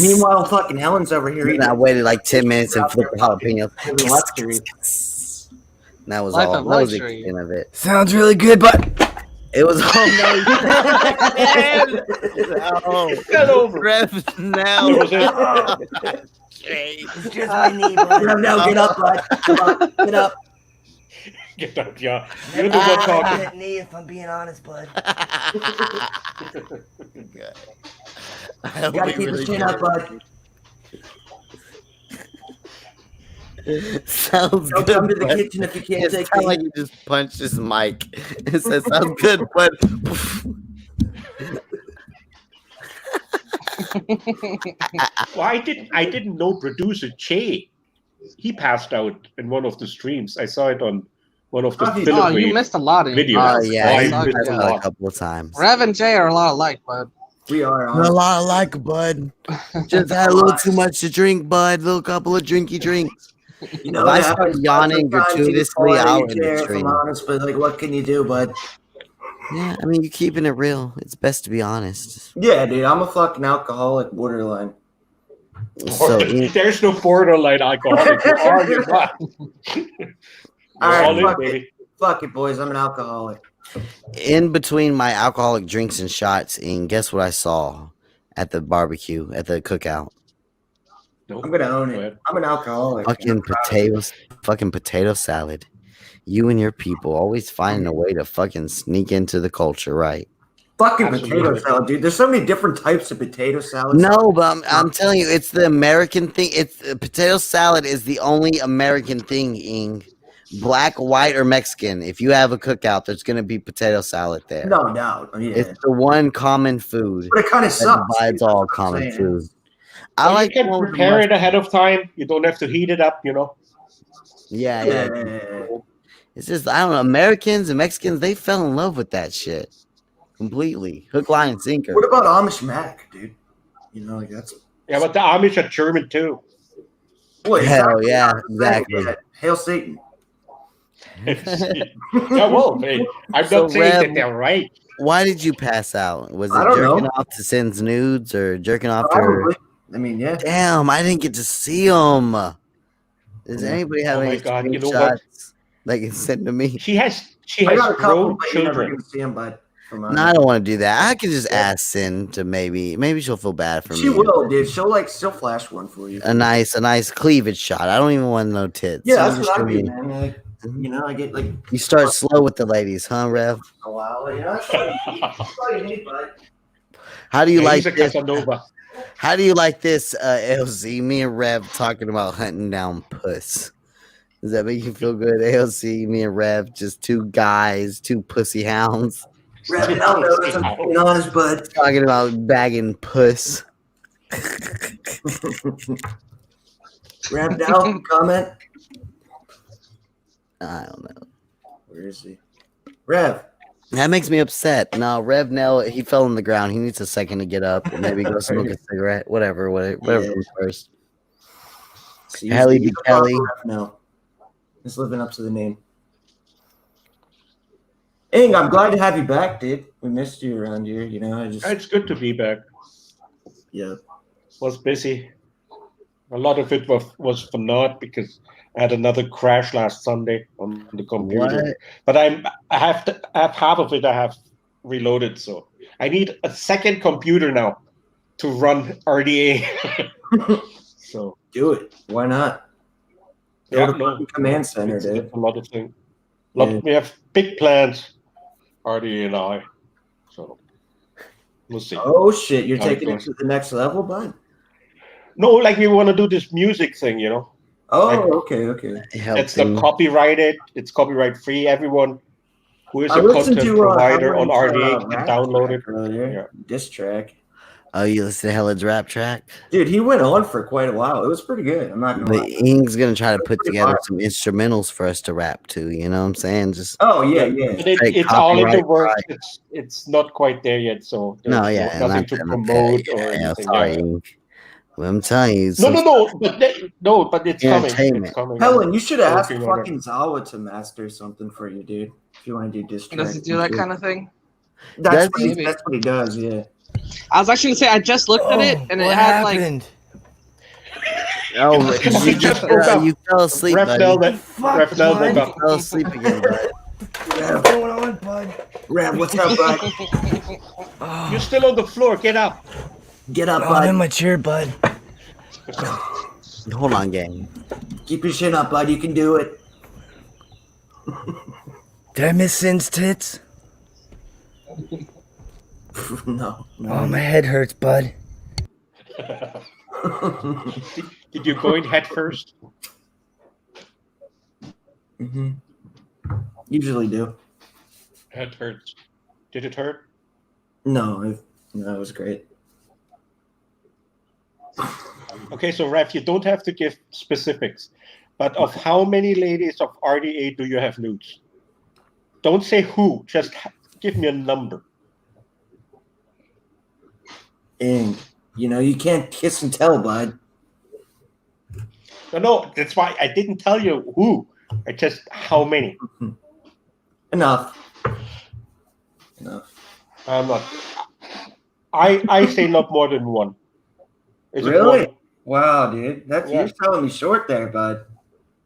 Meanwhile, fucking Helen's over here And eating. I waited like 10 minutes and flipped the jalapenos. Having luxury. And that was Life all. of That was the luxury. extent of it. Sounds really good, but It was all no. Get over. Rev now. That was it. it's just my knee, bud. Rev Nell, get up, bud. Come on, get up. Get up, yeah. You're the one talking. That knee, if I'm being honest, bud. I hope Gotta he keep really his chin did. up, bud. Sounds Don't good. come to the bud. kitchen if you can't It take sounds it. like you just punched his mic. It says, sounds good, but Well, I didn't know producer Che. He passed out in one of the streams. I saw it on one of the Oh, Oh, you Filigree missed a lot. videos. yeah, I he suck, missed passed a out a lot. couple of times. Rev and Jay are a lot alike, but We are A on. lot of like, bud. Just had a little too much to drink, bud. Little couple of drinky drinks. You know, If I that start happens yawning sometimes. You gratuitously, fall out of I'll your end the chair, if stream. I'm honest, but like, what can you do, bud? Yeah, I mean, you're keeping it real. It's best to be honest. Yeah, dude, I'm a fucking alcoholic, borderline. So, There's no borderline alcoholic. You are, you're not. You're All right, all in, fuck baby. Fuck it, boys. I'm an alcoholic. in between my alcoholic drinks and shots, and guess what I saw at the barbecue, at the cookout? Nope. I'm gonna own Go it. ahead. I'm an alcoholic. Fucking potatoes, fucking potato salad. You and your people always finding a way to fucking sneak into the culture, right? Fucking Absolutely. potato salad, dude. There's so many different types of potato salad. No, but I'm telling you, it's the American thing. It's potato salad is the only American thing. Ing, black, white, or Mexican. If you have a cookout, there's gonna be potato salad there. No doubt. Yeah. It's the one common food But it kind of that sucks. divides dude. all That's what I'm common saying. food. I Well, like you the can one with the prepare it mustard. ahead of time. You don't have to heat it up, Yeah, Yeah. yeah. It's just I don't know. Americans and Mexicans, they fell in love with that shit completely, hook, line, and sinker. What about Amish Mac, dude? You know, like that's. Yeah, but the Amish are German too. Boy, Hell exactly. yeah, I'm saying, exactly. yeah. Hail Satan. Yeah, well, hey, I'm So, not saying Rev, that they're right. Why did you pass out? Was it I don't jerking know. off to send nudes or jerking off to? Probably. I mean, yeah. Damn, I didn't get to see them. Does Yeah. anybody have Oh my any God, you know what? screenshots they can send to me? She has I got a couple, grown but you're never children. gonna see them, bud. From No, I don't want to do that. I could just ask Sin to maybe she'll feel bad for She me. will, dude. She'll flash one for you. A nice cleavage shot. I don't even want no tits. Yeah, You that's just what I show do, me- man. Like, you know, I get like You start slow with the ladies, huh, Rev? a while. You know, that's all you need, bud. How do you Yeah, like he's a this? Casanova. How do you like this, AOC? Me and Rev talking about hunting down puss. Does that make you feel good, AOC? Me and Rev, just two guys, two pussy hounds, Wrap it up, though. That's what I'm being honest, bud. talking about bagging puss. Wrap it out. Comment. I don't know. Where is he? Rev. That makes me upset. No, Rev Nell, he fell on the ground. He needs a second to get up and maybe go smoke a cigarette. Whatever Yeah. comes first. See, Helly he's be the proper Kelly. Rev now. He's living up to the name. Ing, I'm glad to have you back, dude. We missed you around here. You know, It's good to be back. yeah. Was busy. A lot of it was for naught because I had another crash last Sunday on the computer. What? But I have half of it I have reloaded, so I need a second computer now to run RDA. So Do it. Why not? Go to fucking command center, dude. It's a lot of things. Yeah. We have big plans, RD and I. So we'll see. Oh shit, you're How it taking it goes. to the next level, bud? No, like we want to do this music thing, you know. Oh, Like, okay. It's not copyrighted. It's copyright free. Everyone who is I a listened content to provider on Helen's, RDA can rap download it. track earlier. Yeah. Diss track. Oh, you listen to Helen's rap track? Dude, he went on for quite a while. It was pretty good. I'm not gonna But lie. Ing's gonna try to put pretty together hard. some instrumentals for us to rap to. You know what I'm saying? Just Oh yeah. But it's all in the works. It's not quite there yet, so there's nothing to promote or anything. Sorry, Yeah. Ing. Well, I'm telling you. But it's coming. It's coming. Helen, you should ask Working on it. fucking Zawa to master something for you, dude. If you want to do diss Does he do that kind of thing? That's what he does, yeah. I was actually gonna say I just looked at it and it had happened? Oh, you fell asleep, buddy. You fell asleep again, bud. What's going on, bud? Rev, what's up, bud? You're still on the floor. Get up. Get up, I'm bud. in my chair, bud. Hold on, gang. Keep your chin up, bud. You can do it. Did I miss Sin's tits? No. Oh, my head hurts, bud. Did you go in head first? Mm-hmm. Usually do. Head hurts. Did it hurt? No, it was great. Okay, so Raf, you don't have to give specifics, but of how many ladies of RDA do you have nudes? Don't say who, just give me a number. And, you can't kiss and tell, bud. No, that's why I didn't tell you who. I just how many. Enough. I'm not. I say not more than one. Is it Really? one? Wow, dude. You're selling me short there, bud.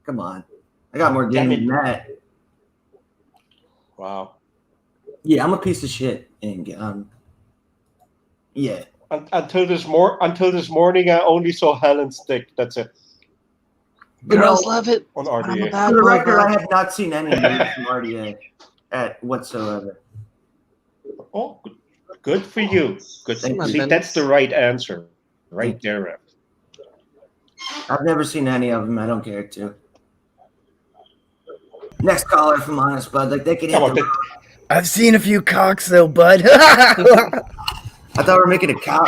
Come on. I got more game than that. Wow. Yeah, I'm a piece of shit. And yeah. Until this morning, I only saw Helen's dick. That's it. Girls love it. On RDA. For the record, I have not seen any news from RDA at whatsoever. Oh, good for you. Good. Thank See, you. that's the right answer, right there, Raf. I've never seen any of them. I don't care to. Next caller from Honest Bud. Like, they can hit I've seen a few cocks, though, bud. I thought we were making a cow.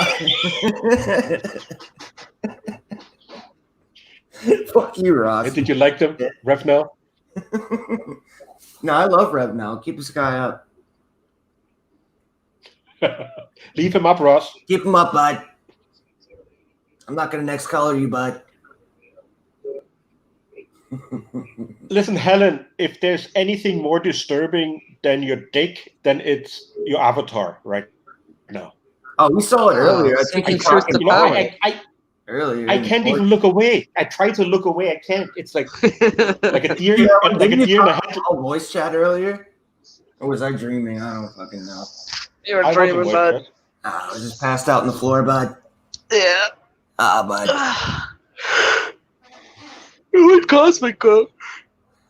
Fuck you, Ross. Did you like them, Rev now? No, I love Rev now. Keep this guy up. Leave him up, Ross. Keep him up, bud. I'm not gonna next caller you, bud. Listen, Helen, if there's anything more disturbing than your dick, then it's your avatar right now. Oh, we saw it earlier. I think earlier. I can't even look away. I try to look away. I can't. It's like a deer. Like a deer in the head. Voice chat earlier, or was I dreaming? I don't fucking know. You were dreaming, bud. I was just passed out on the floor, bud. Yeah. Bud. You went cosmic, bro.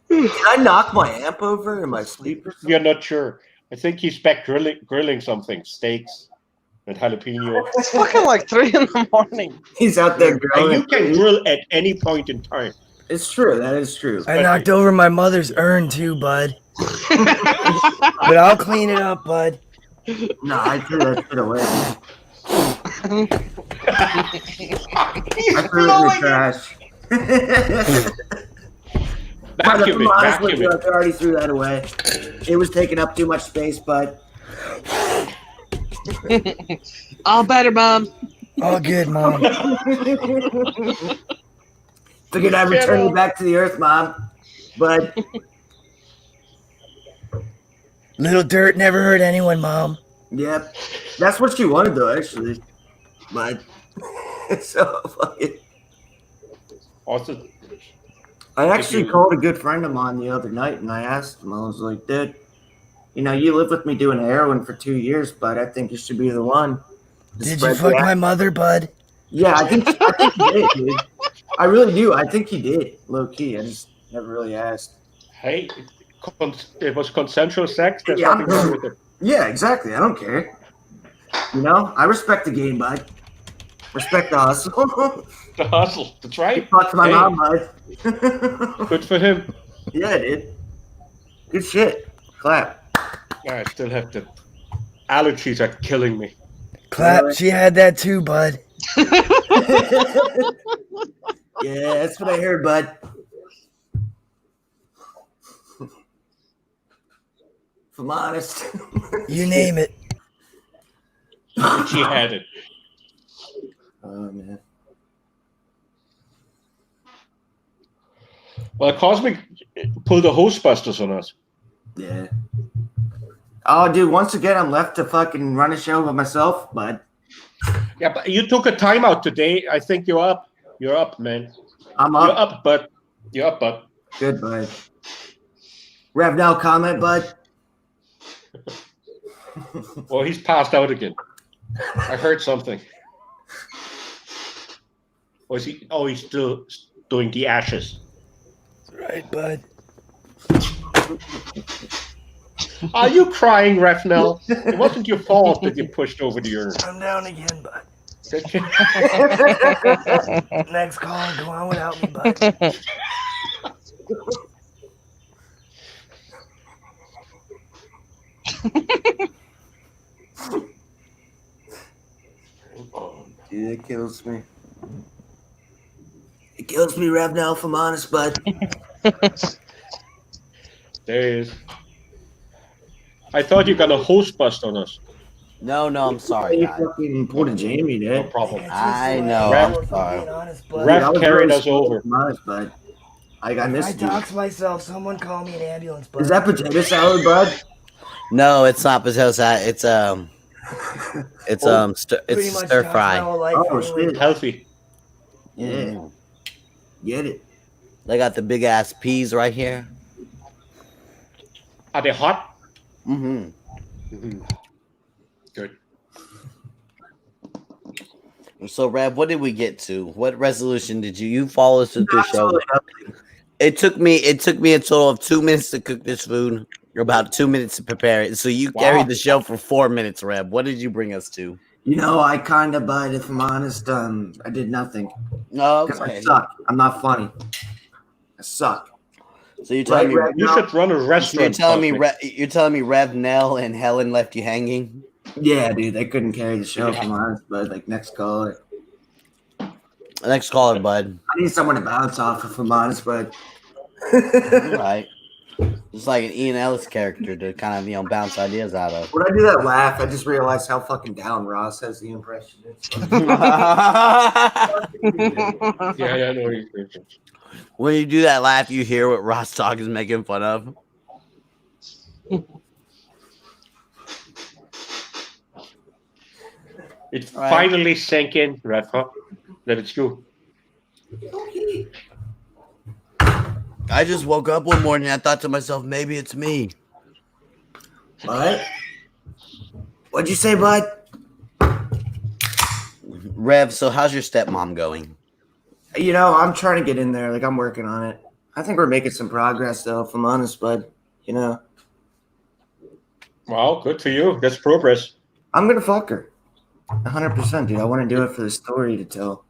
Did I knock my amp over in my sleep? We are not sure. I think he's back grilling something, steaks with jalapeno. It's fucking like 3 in the morning. He's out there grilling. And you can grill at any point in time. It's true. That is true. I knocked over my mother's urn too, bud. But I'll clean it up, bud. No, I threw that shit away. I threw it in the trash. Vacuum it. I already threw that away. It was taking up too much space, bud. All better, Mom. All good, Mom. Figured I'd return you back to the earth, Mom. But little dirt never hurt anyone, Mom. Yep. That's what she wanted, though, actually. But so fucking. Also, I actually called a good friend of mine the other night, and I asked him. I was like, "Dude, you lived with me doing heroin for 2 years, but I think you should be the one." Did you fuck my mother, bud? Yeah, I think you did, dude. I really do. I think he did, low key. I just never really asked. Hey, it was consensual sex. There's Yeah, nothing wrong with it. Yeah, exactly. I don't care. You know, I respect the game, bud. Respect the hustle. The hustle. That's right. Talk to my Hey, mom, bud. good for him. Yeah, dude. Good shit. Clap. I still have the allergies are killing me. Clap. She had that too, bud. Yeah, that's what I heard, bud. If I'm honest. You name it. She had it. Oh, man. Well, Cosmic pulled the Hostbusters on us. Yeah. Oh, dude, once again, I'm left to fucking run a show by myself, bud. Yeah, but you took a timeout today. I think you're up. You're up, man. I'm up. You're up, bud. You're up, bud. Good, bud. Rev, now comment, bud. Well, he's passed out again. I heard something. Was he? Oh, he's still doing the ashes. Right, bud. Are you crying, Raphnel? It wasn't your fault that you pushed over the urn. I'm down again, bud. Next caller, go on without me, bud. Dude, it kills me. It kills me, Rev, now, if I'm honest, bud. There he is. I thought you got a host bust on us. No, I'm sorry, You guys. fucking pulled a Jamie, No dude. problem. I know. Ref- I'm sorry. Ref carried us over. If I'm honest, bud. I I missed you. dox myself. Someone call me an ambulance, bud. Is that potato salad, bud? No, it's not potato salad. It's Pretty much stir dox fry. my whole life Oh, anyway. shit. Healthy. Yeah. Get it. They got the big ass peas right here. Are they hot? Mm-hmm. Good. So, Rev, what did we get to? What resolution did you follow us through the show? It took me a total of 2 minutes to cook this food, or about 2 minutes to prepare it. So you carried the show for 4 minutes, Rev. What did you bring us to? You know, I kind of, bud, if I'm honest, I did nothing. No, Because okay. I suck. I'm not funny. I suck. So you're telling me Rev, You should run a so restaurant. you're telling me Rev, Nell, and Helen left you hanging? Yeah, dude, they couldn't carry the show, if I'm honest, bud. Like, next caller. Next caller, bud. I need someone to bounce off, if I'm honest, bud. All right. Just like an Ian Ellis character to kind of, bounce ideas out of. When I do that laugh, I just realized how fucking down Ross has the impression. Yeah, I know. When you do that laugh, you hear what Ross Talk is making fun of. It finally sank in, Rafa, that it's you. I just woke up one morning and I thought to myself, maybe it's me. What? What'd you say, bud? Rev, so how's your stepmom going? You know, I'm trying to get in there. Like, I'm working on it. I think we're making some progress, though, if I'm honest, bud. You know? Wow, good for you. That's progress. I'm going to fuck her. 100%, dude. I want to do it for the story to tell.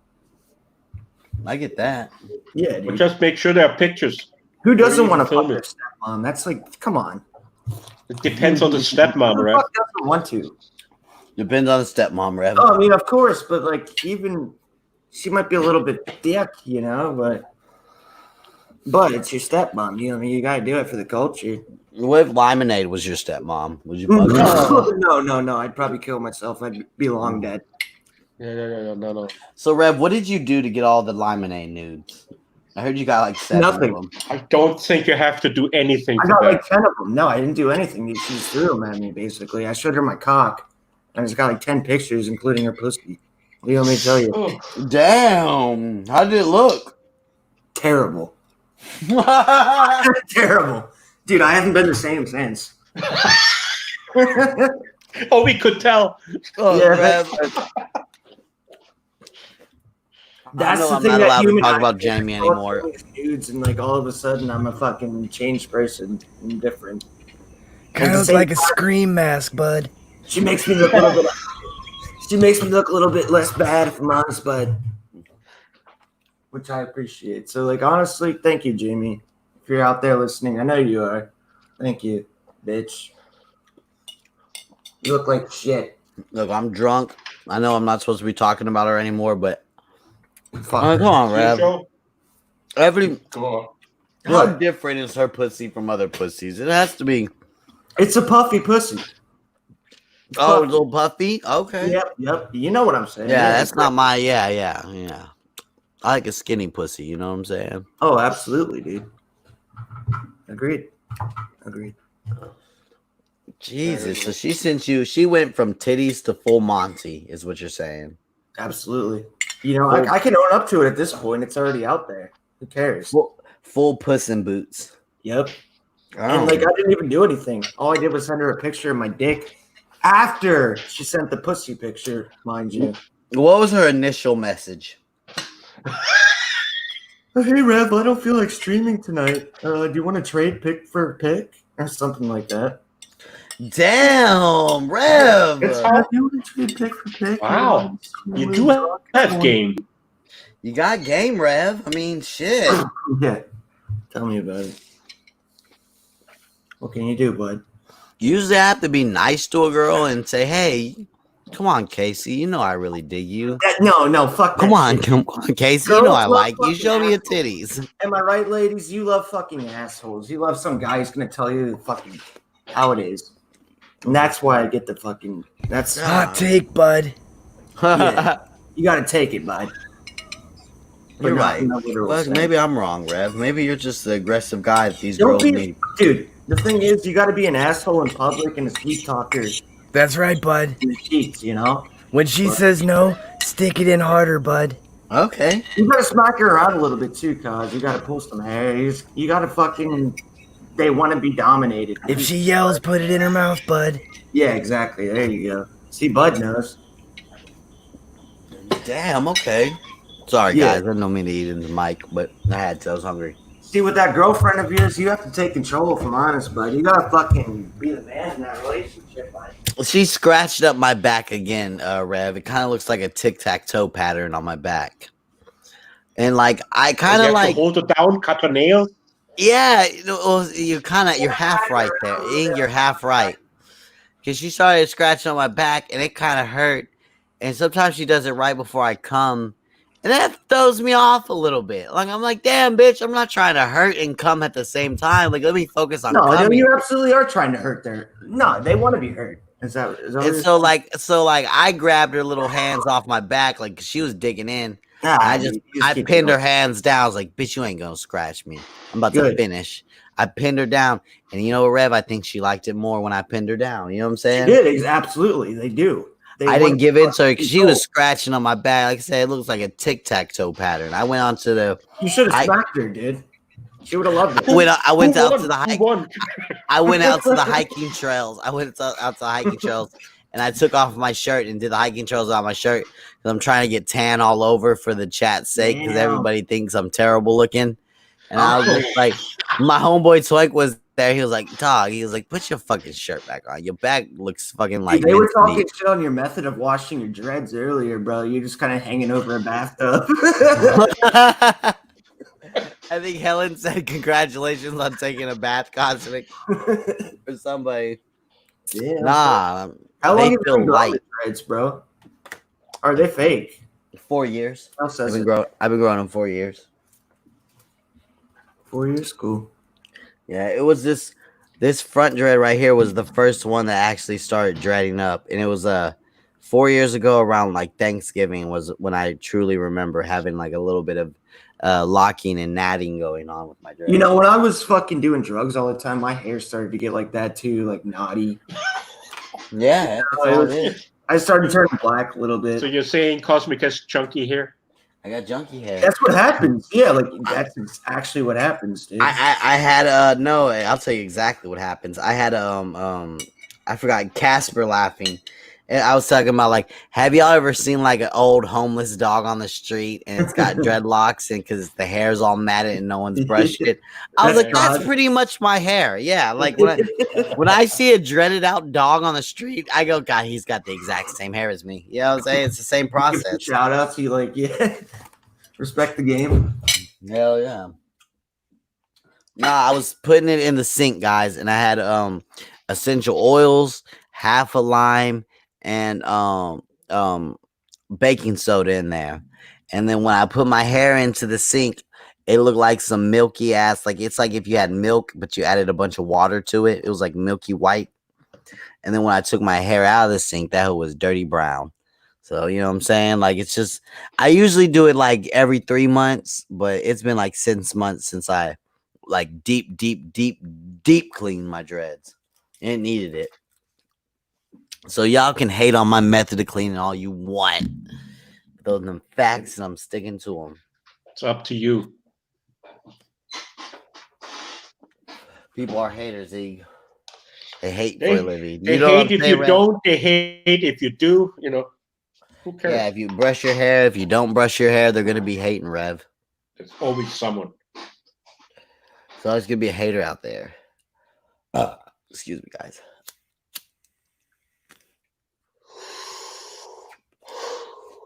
I get that. Yeah, But dude. just make sure there are pictures. Who doesn't you want to film fuck their it. stepmom? That's like, come on. It depends on the stepmom, Who the right? fuck doesn't want to? Depends on the stepmom, Rev. Oh, I mean, of course, but like, even she might be a little bit dick, you know, but it's your stepmom. You know, I mean, you gotta do it for the culture. What if Limonade was your stepmom? Would you fuck her? No. I'd probably kill myself. I'd be long dead. No. So, Rev, what did you do to get all the Limonade nudes? I heard you got like 7 Nothing. of them. I don't think you have to do anything I to got that. like 10 of them. No, I didn't do anything. She just threw them at me, basically. I showed her my cock, and it's got like 10 pictures, including her pussy. What do you want me to tell you? Oh, Damn. How did it look? Terrible. Terrible. Dude, I haven't been the same since. oh, we could tell. Oh, Yeah. Rev. That's know the I'm thing not that allowed to human talk about Jamie anymore. Dudes, and like all of a sudden, I'm a fucking changed person and different. Kind of looks like a scream mask, bud. She makes me look a little bit. She makes me look a little bit less bad, if I'm honest, bud. Which I appreciate. So, like, honestly, thank you, Jamie. If you're out there listening, I know you are. Thank you, bitch. You look like shit. Look, I'm drunk. I know I'm not supposed to be talking about her anymore, but Fuck. come on, Rev. Joe? Every Come on. how What? different is her pussy from other pussies? It has to be. It's a puffy pussy. It's Oh, a puffy. little puffy. Okay. Yep. You know what I'm saying. Yeah, that's not my. Yeah. I like a skinny pussy. You know what I'm saying? Oh, absolutely, dude. Agreed. Jesus. So she sent you. She went from titties to full Monty, is what you're saying? Absolutely. You know, I can own up to it at this point. It's already out there. Who cares? Full puss in boots. Yep. And like, I didn't even do anything. All I did was send her a picture of my dick after she sent the pussy picture, mind you. What was her initial message? Hey, Rev, I don't feel like streaming tonight. Do you want to trade pick for pick? Or something like that. Damn, Rev. Do you want to trade pick for pick? Wow. You do have game. You got game, Rev. I mean, shit. Yeah. Tell me about it. What can you do, bud? Usually I have to be nice to a girl and say, hey, come on, Casey. You know I really dig you. No, fuck that. Come on, shit. Casey. Girls you know I love like you. fucking Show me your assholes. titties. Am I right, ladies? You love fucking assholes. You love some guy who's going to tell you fucking how it is. And that's why I get the fucking... That's Hot take, bud. Yeah. You got to take it, bud. But You're not right. in a literal Well, sense. maybe I'm wrong, Rev. Maybe you're just the aggressive guy that these Don't girls be... need. Dude, the thing is, you got to be an asshole in public and a sweet talker That's right, bud. in the cheeks, you know? When she says no, stick it in harder, bud. Okay. You got to smack her around a little bit, too, cuz. You got to pull some hair. You got to fucking... They want to be dominated. If she yells, put it in her mouth, bud. Yeah, exactly. There you go. See, Bud knows. Damn, okay. Sorry, Yeah. guys. I didn't mean to eat into the mic, but I had to. I was hungry. See, with that girlfriend of yours, you have to take control, if I'm honest, bud. You got to fucking be the man in that relationship, bud. She scratched up my back again, Rev. It kind of looks like a tic-tac-toe pattern on my back. And, like, I kind of like... hold it down, cut your nails. Yeah, you're half right there. You're half right. Because she started scratching on my back, and it kind of hurt. And sometimes she does it right before I come. And that throws me off a little bit. Like, I'm like, damn, bitch, I'm not trying to hurt and come at the same time. Like, let me focus on coming. No, you absolutely are trying to hurt their... No, they want to be hurt. Is that and so I grabbed her little hands off my back, like, she was digging in. I pinned her hands down. I was like, bitch, you ain't gonna scratch me. I'm about to finish. I pinned her down. And you know what, Rev? I think she liked it more when I pinned her down. You know what I'm saying? She did. Absolutely. They do. I didn't give in to her because she was scratching on my back. Like I said, it looks like a tic-tac-toe pattern. I went on to the... You should have smacked her, dude. She would have loved it. I went out to the hiking trails. I went out to the hiking trails. And I took off my shirt and did the hiking trails on my shirt because I'm trying to get tan all over for the chat's sake because everybody thinks I'm terrible looking. And I was just like, my homeboy Twink was there. He was like, dog, he was like, put your fucking shirt back on. Your back looks fucking like... Dude, they were talking shit on your method of washing your dreads earlier, bro. You're just kind of hanging over a bathtub. I think Helen said congratulations on taking a bath cosmic for somebody. Yeah. Nah. How long they have you feel been light. growing dreads, bro? Are they fake? 4 years. I've been growing them 4 years. 4 years? Cool. Yeah, it was this front dread right here was the first one that actually started dreading up. And it was 4 years ago around like Thanksgiving was when I truly remember having like a little bit of locking and natting going on with my dread. You know, when I was fucking doing drugs all the time, my hair started to get like that too, like naughty. Yeah, I started turning black a little bit. So you're saying Cosmic has chunky hair? I got junky hair. That's what happens. Yeah, like that's actually what happens, dude. I had no, I'll tell you exactly what happens. I had I forgot Casper laughing, And I was talking about like, have y'all ever seen like an old homeless dog on the street and it's got dreadlocks and because the hair's all matted and no one's brushed it? I was like, that's pretty much my hair. Yeah, like when I see a dreaded out dog on the street, I go, God, he's got the exact same hair as me. You know what I'm saying? It's the same process. Shout out to you, like, yeah, respect the game. Hell yeah. Nah, I was putting it in the sink, guys, and I had essential oils, half a lime, and baking soda in there. And then when I put my hair into the sink, it looked like some milky ass, like it's like if you had milk, but you added a bunch of water to it. It was like milky white. And then when I took my hair out of the sink, that was dirty brown. So, you know what I'm saying? Like, it's just, I usually do it like every 3 months, but it's been like 6 months since I like deep clean my dreads. It needed it. So y'all can hate on my method of cleaning all you want. Those are them facts, and I'm sticking to them. It's up to you. People are haters. They hate They, for a living. they You know hate what I'm if saying, you Rev? don't. They hate if you do. You know, who cares? Yeah, if you brush your hair, if you don't brush your hair, they're gonna be hating, Rev. There's always someone. So there's gonna be a hater out there. Excuse me, guys.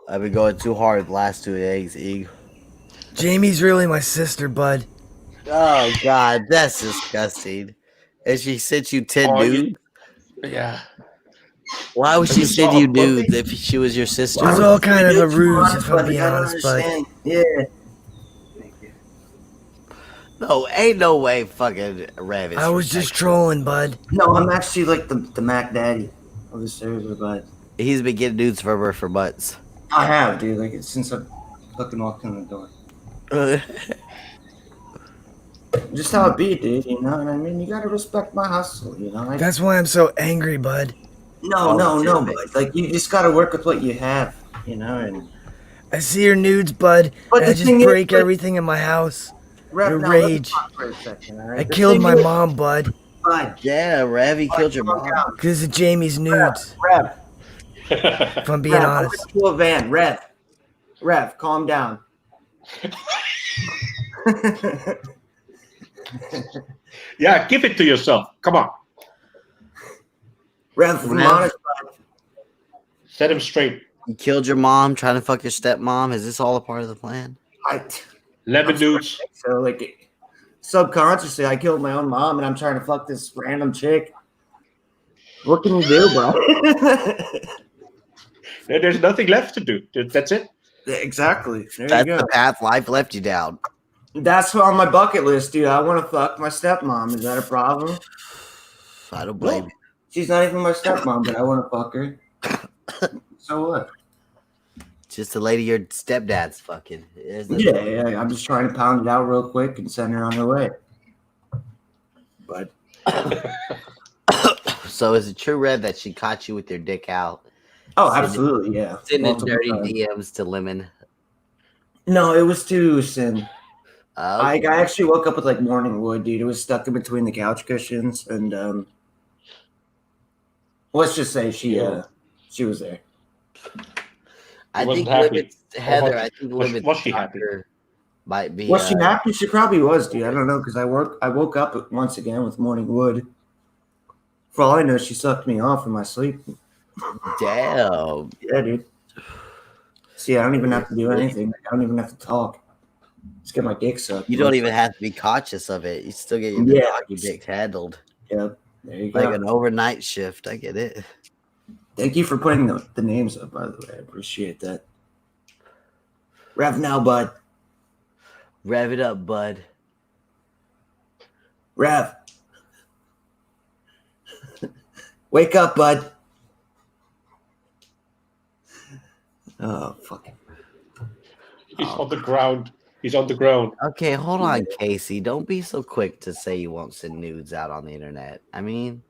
I've been going too hard the last 2 days, Ig. Jamie's really my sister, bud. Oh God, that's disgusting. And she sent you 10 Oh, nudes. Yeah. Why would she You send saw you a puppy? nudes if she was your sister? It was all kind of a ruse, if I'm But being I don't honest, bud. understand. Yeah. No, ain't no way fucking Rev is I was just respectful. trolling, bud. No, I'm actually like the Mac Daddy of the server, but He's been getting nudes from her for months. I have, dude. Like since I fucking walked in the door. Just how it be, dude. You know what I mean? You gotta respect my hustle. You know. Like, That's why I'm so angry, bud. no, but like you just gotta work with what you have. You know, and I see your nudes, bud, But and I the just thing is, break like- everything in my house. Rev, Your now, let me rage. talk for a second, all right? I The killed thing my is, mom, bud, Bud, Yeah, Rev, he killed your calm mom. down. because of Jamie's nudes, Rev, if I'm being Rev, honest. I'm gonna pull a van. Rev, calm down. Yeah, give it to yourself. Come on. Rev, if I'm Rev. honest, Set him straight. You killed your mom, trying to fuck your stepmom. Is this all a part of the plan? Lemon I'm dudes. so like subconsciously, I killed my own mom, and I'm trying to fuck this random chick. What can you do, bro? There's nothing left to do. That's it. Exactly. There That's you go. the path life left you down. That's on my bucket list, dude. I want to fuck my stepmom. Is that a problem? I don't blame you. She's not even my stepmom, but I want to fuck her. So what? Just the lady your stepdad's fucking. Yeah. I'm just trying to pound it out real quick and send her on her way. But So is it true, Rev, that she caught you with your dick out? oh, absolutely, yeah. Sending Multiple dirty times. DMs to Lemon. No, it was too sin. I Okay. actually woke up with like morning wood, dude. It was stuck in between the couch cushions, and let's just say she was there. I wasn't think happy. Lemon's Heather. was- I think was- Lemon's was she happy? doctor might be. Was she happy? She probably was, dude. I don't know because I woke up once again with morning wood. For all I know, she sucked me off in my sleep. Damn. Yeah, dude. See, I don't even have to do anything. I don't even have to talk. Just get my dick sucked. You don't even have to be conscious of it. You still get your dick handled. Yeah, there you go. Like an overnight shift. I get it. Thank you for putting the names up, by the way. I appreciate that. Rev now, bud. Rev it up, bud. Rev. Wake up, bud. Oh, fucking. He's on the ground. He's on the ground. Okay, hold on, Casey. Don't be so quick to say you won't send nudes out on the internet. I mean,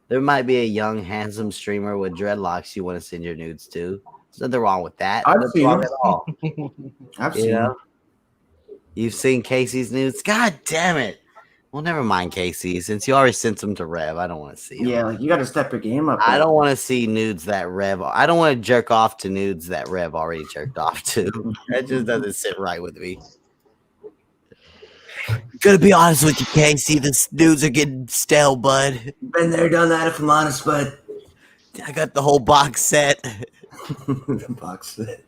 there might be a young, handsome streamer with dreadlocks you want to send your nudes to. There's nothing wrong with that. I've Nothing seen wrong them. at all. I've You seen know? them. You've seen Casey's nudes? God damn it. Well, never mind, Casey. Since you already sent them to Rev, I don't want to see them. Yeah, like you got to step your game up. I don't want to see nudes that Rev. I don't want to jerk off to nudes that Rev already jerked off to. That just doesn't sit right with me. Gonna be honest with you, Casey. The nudes are getting stale, bud. Been there, done that. If I'm honest, bud. I got the whole box set. Box set.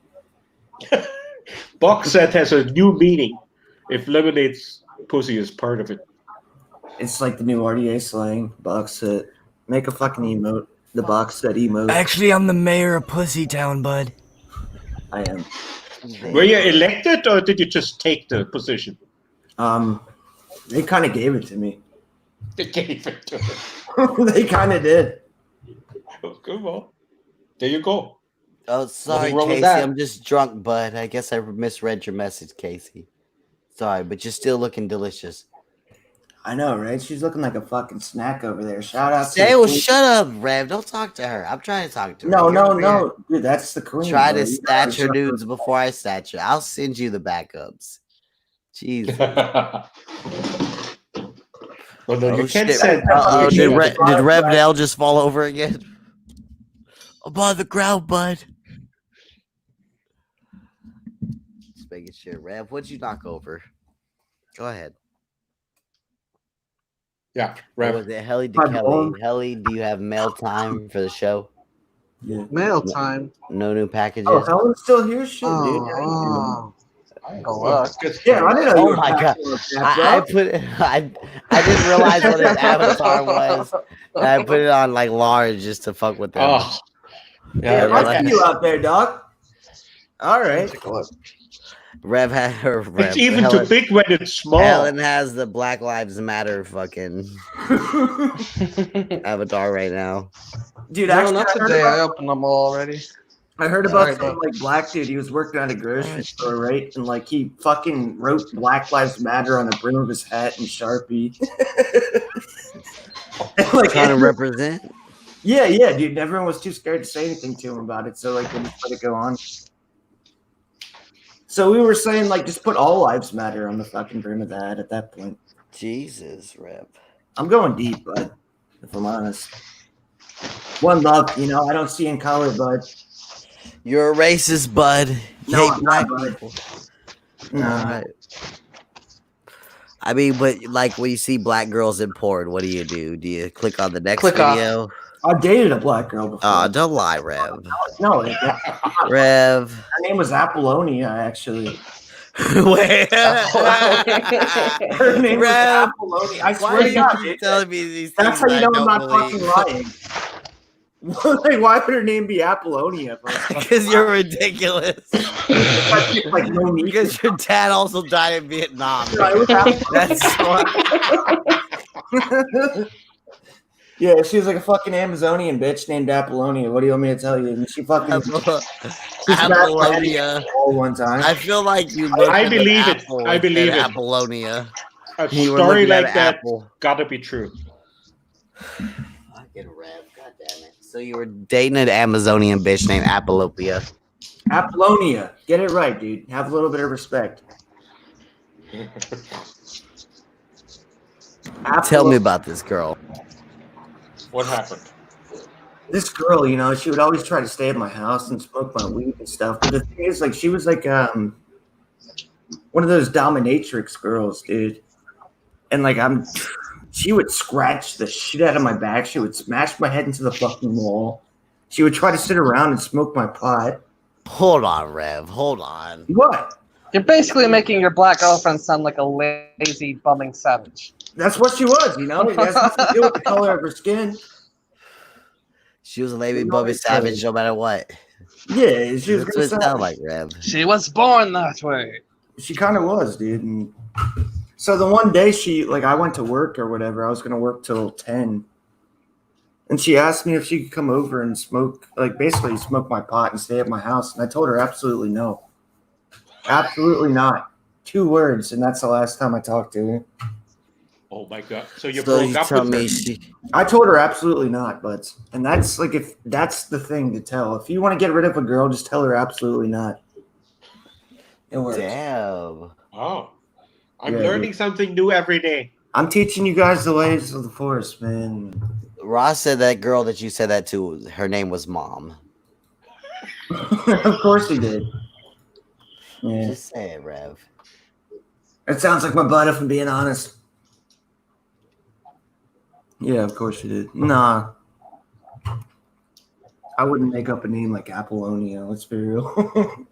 Box set has a new meaning if Lemonade's pussy is part of it. It's like the new RDA slang. Box set. Make a fucking emote. The box set emote. Actually, I'm the mayor of Pussytown, bud. I am. Were you elected or did you just take the position? They kind of gave it to me. They gave it to her. They kind of did. Okay, well, there you go. Oh, sorry, Nothing wrong with Casey. that. I'm just drunk, bud. I guess I misread your message, Casey. Sorry, but you're still looking delicious. I know, right? She's looking like a fucking snack over there. Shout out to Hey, well, queen. shut up, Rev. Don't talk to her. I'm trying to talk to her. No, You're no, over here. no. Dude, that's the queen. Try bro. to You gotta snatch her shut dudes before I snatch her. I'll send you the backups. Jeez. Well, no, you can't shit. send. Uh-oh, you did can't- Rev Dell just fall over again? Above the ground, bud. Just making sure. Rev, what'd you knock over? Go ahead. Yeah, What Rev. was it? Helly My DeKelly. bone. Helly, do you have mail time for the show? Yeah. Mail time. No new packages? Oh, Helen's still here? Shit, dude. How you doing? Oh, go look. Yeah, I didn't know you Oh were my god! passing with that, I bro. put I didn't realize what his avatar was. And I put it on like large just to fuck with them. Oh, Yeah, Yeah, I see you out there, dog. All right. Take a look. Rev had her. Rev, it's even Helen, too big when it's small. Helen has the Black Lives Matter fucking avatar right now. Dude, No, actually, not I heard today. I about, opened them all already. I heard about Alright, some like black dude. He was working at a grocery store, right? And like he fucking wrote Black Lives Matter on the brim of his hat in Sharpie. And, like, Trying to represent. yeah, dude. And everyone was too scared to say anything to him about it, so like they just let it go on. So we were saying like just put all lives matter on the fucking brim of the hat at that point. Jesus, Rev. I'm going deep, bud. If I'm honest. One love, you know. I don't see in color, bud. You're a racist, bud. You No, hate I'm black not, bud. people. No. Alright. I mean, but like when you see black girls in porn, what do you do? Do you click on the next Click off. video? I dated a black girl before. Oh, don't lie, Rev. No, Rev. her name was Apollonia, actually. Wait. Her name was Rev, Apollonia. I why swear do to you God, keep dude. telling me these things? That's how you I know I'm don't not believe? fucking lying. Like, why would her name be Apollonia? Because you're ridiculous. Like no need. Because your dad also died in Vietnam. No, it was That's Apollonia. Yeah, she was like a fucking Amazonian bitch named Apollonia. What do you want me to tell you? And she fucking Apollonia. all one time. I feel like you looked I at believe an it. apple I and believe said it. Apollonia. A You were story looking at like an that apple. gotta be true. Fucking Rev, god damn it. So you were dating an Amazonian bitch named Apollonia. Apollonia. Get it right, dude. Have a little bit of respect. Tell me about this girl. What happened? This girl, you know, she would always try to stay at my house and smoke my weed and stuff. But the thing is, like, she was like one of those dominatrix girls, dude. And like she would scratch the shit out of my back. She would smash my head into the fucking wall. She would try to sit around and smoke my pot. Hold on, Rev. Hold on. What? You're basically making your black girlfriend sound like a lazy, bumming savage. That's what she was, you know? It has nothing to do with the color of her skin. She was a lady No, bubby it's savage no matter what. Yeah, she was That's what gonna it sound sounds like, Rev. She was born that way. She kind of was, dude. And so the one day I went to work or whatever. I was going to work till 10. And she asked me if she could come over and smoke, like basically smoke my pot and stay at my house. And I told her absolutely no. Absolutely not. 2 words. And that's the last time I talked to her. Oh my god! So you So broke you up tell with me her? she I told her absolutely not, but and that's like if that's the thing to tell. If you want to get rid of a girl, just tell her absolutely not. It works. damn. Oh, I'm Yeah, learning something new every day. I'm teaching you guys the ways of the forest, man. Ross said that girl that you said that to, her name was Mom. Of course he did. Yeah. Just say it, Rev. It sounds like my butt, if I'm being honest. Yeah, of course you did. Nah. I wouldn't make up a name like Apollonia. Let's be real.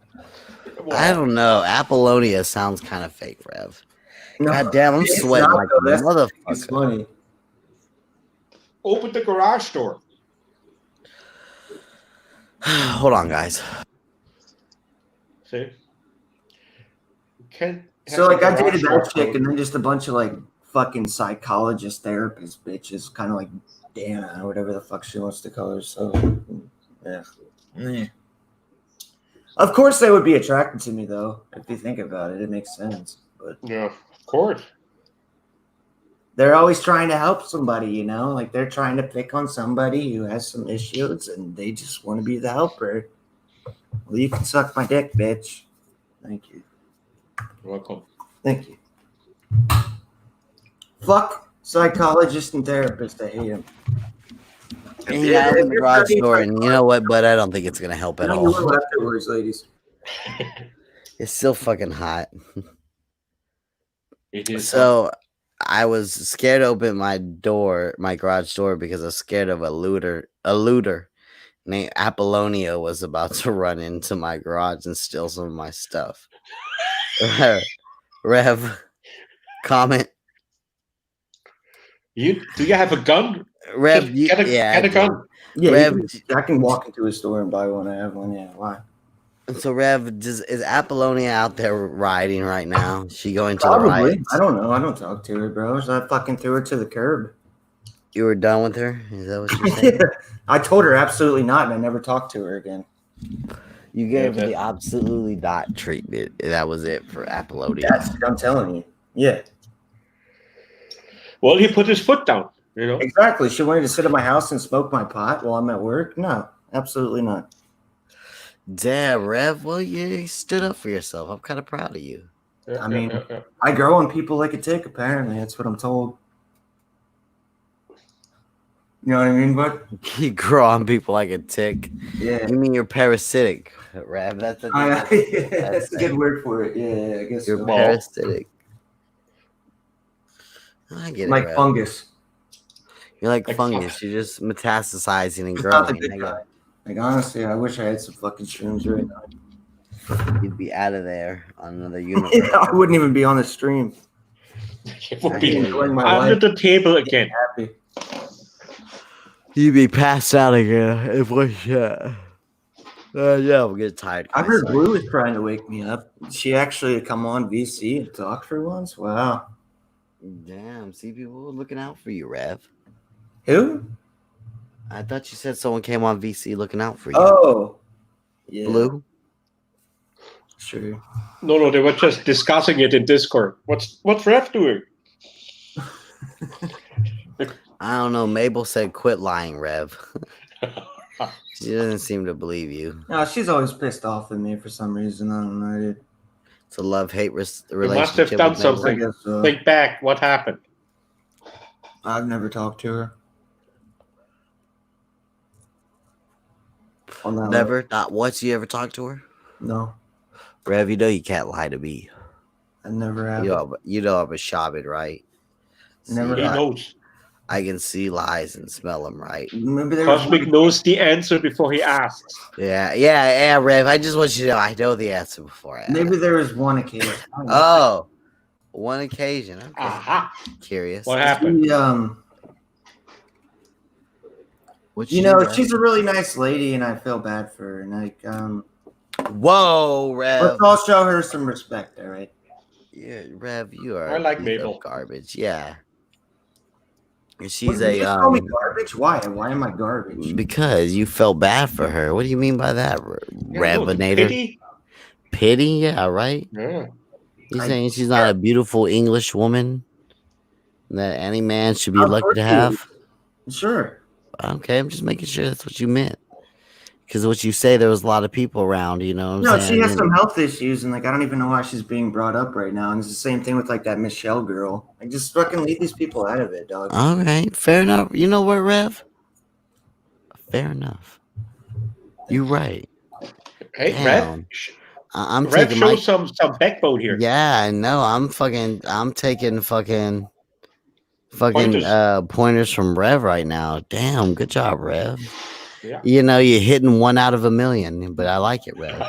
I don't know. Apollonia sounds kind of fake, Rev. No, God damn, I'm it's sweating not, like though. a It's motherfucker. funny. Open the garage door. Hold on, guys. See? Can't So like I dated door that chick, and then just a bunch of like fucking psychologist therapist bitches, kind of like Dana or whatever the fuck she wants to call herself. Yeah. Of course they would be attracted to me though. If you think about it, it makes sense. But Yeah, of course. they're always trying to help somebody, you know, like they're trying to pick on somebody who has some issues, and they just want to be the helper. Well, you can suck my dick, bitch. Thank you. You're welcome. Thank you. Fuck psychologists and therapists. I hate them. And you gotta open the garage door, and you know what, but I don't think it's gonna help at You all. will afterwards, ladies. It's still fucking hot. It is So I was scared to open my garage door, because I was scared of a looter named Apollonia was about to run into my garage and steal some of my stuff. Rev, comment. Do you have a gun? Rev, Get a gun. Yeah, Rev, I can walk into a store and buy one. I have one. Yeah, why? so Rev, is Apollonia out there riding right now? Is she going to the Probably. riots? I don't know. I don't talk to her, bro. So I fucking threw her to the curb. You were done with her? Is that what you're saying? I told her absolutely not, and I never talked to her again. You gave her the absolutely not treatment. That was it for Apollonia. That's what I'm telling you. Yeah. Well, he put his foot down, you know. Exactly. She wanted to sit at my house and smoke my pot while I'm at work? No, absolutely not. Damn, Rev. Well, you stood up for yourself. I'm kind of proud of you. I mean, I grow on people like a tick, apparently. That's what I'm told. You know what I mean, bud? You grow on people like a tick. Yeah. You mean you're parasitic, Rev? That's that's a good word for it. Yeah, I guess you're so. parasitic. I get like it, Rev. fungus. You're like fungus. You're just metastasizing and It's not the growing. good kind. Like, honestly, I wish I had some fucking shrooms right now. You'd be out of there on another universe. Yeah, I wouldn't even be on the stream. It would be enjoying my under life. the table again. Happy. You'd be passed out again. If we yeah, we'll get tired. I heard Blue was trying to wake me up. She actually come on VC and talk for once. Wow. Damn, see, people were looking out for you, Rev. Who? I thought you said someone came on VC looking out for you. Oh, yeah. Blue? Sure. No, they were just discussing it in Discord. What's Rev doing? I don't know. Mabel said, "Quit lying, Rev." She doesn't seem to believe you. No, she's always pissed off at me for some reason. I don't know, dude. It's a love-hate relationship. You must have done with Mabel. something. I guess so. Think back. What happened? I've never talked to her. On that Never? level. Not once you ever talked to her? No, Rev, you know you can't lie to me. I never have. You know I'm a shaman, right? Never He have. knows. I can see lies and smell them, right? Remember there was Cosmic knows the answer before he asks. Yeah, Rev. I just want you to know I know the answer before I ask. maybe there was one occasion. I don't know. Oh, one occasion. Okay. Aha! Curious. What happened? She, What you do, know, Rev? she's a really nice lady, and I feel bad for her. And like, Whoa, Rev. let's all show her some respect, all right? Yeah, Rev, you are I like a piece of Mabel. garbage. Yeah. She's What, you just call me garbage? Why? Why am I garbage? because you felt bad for her. What do you mean by that, Yeah, no, Revinator? pity? Pity? Yeah, right. Yeah. You're I- saying she's not a beautiful English woman that any man should be Of lucky course to she have? Sure. Okay, I'm just making sure that's what you meant. Because what you say, there was a lot of people around. You know what I'm No, saying? she has some health issues, and like I don't even know why she's being brought up right now. And it's the same thing with like that Michelle girl. Like, just fucking leave these people out of it, dog. All right, fair enough. You know what, Rev? Fair enough. You right. Hey, Damn. I'm Rev taking shows some backbone here. Yeah, I know. I'm taking fucking Pointers. pointers from Rev right now. Damn, good job, Rev. Yeah. You know, you're hitting 1 out of 1,000,000, but I like it, Rev.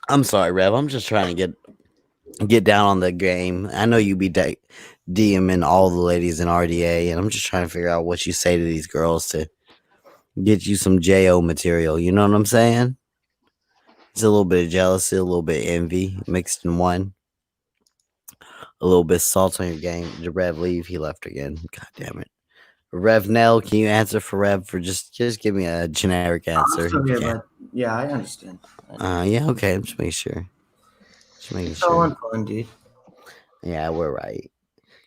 I'm sorry, Rev. I'm just trying to get down on the game. I know you be DMing all the ladies in RDA, and I'm just trying to figure out what you say to these girls to get you some JO material. You know what I'm saying? It's a little bit of jealousy, a little bit of envy mixed in one. A little bit of salt on your game. Did Rev leave? He left again. God damn it. Rev Nell, can you answer for Rev for just give me a generic answer? I'm still here, but yeah, I understand. Yeah, okay. Just make sure. Just making It's all sure. in fun, dude. Yeah, we're right.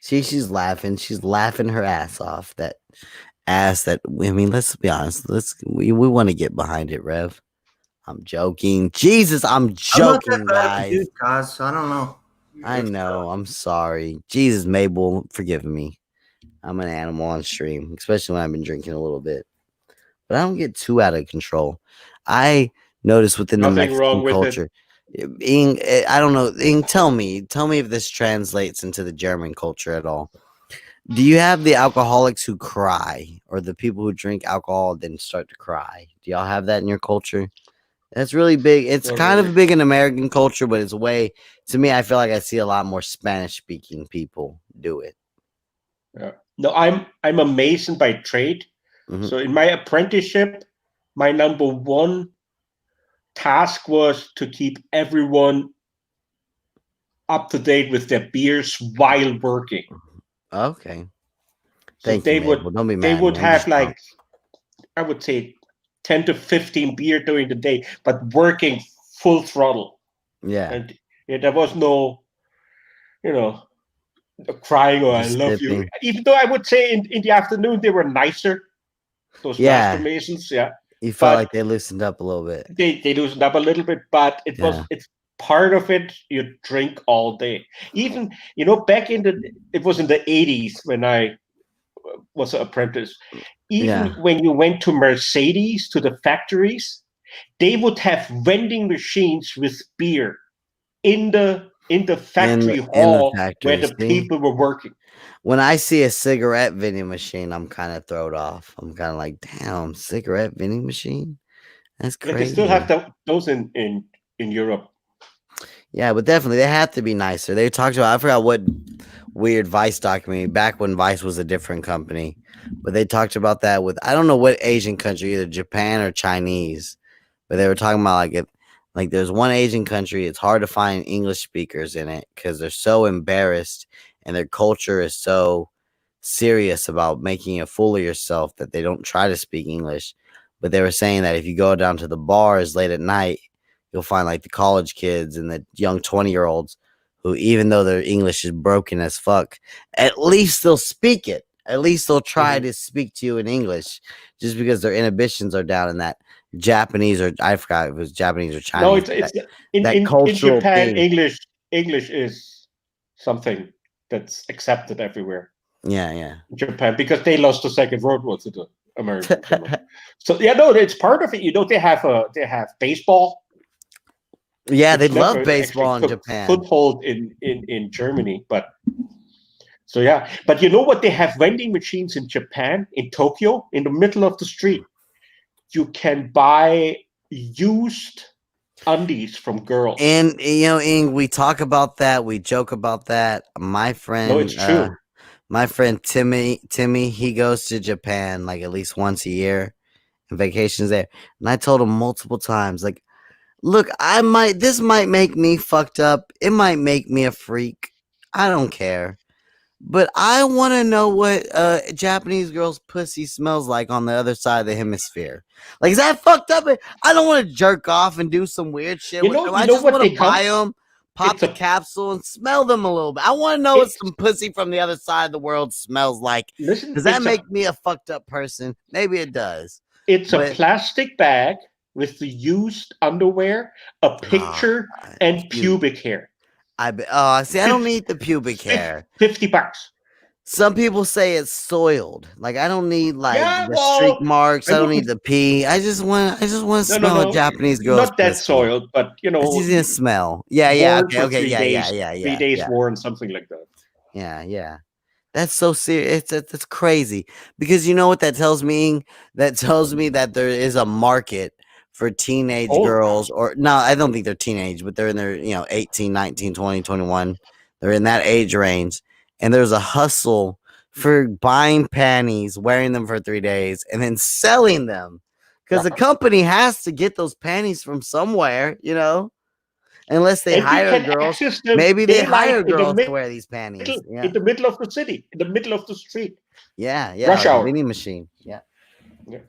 See, she's laughing. She's laughing her ass off. That ass that, I mean, let's be honest. We want to get behind it, Rev. I'm joking. Jesus, I'm joking, guys. Dude, Kaz, so I don't know. I know. I'm sorry. Jesus, Mabel, forgive me. I'm an animal on stream, especially when I've been drinking a little bit. But I don't get too out of control. I notice within the Mexican culture. Ing, I don't know. Ing, tell me if this translates into the German culture at all. Do you have the alcoholics who cry, or the people who drink alcohol then start to cry? Do y'all have that in your culture? That's really big. It's kind of big in American culture, but it's way, to me, I feel like I see a lot more Spanish speaking people do it. Yeah. No, I'm a mason by trade. Mm-hmm. So in my apprenticeship, my number one task was to keep everyone up to date with their beers while working. Okay. So they would have like, I would say 10 to 15 beer during the day, but working full throttle. Yeah. And there was no, crying or I love you. Even though I would say in the afternoon they were nicer. Those master masons, yeah. You felt like they loosened up a little bit. They loosened up a little bit, but it's part of it. You drink all day. Even back it was in the 80s when I was an apprentice. Even when you went to Mercedes, to the factories, they would have vending machines with beer in the factory hall where the people were working. When I see a cigarette vending machine, I'm kind of thrown off. I'm kind of like, damn, cigarette vending machine? That's crazy. They still have those in Europe. Yeah, but definitely they have to be nicer. They talked about, I forgot what weird Vice documentary, back when Vice was a different company, but they talked about that with, I don't know what Asian country, either Japan or Chinese, but they were talking about like there's one Asian country, it's hard to find English speakers in it because they're so embarrassed and their culture is so serious about making a fool of yourself that they don't try to speak English. But they were saying that if you go down to the bars late at night, you'll find like the college kids and the young 20-year-olds who, even though their English is broken as fuck, at least they'll speak it. At least they'll try to speak to you in English, just because their inhibitions are down in that Japanese, or I forgot if it was Japanese or Chinese. No, it's in Japan, thing. English is something that's accepted everywhere. Yeah. In Japan, because they lost the Second World War to the Americans. So it's part of it. They have baseball. Yeah, they love baseball in Japan. Foothold in Germany, but so yeah. But you know what? They have vending machines in Japan, in Tokyo, in the middle of the street. You can buy used undies from girls. And Ing, we talk about that, we joke about that. My friend, no, it's true. My friend Timmy, he goes to Japan like at least once a year and vacations there. And I told him multiple times, like, look, this might make me fucked up. It might make me a freak. I don't care. But I want to know what Japanese girl's pussy smells like on the other side of the hemisphere. Like, is that fucked up? I don't want to jerk off and do some weird shit with them. I just want to buy them, pop It's the a- capsule and smell them a little bit. I want to know what some pussy from the other side of the world smells like. Listen, Does that make me a fucked up person? Maybe it does. It's a But- plastic bag with the used underwear, a picture, and pubic hair. See, I don't need the pubic hair. $50. Some people say it's soiled. Like I don't need like Yeah, the well, streak marks. I I don't wouldn't- need the pee. I just want to smell No. a Japanese girl's Not that pussy. soiled, but It's easy to smell. Yeah. worn Okay. for Okay. 3 Yeah. days, Yeah. 3 days worn, something like that. Yeah. That's so serious. It's crazy because you know what that tells me? That tells me that there is a market for teenage girls, or no, I don't think they're teenage, but they're in their 18, 19, 20, 21. They're in that age range, and there's a hustle for buying panties, wearing them for 3 days, and then selling them because the company has to get those panties from somewhere, unless they And you hire can girls. access them Maybe they daylight hire in the girls to wear these panties. in the middle of the city, in the middle of the street. Yeah, Rush like a hour. vending machine. Yeah. Yeah.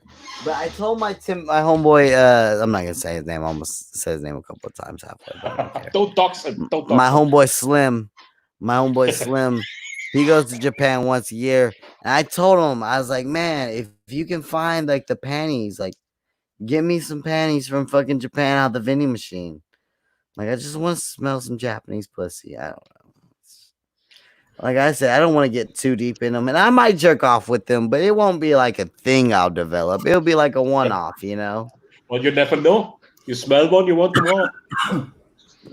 But I told my homeboy, I'm not gonna say his name. I almost said his name a couple of times halfway. But I don't care. Don't dox him. Don't dox My him. homeboy Slim, he goes to Japan once a year. And I told him, I was like, man, if you can find like the panties, like give me some panties from fucking Japan out the vending machine. Like I just want to smell some Japanese pussy. I don't know. Like I said, I don't want to get too deep in them, and I might jerk off with them, but it won't be like a thing I'll develop. It'll be like a one-off, Well, you never know. You smell one, you want them all.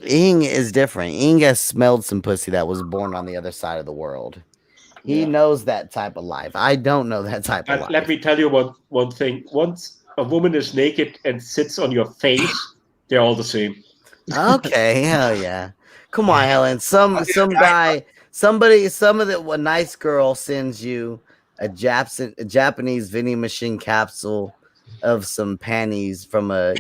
Ing is different. Ing has smelled some pussy that was born on the other side of the world. He knows that type of life. I don't know that type of life. Let me tell you one thing. Once a woman is naked and sits on your face, they're all the same. Okay, hell yeah. Come on, Helen. Some nice girl sends you a Japanese vending machine capsule of some panties from a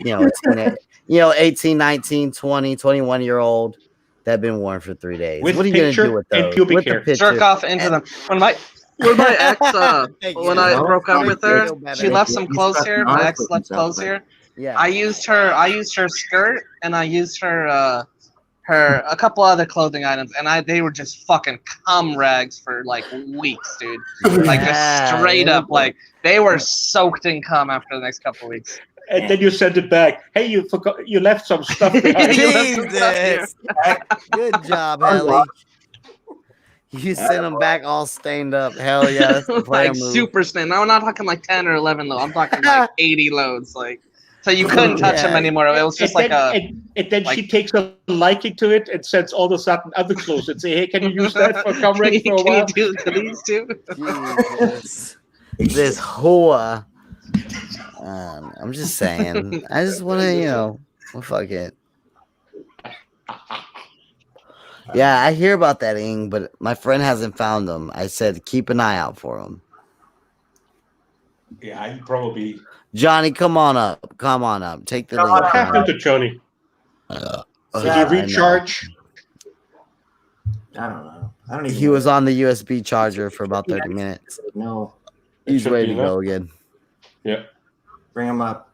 18, 19, 20, 21-year-old that have been worn for 3 days. With What are you gonna do picture with and those? pubic With the hair. picture. Jerk off into them. When my ex, when I broke up with her, she left some clothes here. My ex left clothes here. Yeah. I used her skirt, and I used her a couple other clothing items, and they were just fucking cum rags for like weeks, dude. Like just straight up, like they were soaked in cum after the next couple weeks. And then you send it back. Hey, you forgot. You left some stuff behind. Jesus. Good job, Ellie. You sent them back all stained up. Hell yeah. That's the player Like move. super stained. No, I'm not talking like 10 or 11 though. I'm talking like 80 loads. Like, so you couldn't touch them anymore. It was just and then she takes a liking to it and sends all the sudden other clothes and say, "Hey, can you use that for cum rag for a while?" Can you do these two? Jesus. This whore. I'm just saying. I just want to, well, fuck it. Yeah, I hear about that, Ing, but my friend hasn't found them. I said keep an eye out for them. Yeah, I probably. Johnny, come on up. Come on up. Take the link. What happened to Johnny? Did he recharge? I don't know. I don't even. He was on the USB charger for about 30 minutes. No. He's should ready be to go again. Yeah. Bring him up.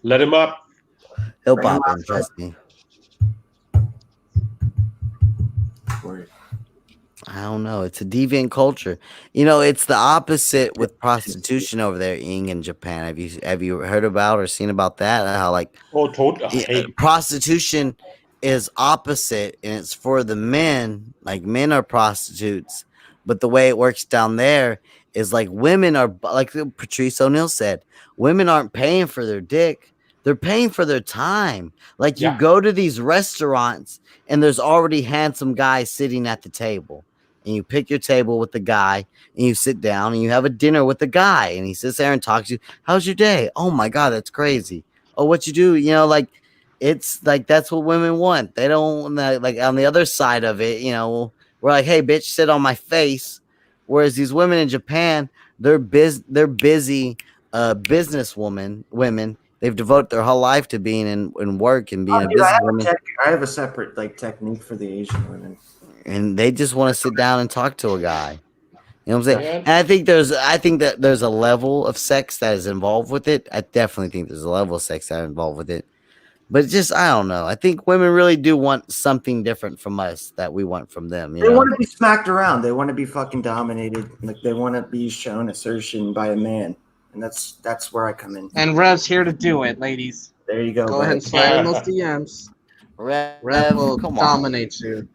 Let him up. He'll Bring him pop up, in, trust me. I don't know. It's a deviant culture. It's the opposite with prostitution over there, Ing, in Japan. Have you heard about or seen about that? How Totally. Prostitution is opposite, and it's for the men. Like men are prostitutes, but the way it works down there is like women are, like Patrice O'Neill said, women aren't paying for their dick. They're paying for their time. Like you go to these restaurants and there's already handsome guys sitting at the table. And you pick your table with the guy and you sit down and you have a dinner with the guy. And he sits there and talks to you. How's your day? Oh my God, that's crazy. Oh, what you do? It's like that's what women want. They don't like on the other side of it, we're like, hey, bitch, sit on my face. Whereas these women in Japan, they're busy women. They've devoted their whole life to being in work and being a businesswoman. I have a separate technique for the Asian women, and they just want to sit down and talk to a guy. You know what I'm saying? And I think that there's a level of sex that is involved with it. I definitely think there's a level of sex that is involved with it. But just I don't know. I think women really do want something different from us that we want from them. You They know? want to be smacked around. They want to be fucking dominated. Like they want to be shown assertion by a man, and that's where I come in. And Rev's here to do it, ladies. There you go. Go ahead and slide in those DMs. Rev will come dominate you.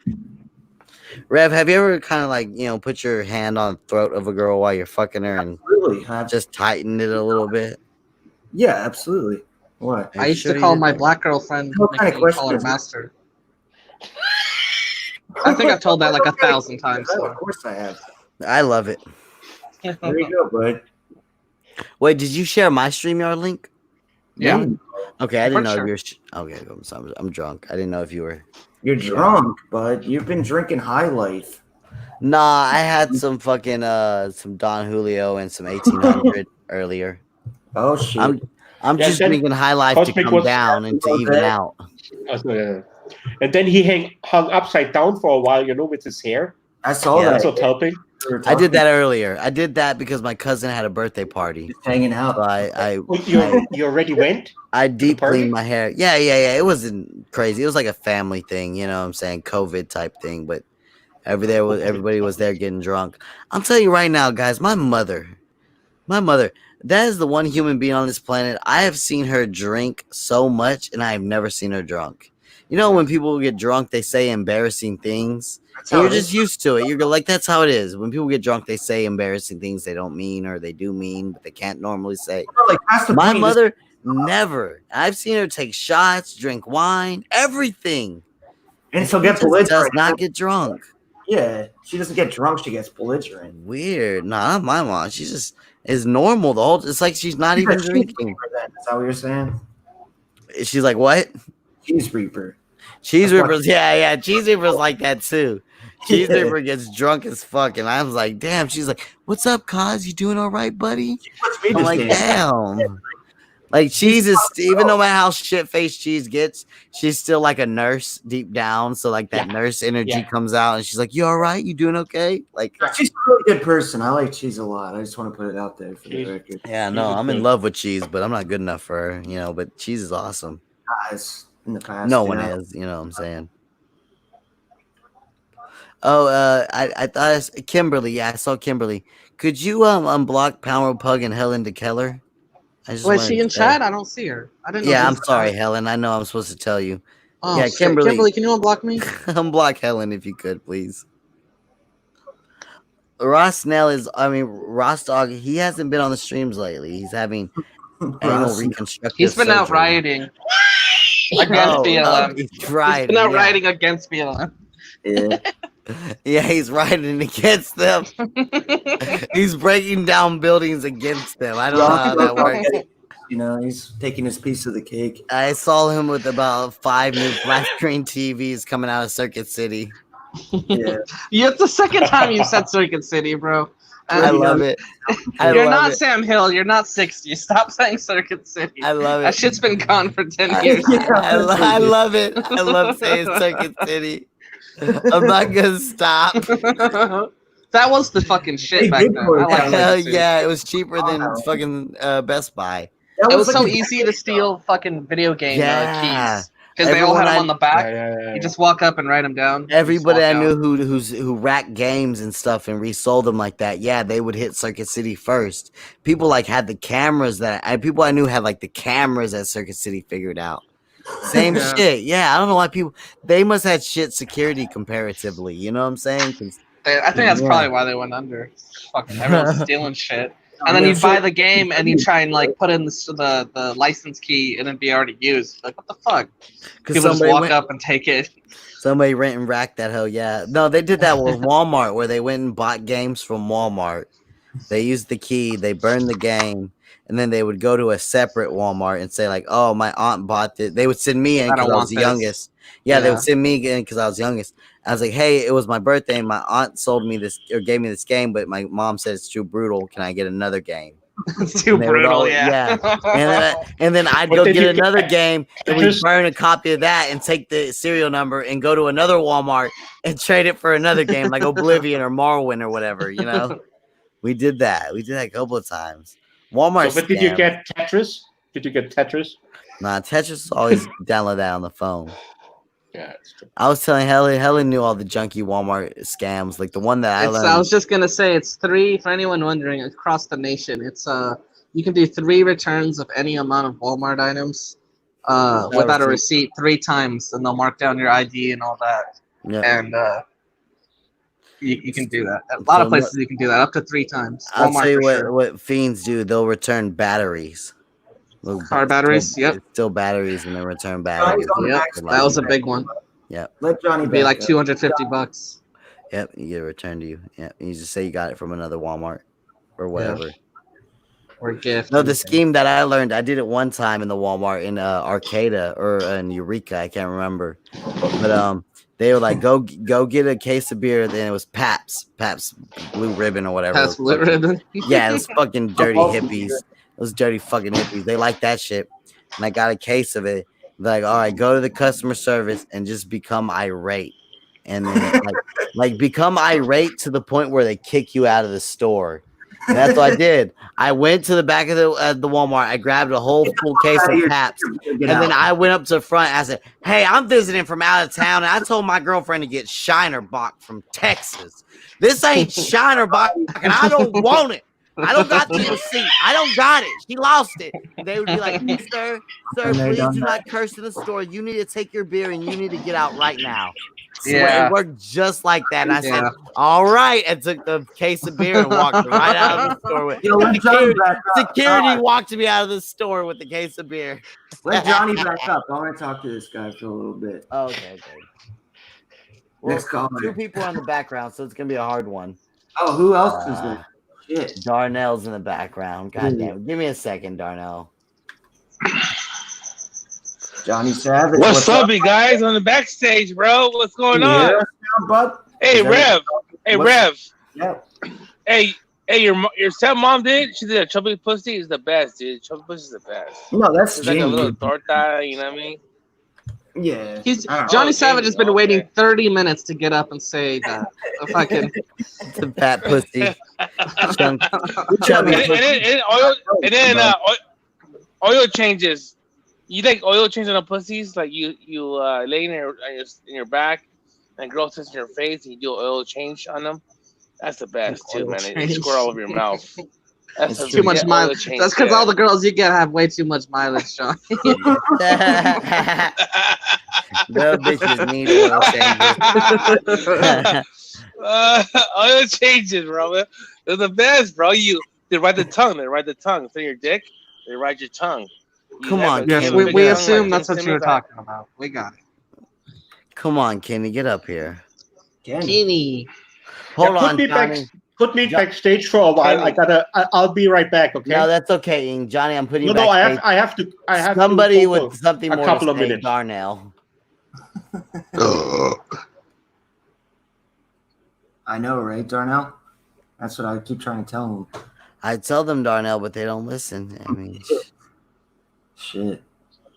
Rev, have you ever kind of like put your hand on the throat of a girl while you're fucking her and Absolutely. just tighten it a little bit? Yeah, absolutely. What? I used to call my black girlfriend, What kind of question call her is that? master. I think I've told that like 1,000 times. Oh, of course I have. I love it. There you go, bud. Wait, did you share my StreamYard link? Yeah. Okay, I didn't know Sure. if you're. Okay, I'm drunk. I didn't know if you were. You're drunk, bud. You've been drinking High Life. Nah, I had some fucking some Don Julio and some 1800 earlier. Oh shit. I'm Yeah, just then drinking High Life to Cosmic come was- down and to even out. And then he hung upside down for a while, with his hair. I saw Yeah. that. That's not helping. I did that earlier. I did that because my cousin had a birthday party. Just hanging out. So I You already went? I deep party? cleaned my hair. Yeah. It wasn't crazy. It was like a family thing, you know what I'm saying? COVID type thing. But everybody was there getting drunk. I'm telling you right now, guys, my mother, that is the one human being on this planet. I have seen her drink so much and I have never seen her drunk. You know, when people get drunk, they say embarrassing things. And you're just used to it. You're like, that's how it is. When people get drunk, they say embarrassing things they don't mean or they do mean, but they can't normally say. Like, that's the My point. mother never. I've seen her take shots, drink wine, everything. And she'll get She just does belligerent. not get drunk. Yeah, she doesn't get drunk. She gets belligerent. Weird. Nah, not my mom. She just is normal the whole. It's like she's not She's even a cheese drinking. reaper then. Is that what you're saying? She's like, what? Cheese reaper. Cheese That's what- Reaper's, yeah. Cheese Reaper's like that too. Cheese Yeah. Reaper gets drunk as fuck, and I was like, damn. She's like, what's up, Cos? You doing all right, buddy? What's me I'm to like, say? damn. Like Cheese is, even no matter how shit-faced Cheese gets, she's still like a nurse deep down. So like that nurse energy comes out, and she's like, you all right? You doing okay? Like, She's a really good person. I like Cheese a lot. I just want to put it out there for the record. yeah, no, I'm in love with Cheese, but I'm not good enough for her, but Cheese is awesome. Guys, in the past, No you one know? is, you know what I'm saying? Oh, I thought Kimberly. Yeah, I saw Kimberly. Could you unblock Power Pug and Helen DeKellar? I just Was wanted she to in say- chat? I don't see her. I didn't know. Yeah, she I'm was in sorry, chat. Helen. I know I'm supposed to tell you. Oh, Yeah, shit. Kimberly. Can you unblock me? Unblock Helen if you could, please. Ross Dog, he hasn't been on the streams lately. He's having anal Ross. reconstructive He's been out surgery. rioting against BLM. He's He's rioting, been out yeah. rioting against BLM. Yeah. Yeah, he's rioting against them. He's breaking down buildings against them. I don't know how that works. You know, he's taking his piece of the cake. I saw him with about 5 new flat screen TVs coming out of Circuit City. Yeah. It's the second time you said Circuit City, bro. I love it. I You're love not it. Sam Hill. You're not 60. Stop saying Circuit City. I love That it. shit's been gone for 10 I, years. I love it. I love saying Circuit City. I'm not gonna stop. That was the fucking shit Hey, back big then. boy, I like yeah. Hell Circuit City. yeah, it was cheaper than Wow. fucking Best Buy. That It was so like a- easy to steal fucking video game Yeah. keys because they all had Everyone them on the back. Yeah. You just walk up and write them down. Everybody I Just walk knew who racked games and stuff and resold them like that, yeah, they would hit Circuit City first. People like had the cameras people I knew had like the cameras at Circuit City figured out. Same Yeah. shit. Yeah, I don't know why they must have shit security comparatively. You know what I'm saying? 'Cause I think that's Yeah. probably why they went under. Fucking everyone's stealing shit. And then Yeah, you so- buy the game and you try and like put in the license key and it'd be already used. Like what the fuck? People just walk up and take it. Somebody rent and racked that hell, yeah. No, they did that with Walmart where they went and bought games from Walmart. They used the key, they burned the game, and then they would go to a separate Walmart and say, like, oh, my aunt bought this. They would send me in I don't because I was want the this. youngest. Yeah, they Yeah. would send me in because I was youngest. I was like, hey, it was my birthday, and my aunt sold me this or gave me this game, but my mom said it's too brutal. Can I get another game? It's too And they would brutal, all- yeah. And then I'd But go then get you another can't- game and we'd just- burn a copy of that and take the serial number and go to another Walmart and trade it for another game like Oblivion or Morrowind or whatever, We did that. We did that a couple of times. Walmart. So, but did you scam. get Tetris? Did you get Tetris? Nah, Tetris is always download that on the phone. Yeah, it's true. I was telling Helen knew all the junky Walmart scams. Like the one that I learned. I was just gonna say it's 3 for anyone wondering across the nation. It's you can do 3 returns of any amount of Walmart items without a receipt 3 times, and they'll mark down your ID and all that. Yeah. And you can do that. A lot of places you can do that up to 3 times. I'll Walmart tell you for what fiends do. They'll return batteries. Car batteries. Yep. Still batteries, and they return batteries. Yep. That was a big one. Yep. Let Johnny It'd be like $250. Yep. You get it returned to you. Yep. You just say you got it from another Walmart or whatever. Yeah. Or gift. No, the scheme that I learned, I did it one time in the Walmart in Arcata or in Eureka. I can't remember, but they were like, go get a case of beer. Then it was Pabst Blue Ribbon or whatever. Pabst Blue Ribbon. Yeah, it was fucking dirty hippies. Those dirty fucking hippies. They like that shit. And I got a case of it. Like, all right, go to the customer service and just become irate. And then like become irate to the point where they kick you out of the store. And that's what I did. I went to the back of the Walmart. I grabbed a whole full case of Pabst. And then I went up to the front. And I said, hey, I'm visiting from out of town. And I told my girlfriend to get Shiner Bock from Texas. This ain't Shiner Bock, and I don't want it. I don't got the receipt. I don't got it. She lost it. And they would be like, sir, please do not curse in the store. You need to take your beer and you need to get out right now. So it worked just like that. And I said, all right. And took the case of beer and walked right out of the store. Security walked me out of the store with the case of beer. Let Johnny back up. I want to talk to this guy for a little bit. Okay. Well, Next call. 2 people are in the background, so it's going to be a hard one. Oh, who else is there? Shit. Darnell's in the background. God damn it. Give me a second, Darnell. Johnny Savage. What's up, you guys on the backstage, bro? What's going on? Hey, Rev. Hey, Rev. Yep. Hey, your stepmom did? She did a chubby pussy. Is the best, dude. Chubby pussy is the best. No, that's it's like a little torta. You know what I mean? Yeah. Johnny Savage has been waiting 30 minutes to get up and say that. If I can. The fat pussy. And then oil changes. You like oil change on the pussies? Like you lay in your back, and girl sits in your face, and you do oil change on them. That's the best too, man. It squirt all over your mouth. That's too much mileage. That's because all the girls you get have way too much mileage, Sean. No bitches need oil changes. Oil changes, bro. They're the best, bro. They ride the tongue. So your dick, they ride your tongue. Come on, yes, we assume that's what you were talking about. We got it. Come on, Kenny, get up here. Kenny. Hold on, Johnny. Put me backstage for a while. I'll be right back. Okay. No, that's okay, Johnny. I'm putting you backstage. I have to. Somebody with something more couple to of say, minutes. Darnell. I know, right, Darnell? That's what I keep trying to tell them. I tell them, Darnell, but they don't listen. I mean, shit.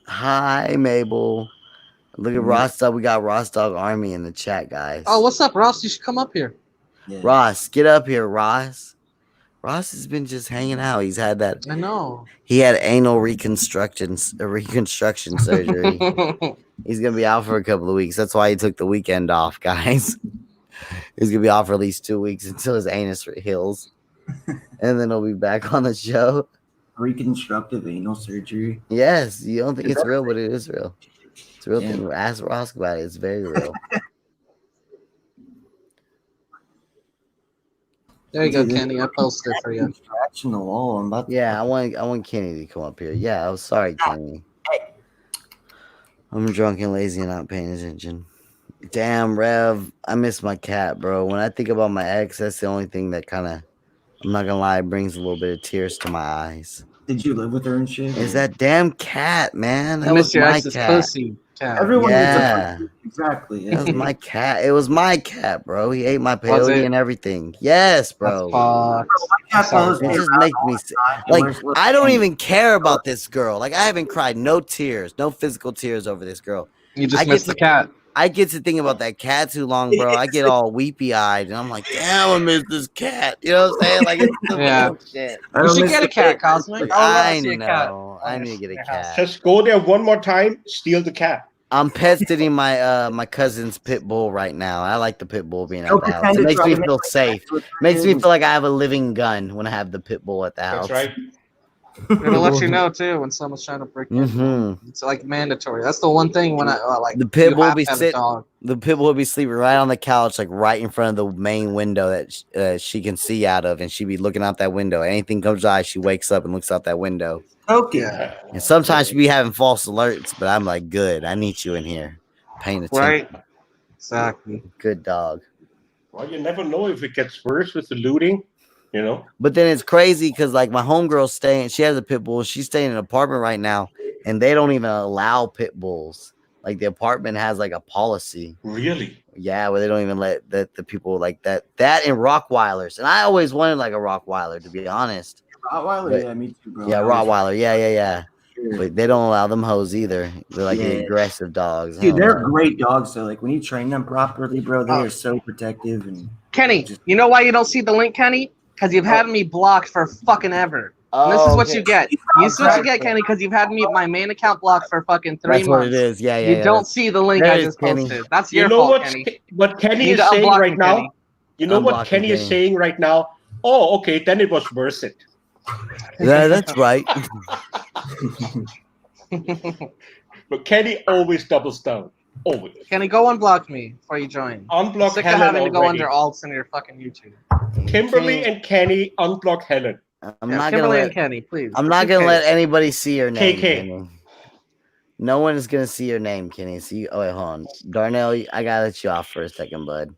Hi, Mabel. Look at Ross Dog. We got Ross Dog Army in the chat, guys. Oh, what's up, Ross? You should come up here. Yeah. Ross, get up here, Ross. Ross has been just hanging out. He's had that. I know. He had anal reconstruction surgery. He's gonna be out for a couple of weeks. That's why he took the weekend off, guys. He's gonna be off for at least 2 weeks until his anus heals, and then he'll be back on the show. Reconstructive anal surgery. Yes, you don't think it's real, but it is real. It's a real thing. Ask Ross about it. It's very real. There you go, Kenny. I posted for you. Scratching the wall. I want Kenny to come up here. Yeah, I'm sorry, Kenny. I'm drunk and lazy and not paying attention. Damn, Rev, I miss my cat, bro. When I think about my ex, that's the only thing that kind of, I'm not gonna lie, brings a little bit of tears to my eyes. Did you live with her and shit? Is that damn cat, man? That I miss was your my ex's cat. pussy. Cat. Everyone Yeah. Exactly. That was my cat. It was my cat, bro. He ate my peyote and everything. Yes, bro. It just makes me sick. Like, I don't even care about this girl. Like, I haven't cried no tears, no physical tears over this girl. You just miss the cat. I get to think about that cat too long, bro. I get all weepy eyed, and I'm like, damn, I miss this cat. You know what I'm saying? Like, it's the Yeah. bullshit. You should get a cat, Cosmic. I would love I to see a cat. know. I need to get a cat. Just go there one more time, steal the cat. I'm pet sitting my my cousin's pit bull right now. I like the pit bull being at the house. It makes me feel safe. Makes me feel like I have a living gun when I have the pit bull at the house. That's right. It'll let you know too when someone's trying to break in. It's like mandatory. That's the one thing when I like the pit bull be sitting. The pit bull will be sleeping right on the couch, like right in front of the main window that she can see out of, and she be looking out that window. Anything comes by, she wakes up and looks out that window. Okay. Yeah. And sometimes she be having false alerts, but I'm like, good. I need you in here, paying attention. Right. Exactly. Good dog. Well, you never know if it gets worse with the looting. You know, but then it's crazy because like my homegirl's staying, she has a pit bull. She's staying in an apartment right now, and they don't even allow pit bulls. Like the apartment has like a policy. Really? Yeah, where they don't even let the people like that and Rottweilers. And I always wanted like a Rottweiler, to be honest. Rottweiler, but, yeah, me too, bro. Yeah, Rottweiler, yeah. Sure. But they don't allow them hoes either. They're like aggressive dogs. Dude, they're great dogs. So like when you train them properly, bro, they are so protective. And Kenny, you know why you don't see the link, Kenny? Because you've had me blocked for fucking ever. And this is what you get. This is what you get, Kenny, because you've had me my main account blocked for fucking 3 months. That's what it is. Yeah. You don't see the link I just posted. That's your fault, Kenny. What Kenny is saying right now? You know what Kenny is saying right now? Oh, okay, then it was worth it. Yeah, that's right. But Kenny always doubles down. Always. Kenny, go unblock me before you join. Unblock sick Helen of having already. to go under alts in your fucking YouTube. Kimberly and Kenny, unblock Helen. I'm not Kimberly gonna let and Kenny, please. I'm not gonna let anybody see your name. KK. Kenny. No one is gonna see your name, Kenny. See, oh wait, hold on, Darnell. I gotta let you off for a second, bud.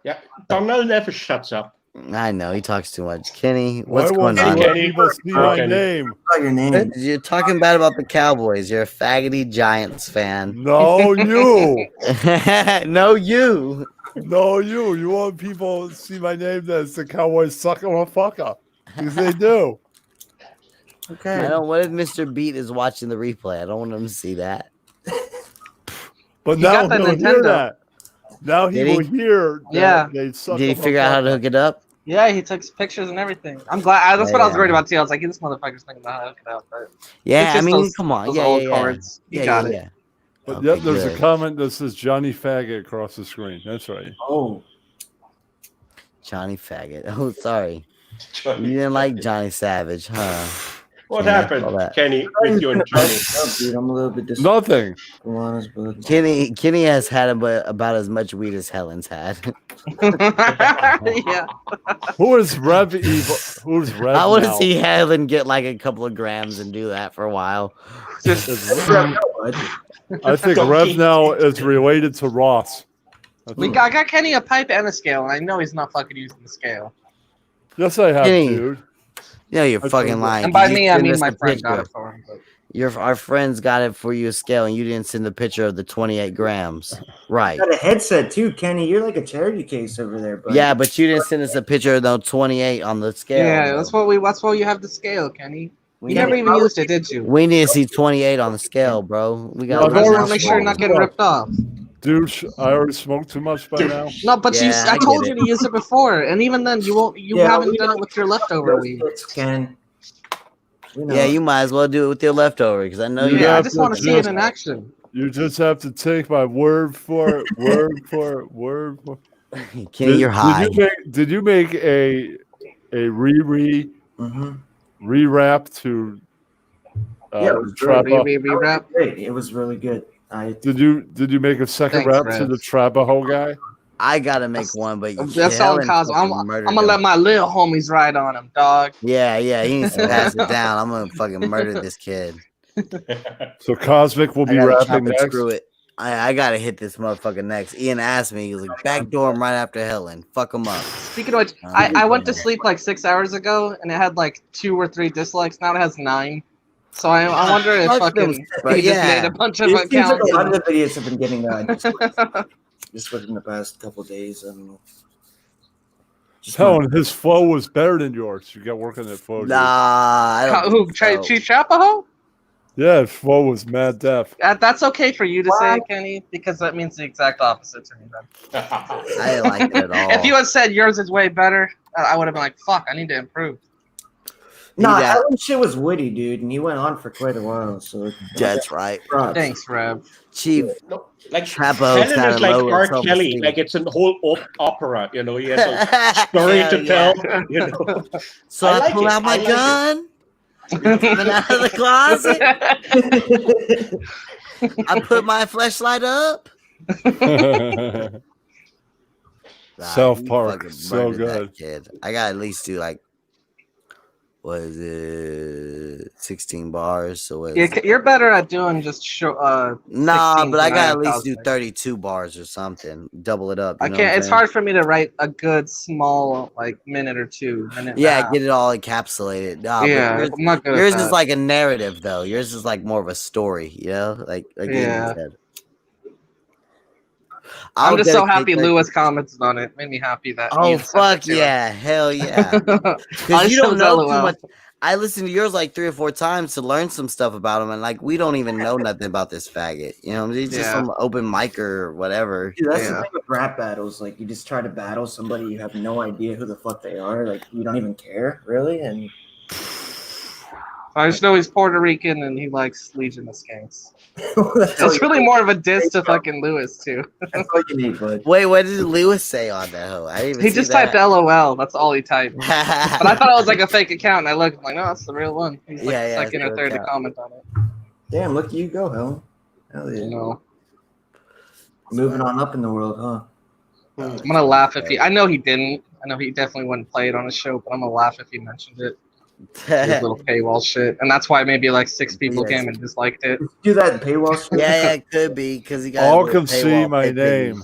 Yeah, Darnell never shuts up. I know he talks too much. Kenny, what's going on? Kenny must be my name. Your name. You're talking bad about the Cowboys. You're a faggoty Giants fan. No, you. No, you. No, you. You want people to see my name? That's the Cowboys sucker or fucker. Because they do. Okay. What if Mr. Beat is watching the replay? I don't want him to see that. But now he'll hear that. Now he will hear that. Yeah. They suck. Did he figure out how to hook it up? Yeah, he took pictures and everything. I'm glad. That's what I was worried about too. I was like, this motherfucker's thinking about how to hook it up. But yeah, I mean, come on. Yeah. Cards. You got it. Yeah. But Okay, yep, there's good. a comment that says Johnny Faggot across the screen. That's right. Oh. Johnny Faggot. Oh, sorry. You didn't like Johnny Savage, huh? What happened, Kenny, with you and Johnny? Dude, I'm a little bit Nothing. Kenny has had about as much weed as Helen's had. Yeah. Who is Rev Evil? Who's Rev? I want to now? see Helen get like a couple of grams and do that for a while. I think Rev now is related to Ross. I got Kenny a pipe and a scale, and I know he's not fucking using the scale. Yes, I have, Kenny. dude. Yeah, you're fucking lying. And by You me, I send mean us my a friend got picture. it for him. But Our friends got it for you a scale, and you didn't send the picture of the 28 grams. Right. Got a headset too, Kenny. You're like a charity case over there, buddy. Yeah, but you didn't send us a picture of the 28 on the scale. yeah, though. that's why you have the scale, Kenny. You Yeah. never even used it, did you? We need to see 28 on the scale, bro. We got. No, I just want to make sure you're not getting ripped off. Dude, I already smoked too much by now. No, but Yeah, I I told get you it. to use it before, and even then, you haven't done it with your leftover weed. Ken. Yeah, you might as well do it with your leftover because I know you. Yeah, I have just to want to see it just- in action. You just have to take my word for it. Word for it. Word for it. Kenny, you're high. Did you make a rewrap to Yeah, it was Trappa? Rewrap. Great. It was really good. Did you make a second Thanks, rap to Rev. the Trabajo guy? I gotta make one, but That's all Helen Cosmo. I'm fucking murdered gonna him. let my little homies ride on him, dog. Yeah, he needs to pass it down. I'm gonna fucking murder this kid. So Cosmic will I be gotta chop rapping and next. screw it. I gotta hit this motherfucker next. Ian asked me, he was like, backdoor him right after Helen. Fuck him up. Speaking of which, I went to sleep like 6 hours ago, and it had like 2 or 3 dislikes. Now it has 9. So I wonder if Fuck fucking them, but he just yeah. made a bunch of It seems like accounts. a lot of the videos have been getting just within the past couple days. I don't know. Helen, his flow was better than yours. You got working that flow. dude. Nah, I don't Who? think so. Chief Chapaho? Yeah, Flo was mad deaf. That's okay for you to say, Kenny, because that means the exact opposite to me. Then. I didn't like it at all. If you had said yours is way better, I would have been like, "Fuck, I need to improve." No, Alan's shit was witty, dude, and he went on for quite a while. So that's right. Thanks, Rev. Chief. No, like Chapo Helen is like low R. self-esteem. Kelly, like it's a whole opera. You know, he has a story to tell. You know, So I pull out my gun. Coming out of the closet. I put my flashlight up. South Park, so good. Kid. I got at least do like, what is it, 16 bars? So You're better at doing just nah, but I got at least do 32 bars or something. Double it up. I can't. It's hard for me to write a good small minute or two. Yeah, get it all encapsulated. Nah, yeah, I'm not good. Yours is like a narrative, though. Yours is like more of a story. You know, like yeah. Said. I'm just so happy Lewis commented on it. Made me happy that. Oh fuck yeah, hell yeah! Because you don't know too much. I listened to yours like 3 or 4 times to learn some stuff about him, and like we don't even know nothing about this faggot. You know, he's just some open micer or whatever. Dude, that's the thing with rap battles. Like you just try to battle somebody, you have no idea who the fuck they are. Like you don't even care, really. And I just know he's Puerto Rican and he likes Legion of Skanks. It's really more of a diss to fucking Lewis too. That's all you need, bud. Wait, what did Lewis say on that? I didn't even he just typed LOL. That's all he typed. But I thought it was like a fake account, and I looked I'm like, no, that's the real one. He's like second or third to comment on it. Damn, look at you go, Helen. Hell yeah. You know. Moving on up in the world, huh? I'm gonna laugh if he. I know he didn't. I know he definitely wouldn't play it on his show, but I'm gonna laugh if he mentioned it. His little paywall shit, and that's why maybe like 6 people came and disliked it. Do that in paywall shit. Yeah, it could be because he got all can see my name.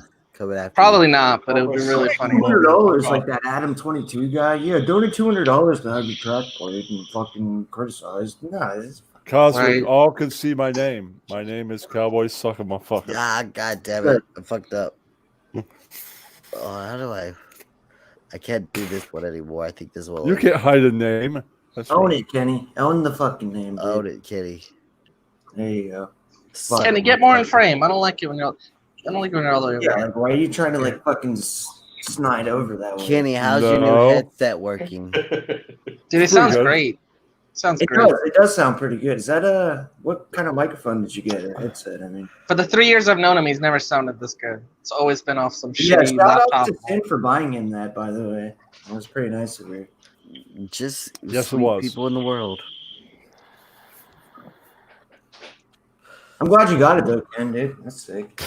Probably not, but it would be really funny. $200 like that Adam 22 guy. Yeah, donate $200 to have your track played and fucking criticized. Nah, Cosmic, all can see my name. My name is Cowboy Sucker Motherfucker. Ah, god damn it. I fucked up. How do I can't do this one anymore. I think this one. You can't hide a name. That's Own it, Kenny. Own the fucking name. Dude. Own it, Kenny. There you go. Kenny, get more in frame. I don't like you when you're. I don't like when you're all the way over. Yeah, like, why are you trying to like fucking snide over that one? Kenny, how's your new headset working? Dude, it sounds great. Sounds great. It does sound pretty good. Is that what kind of microphone did you get? A headset, I mean. For the 3 years I've known him, he's never sounded this good. It's always been off some shitty shout laptop. out to Tim for buying him that, by the way. That was pretty nice of you. Just yes, it was. People in the world. I'm glad you got it though, Ken, dude. That's sick.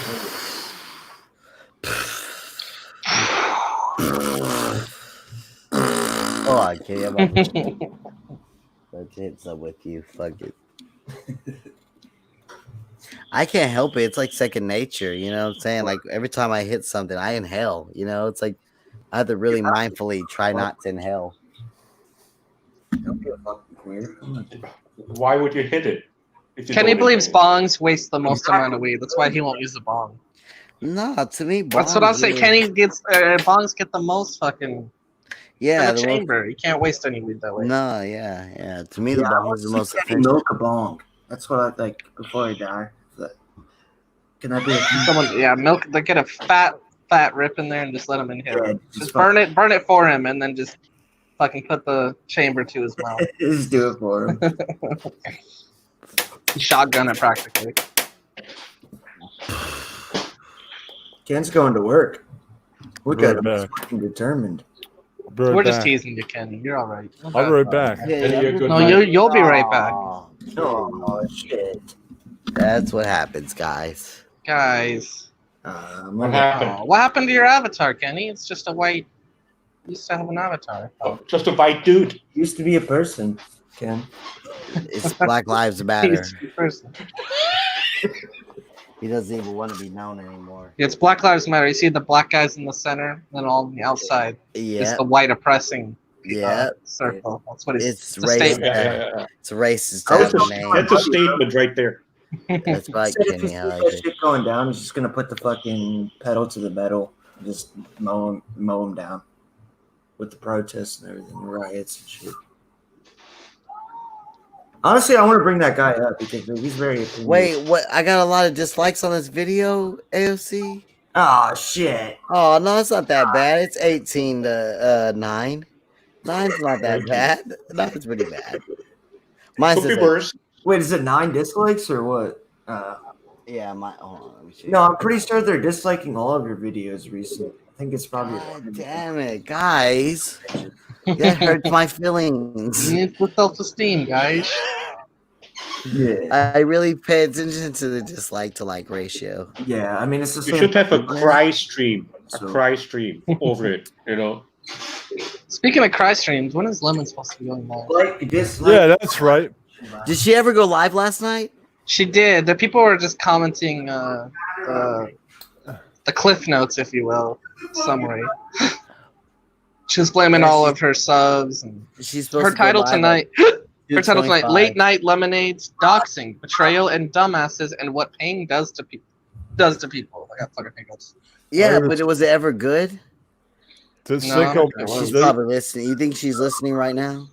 Oh, I can't. Let's hit some with you. Fuck it. I can't help it. It's like second nature. You know what I'm saying? Like every time I hit something, I inhale. You know, it's like I have to really mindfully try not to inhale. Why would you hit it? Kenny believes bongs waste the most amount of weed. That's why he won't use the bong. No, to me, that's what I'll say. Kenny gets bongs get the most fucking. Yeah, in the chamber. You can't waste any weed that way. No, yeah. To me, the bong is the most efficient. Milk a bong. That's what I like before I die. Can that be someone? Yeah, milk. They get a fat rip in there and just let him inhale. Yeah, just burn it for him, and then just fucking put the chamber to his mouth. Just do it for him. Shotgun it practically. Ken's going to work. Look at him. He's fucking determined. We're just teasing you, Kenny. You're all right. I'll be right back. You'll be right back. Oh, shit. That's what happens, guys. What happened to your avatar, Kenny? It's just a white. You used to have an avatar. Oh, just a white dude. Used to be a person, Ken. It's Black Lives Matter. Used to be a person. He doesn't even want to be known anymore. It's Black Lives Matter. You see the black guys in the center, and all on the outside. Yeah. It's the white oppressing. Yeah. Circle. That's what it's racist. It's a racist. That's a statement right there. That's right, Kenny. I like it. Shit going down. He's just gonna put the fucking pedal to the metal, just mow him down with the protests and everything, riots and shit. Honestly, I want to bring that guy up because he's very. Wait, what? I got a lot of dislikes on this video, AOC. Oh shit. Oh no, it's not that bad. It's 18 to 9. 9's not that bad. 9's pretty bad. Mine Could be says worse. Wait, is it 9 dislikes or what? Yeah, hold on, let me see. No, I'm pretty sure they're disliking all of your videos recently. I think it's probably. God damn it, guys. That hurts my feelings. You need the self-esteem, guys. Yeah. I really pay attention to the dislike to like ratio. Yeah, I mean it's the You same. should have a cry stream. So- A cry stream over it, you know. Speaking of cry streams, when is Lemon supposed to be going live? Like dislike. Yeah, that's right. Did she ever go live last night? She did. The people were just commenting the cliff notes, if you will, summary. She was blaming all of her subs and She's supposed her to go title live tonight. at Her title tonight: 2:25. Late Night Lemonades, Doxing, Betrayal, and Dumbasses, and What Paying Does to People. I got fucking hiccups. Yeah, but was it ever good? To No, Cinco, She's they- probably listening. You think she's listening right now?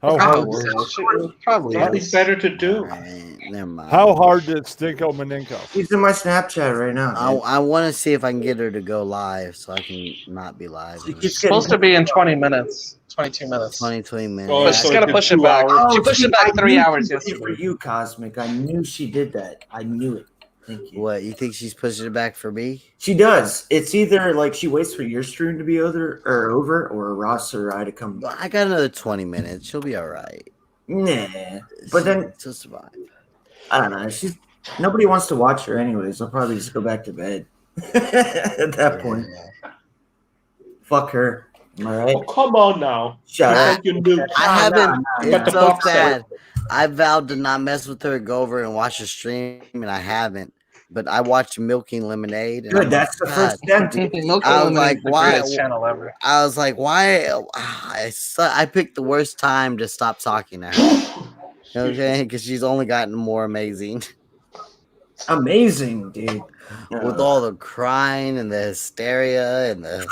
how I hard? hope so. She probably Nothing is. better to do. Alright, never mind. How hard did Stinko Maninko? He's in my Snapchat right now. I want to see if I can get her to go live so I can not be live. She in keeps Supposed to be in 20 minutes. 22 minutes. 20 minutes. Oh, But so she's got to it's push it 2 back. hours. She pushed it back 3 hours For yesterday. you, Cosmic. I knew she did that. I knew it. Thank you. What, you think she's pushing it back for me? She does. It's either like she waits for your stream to be over, or Ross or I to come Well, back. I got another 20 minutes. She'll be all right. Nah. But then she'll survive. I don't know. Nobody wants to watch her anyways. I'll probably just go back to bed at that point. Fuck her. Am I right? Oh, come on now. Shut You up. said you knew. I haven't. Got It's the so box sad. I vowed to not mess with her, go over and watch the stream, and I haven't. But I watched Milking Lemonade. And Good. I'm That's like, the first God. step. dude. Milk I was Lemonade like, is the why- greatest channel ever. I was like, why? I picked the worst time to stop talking to her. Okay, because she's only gotten more amazing Amazing, dude. with all the crying and the hysteria and the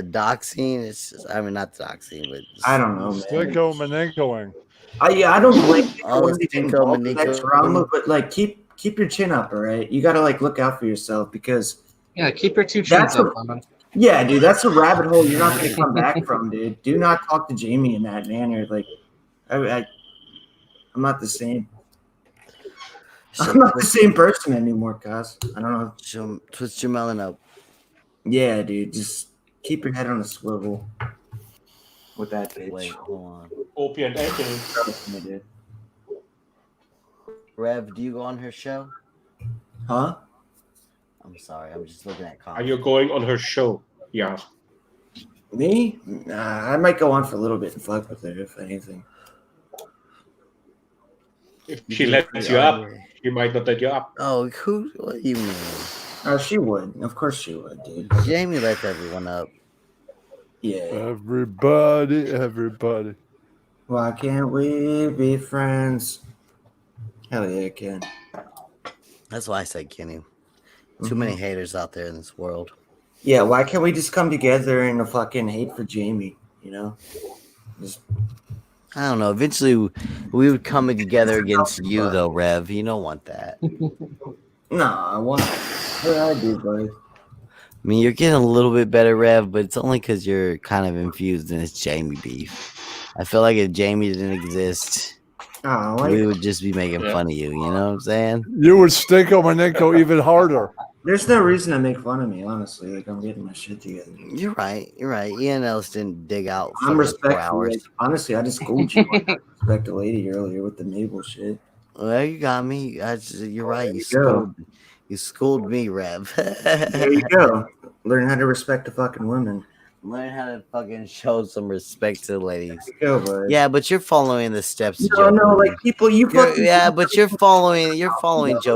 doxing. It's just, I mean, not doxing, but just, I don't know, man. Stinko Maninkoing. I don't blame you Oh, for when they get Stinko involved in that Maniko. drama, but like keep your chin up, all right? You gotta like look out for yourself because Yeah, keep your two chins That's up, a- Lemon. yeah, dude, that's a rabbit hole you're not gonna come back from, dude. Do not talk to Jamie in that manner. Like, I'm not the same. I'm not the same person anymore, cuz. I don't know. twist your melon up. Yeah, dude, just keep your head on a swivel with that bitch. Wait, hold on. Opium and echo. Trust me, dude. Rev, do you go on her show? Huh? I'm sorry, I'm just looking at Are comments. you going on her show? Yeah. Me? Nah, I might go on for a little bit and fuck with her, if anything. If she lets you up, she might not let you up. Oh, who? What do you mean? Oh, she would. Of course she would, dude. Jamie lets everyone up. Yeah. Everybody. Why can't we be friends? Hell yeah, I can. That's why I said Kenny. Too many haters out there in this world. Yeah, why can't we just come together in a fucking hate for Jamie, you know? Just, I don't know. Eventually, we would come together against you, though, Rev. You don't want that. no, I want. What did I do, buddy? I mean, you're getting a little bit better, Rev, but it's only because you're kind of infused in this Jamie beef. I feel like if Jamie didn't exist, Oh, why we would just be making fun of you. You know what I'm saying? You would Stinko Maninko even harder. There's no reason to make fun of me, honestly. Like, I'm getting my shit together. You're right. You're right. Ian Ellis didn't dig out for I'm 4 respectful. hours. Like, honestly, I just schooled you. on respect a lady earlier with the navel shit. Well, you got me. You're right. There you go. You schooled me, Rev. There you go. Learn how to respect a fucking woman. Learn how to fucking show some respect to the ladies. There you go, bud. Yeah, but you're following the steps. of No, Joe no, Booney. like people, you You're- fucking. yeah, but you're following Joe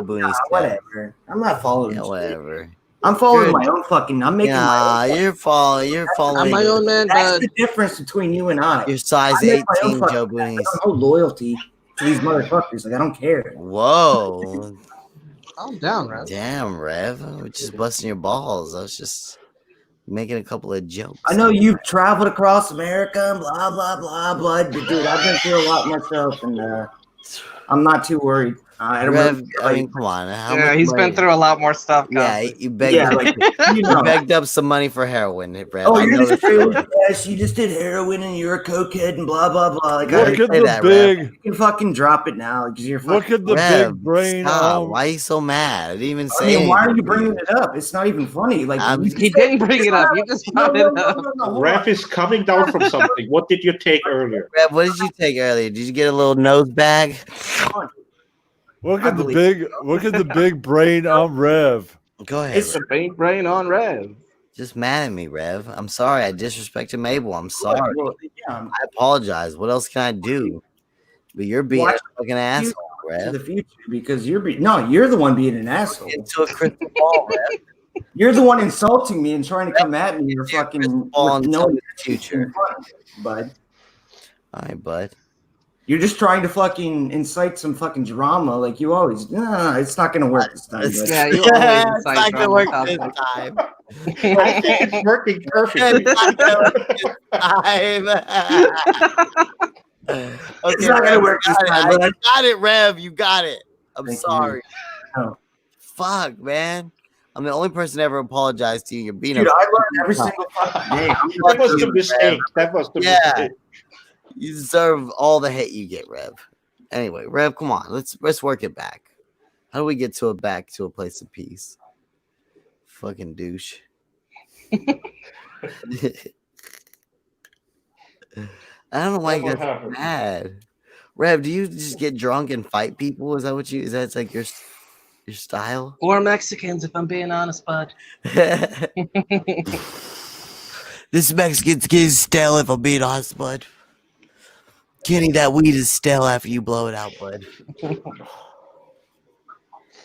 Booney's Nah, steps. whatever. I'm not following. Yeah, shit. whatever. I'm following You're- my own fucking. I'm making Nah, my own. you're following. I'm my own man, That's bud. the difference between you and I. Your size I make my own 18, fucking- Joe I Booney's. have no loyalty to these motherfuckers. Like I don't care. Whoa, Calm down, Rev. damn, Rev. We're just busting your balls. I was just making a couple of jokes. I know you've traveled across America and blah blah blah blah. But dude, I've been through a lot myself, and I'm not too worried. I don't Rev, really I mean, come on. How Yeah, much he's money- been through a lot more stuff. Yeah, Cosby. you begged, yeah, like you know. you begged up some money for heroin, Rev. Oh, I you're know just the story. yes, you just did heroin and you're a cokehead and blah blah blah. Like Look I at Look at say the that, Rev. big. you can fucking drop it now because you're Look fucking. at the Rev, big brain. stop. Why are you so mad? I didn't even I say mean, anything. why are you to bringing it up? It's not even funny. Like I'm- you He just didn't bring it up. You just no, brought no, it no, up. no, no, hold on. Ref is coming down from something. What did you take earlier? Rev, what did you take earlier? Did you get a little nose bag? Look I at the believe- big. Look at the big brain on Rev. Go ahead. It's Rev. The big brain on Rev. Just mad at me, Rev. I'm sorry. I disrespected Mabel. I'm sorry. Well, yeah, I apologize. What else can I do? But you're being Watch a fucking asshole, to the Rev. future because you're you're the one being an asshole. Into a crystal ball, Rev. You're the one insulting me and trying to come at me. You're fucking ball with and no tell me the future. bud. All right, bud. You're just trying to fucking incite some fucking drama like you always. No, it's not gonna work this time. It's- Bud. Yeah, you Yeah, always it's incite not gonna drama, work Cosby. this time. I think it's working perfectly. It's not gonna work this time. It's not gonna work this time, You bud. got it, Rev. You got it. I'm Thank you. sorry. Oh. Fuck, man. I'm the only person to ever apologize to you. You're being Dude, a I learned every single fucking day. That was the mistake. That was the Yeah. mistake. You deserve all the hate you get, Rev. Anyway, Rev, come on. Let's work it back. How do we get back to a place of peace? Fucking douche. I don't know why you What got so happened? mad. Rev, do you just get drunk and fight people? Is that like your style? Or Mexicans, if I'm being honest, bud. This Mexican's getting stale if I'm being honest, bud. Kenny, that weed is stale after you blow it out, bud.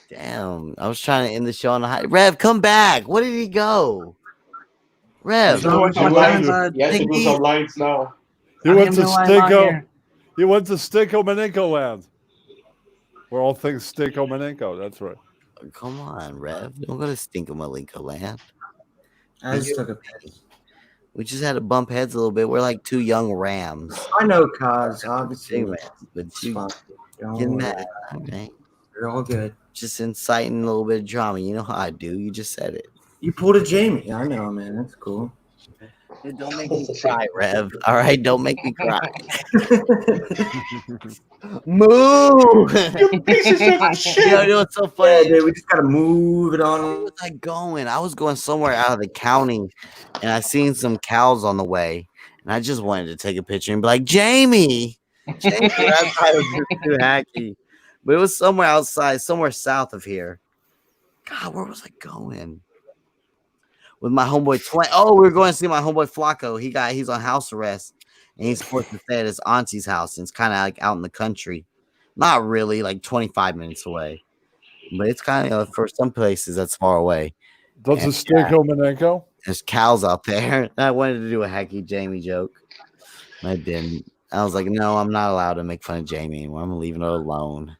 Damn, I was trying to end the show on a high. Rev, come back. Where did he go? Rev, He's going Where's my to time, lines. bud? He has to do some lines now. He I went have to no why I'm out Stinko. here. He went to Stinko Maninko land. Where all things Stinko Maninko. That's right. come on, Rev. Don't go to Stinkomalinko land. I just took a piss. We just had to bump heads a little bit. We're like two young rams. I know, cause obviously. Big rams, but It's you fine. Don't get worry. mad. Okay. You're all good. Just inciting a little bit of drama. You know how I do. You just said it. You pulled a Jamie. I know, man. That's cool. Don't make me cry, Rev. All right, don't make me cry. Move. You pieces of shit. You know what's so Yeah, funny? dude, we just gotta move it Where on. was I going? I was going somewhere out of the county, and I seen some cows on the way, and I just wanted to take a picture and be like, Jamie. Jamie, I thought it was just too hacky, but it was somewhere outside, somewhere south of here. God, where was I going? With my homeboy Twain. Oh, we were going to see my homeboy Flacco. He's on house arrest, and he's supposed to stay at his auntie's house. And it's kind of like out in the country, not really, like 25 minutes away, but it's kind of for some places that's far away. Does And, it Stinko Maninko? There's cows out there. I wanted to do a hacky Jamie joke, and I didn't. I was like, no, I'm not allowed to make fun of Jamie anymore. I'm leaving her alone.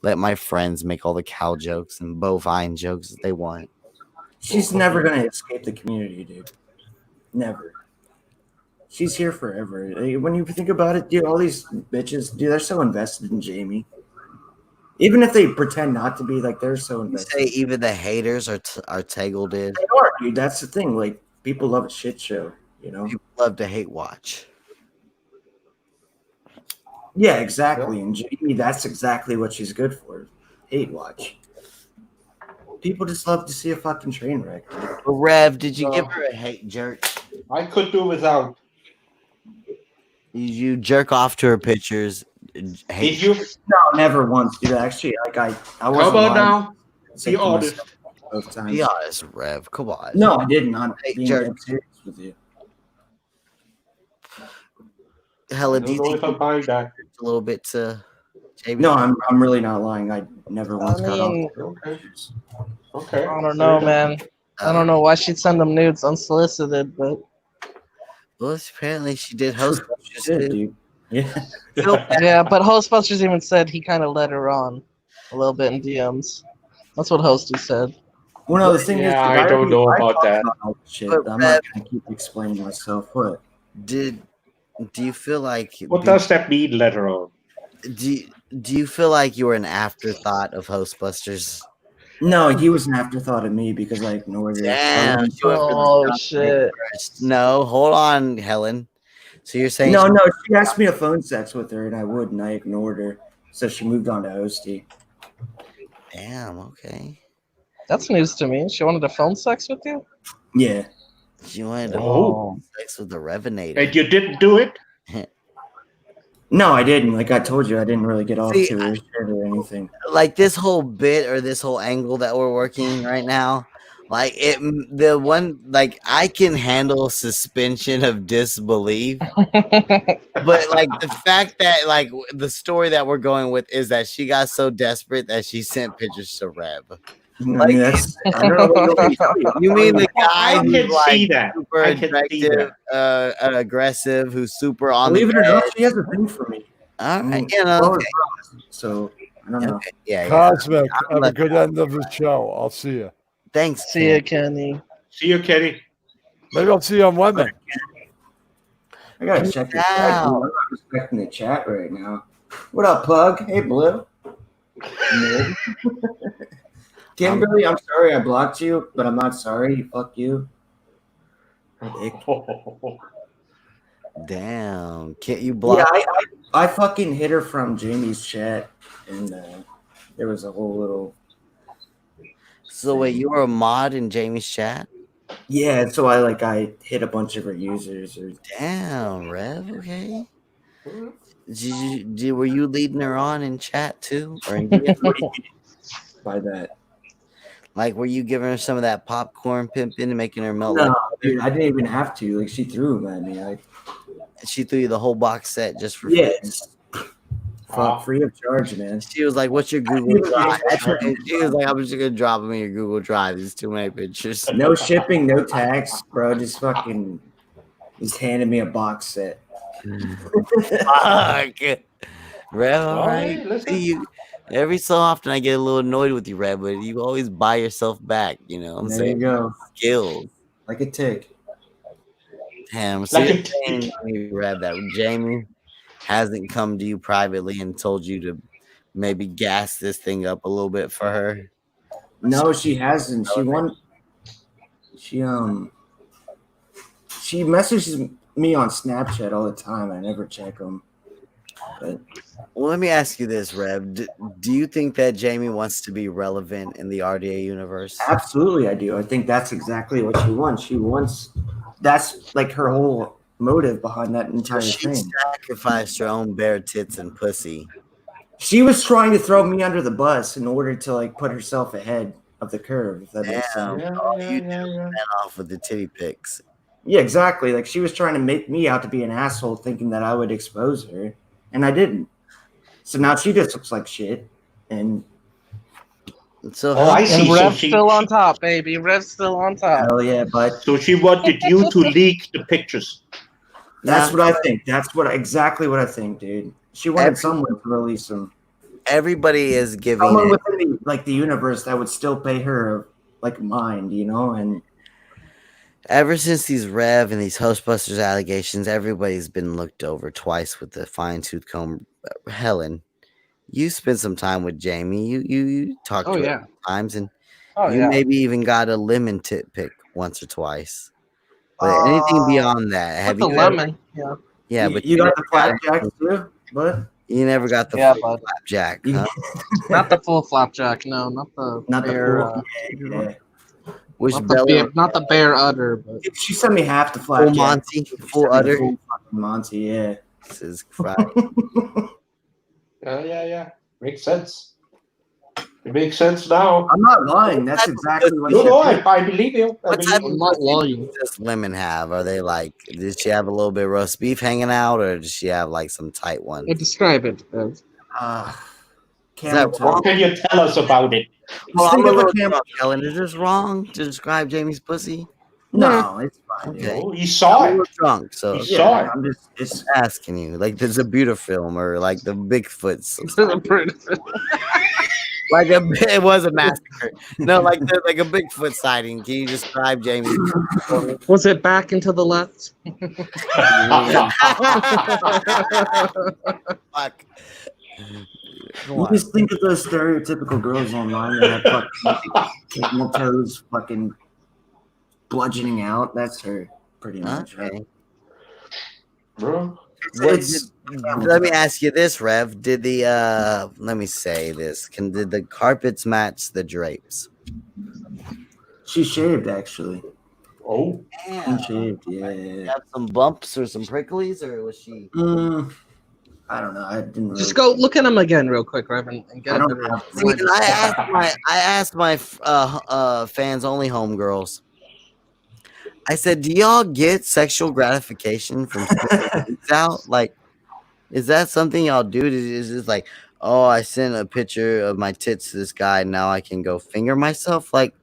Let my friends make all the cow jokes and bovine jokes that they want. She's never gonna escape the community, dude. Never. She's here forever. Like, when you think about it, dude, all these bitches, dude, they're so invested in Jamie. Even if they pretend not to be, like, they're so You invested. say even the haters are tagled in. They are, dude. That's the thing. Like, people love a shit show, you know? People love to hate watch. Yeah, exactly. And Jamie, that's exactly what she's good for. Hate watch. People just love to see a fucking train wreck. Dude. But Rev, did you give her a hate jerk? I could do without. You jerk off to her pictures. Hate Did you? No, never once, dude. Actually, like I How wasn't about lying. now? Said Be to honest. myself both times. Be honest, Rev. Come on. No, I didn't. I'm Hey, being jerk. dead serious with you. Hella, I do don't you know think if I'm buying that. a little bit to Jamie? No, I'm really not lying. I never once got mean, off. Okay. Okay. I don't know, man. I don't know why she'd send them nudes unsolicited, but Well, apparently she did host. Shit, dude. Yeah. yeah, but Hostbusters even said he kind of led her on a little bit in DMs. That's what Hosty said. Well, no, the thing is, Yeah, I don't know about talked that. all this shit. But I'm not gonna keep explaining myself. What? Do you feel like What does that mean later on? do you feel like you were an afterthought of Hostbusters? No, he was an afterthought of me because I ignored her. Damn, So she went for the Oh dumb shit! first. No, hold on, Helen. So you're saying no, she asked me to phone sex with her, and I would, and I ignored her. So she moved on to Hosty. Damn, okay. That's news to me. She wanted to film sex with you. Yeah. She wanted to Oh. have sex with the Revenator. And you didn't do it? No, I didn't. Like I told you, I didn't really get off See, to her or anything. Like this whole bit or this whole angle that we're working right now, like the one, like I can handle suspension of disbelief, but like the fact that like the story that we're going with is that she got so desperate that she sent pictures to Reb. I mean, that's, I don't know what you want me to tell you. You mean the guy I who's can like see that. super I can see attractive, aggressive, who's super on Believe the it or not, edge? she has a thing for me. All right, Mm, you know, well, okay. So I don't know. Okay, yeah. Cosmic, I'm have a like- good end of the show. I'll see you. Thanks. See ya, Kenny. See you, Kenny. Maybe I'll see you on Wednesday. I gotta check the chat. Dude. I'm not respecting the chat right now. What up, Pug? Hey, Blue. Kimberly, I'm sorry I blocked you, but I'm not sorry. Fuck you. Damn, can't you block? Yeah, I fucking hit her from Jamie's chat, and there was a whole little. So wait, you were a mod in Jamie's chat? Yeah, so I hit a bunch of her users. Or... Damn, Rev. Okay. Were you leading her on in chat too, or in by that? Like, were you giving her some of that popcorn pimping and making her melt? No, like dude, I didn't even have to. Like, she threw them at me. Like, she threw you the whole box set just for yeah, free. fuck, free of charge, man. She was like, "What's your Google Drive?" And she was like, "I'm just gonna drop them in your Google Drive. There's too many pictures." No shipping, no tax, bro. Just handed me a box set. Fuck. Rev, all right. listen. See you. Every so often I get a little annoyed with you, Rev, but you always buy yourself back. You know what I'm There saying? you go. Skills. Like a tick. Damn. So Like you're a saying to me, Rev, that Jamie hasn't come to you privately and told you to maybe gas this thing up a little bit for her? No, she hasn't. She messages me on Snapchat all the time. I never check them. But Well, let me ask you this, Rev. Do you think that Jamie wants to be relevant in the RDA universe? absolutely, I do. I think that's exactly what she wants. That's like her whole motive behind that entire She thing. sacrificed her own bare tits and pussy. She was trying to throw me under the bus in order to like put herself ahead of the curve. If that makes sense. Damn, all you do is ran off with the titty pics. Yeah, exactly. Like she was trying to make me out to be an asshole, thinking that I would expose her, and I didn't. So now she just looks like shit. And So Oh, I see. And So Rev's she, still on top, baby. Rev's still on top. hell yeah, but so she wanted you to leak the pictures. that's what I think. That's exactly what I think, dude. She wanted someone to release them. everybody is giving Someone it, within the universe that would still pay her like mind, you know? And ever since these Rev and these Hostbusters allegations, everybody's been looked over twice with the fine tooth comb. Helen, you spent some time with Jamie. You talked Oh, to her yeah. times, and Oh, you yeah. maybe even got a lemon tit pick once or twice. But anything beyond that, have With you the lemon. Yeah. Yeah, you, but you got the never flapjack too, but you never got the Yeah, full bud. flapjack. You- Huh? Not the full flapjack. No, not the not the bear. full. Yeah. Which Not the Bella bear, not the bear udder, but She sent me half the full flapjack. Monty, She full sent me the udder. full fucking Monty, yeah. Jesus Christ. Yeah. Makes sense. It makes sense now. I'm not lying. That's exactly what No, she did. I believe you. I What believe type you. I'm not lying. Does women have? Are they like? Did she have a little bit of roast beef hanging out, or does she have like some tight ones? Describe it, Rev. Camel that toe. What can you tell us about it? Well, Think I'm a of a little camel. drunk, Helen. Is this wrong to describe Jamie's pussy? No, it's fine. Okay. No, he saw I'm a it. little drunk, so He saw Yeah, it. I'm just asking you. Like there's a Buddha film or like the Bigfoots. Like it was a massacre. No, like a Bigfoot sighting. Can you describe Jamie? Was it back and to the left? Fuck. You just think of those stereotypical girls online that have fucking camel toes, fucking bludgeoning out. That's her, pretty much. Okay. Bro. Let me ask you this, Rev. Did the let me say this. Did the carpets match the drapes? She shaved, actually. Oh. She shaved, yeah. Have some bumps or some pricklies, or was she? I don't know. I didn't really... Just go look at them again real quick, Rev, and get a better. I asked my fans only homegirls. I said, do y'all get sexual gratification from out? Like, is that something y'all do? Is it like, oh, I sent a picture of my tits to this guy, now I can go finger myself? Like,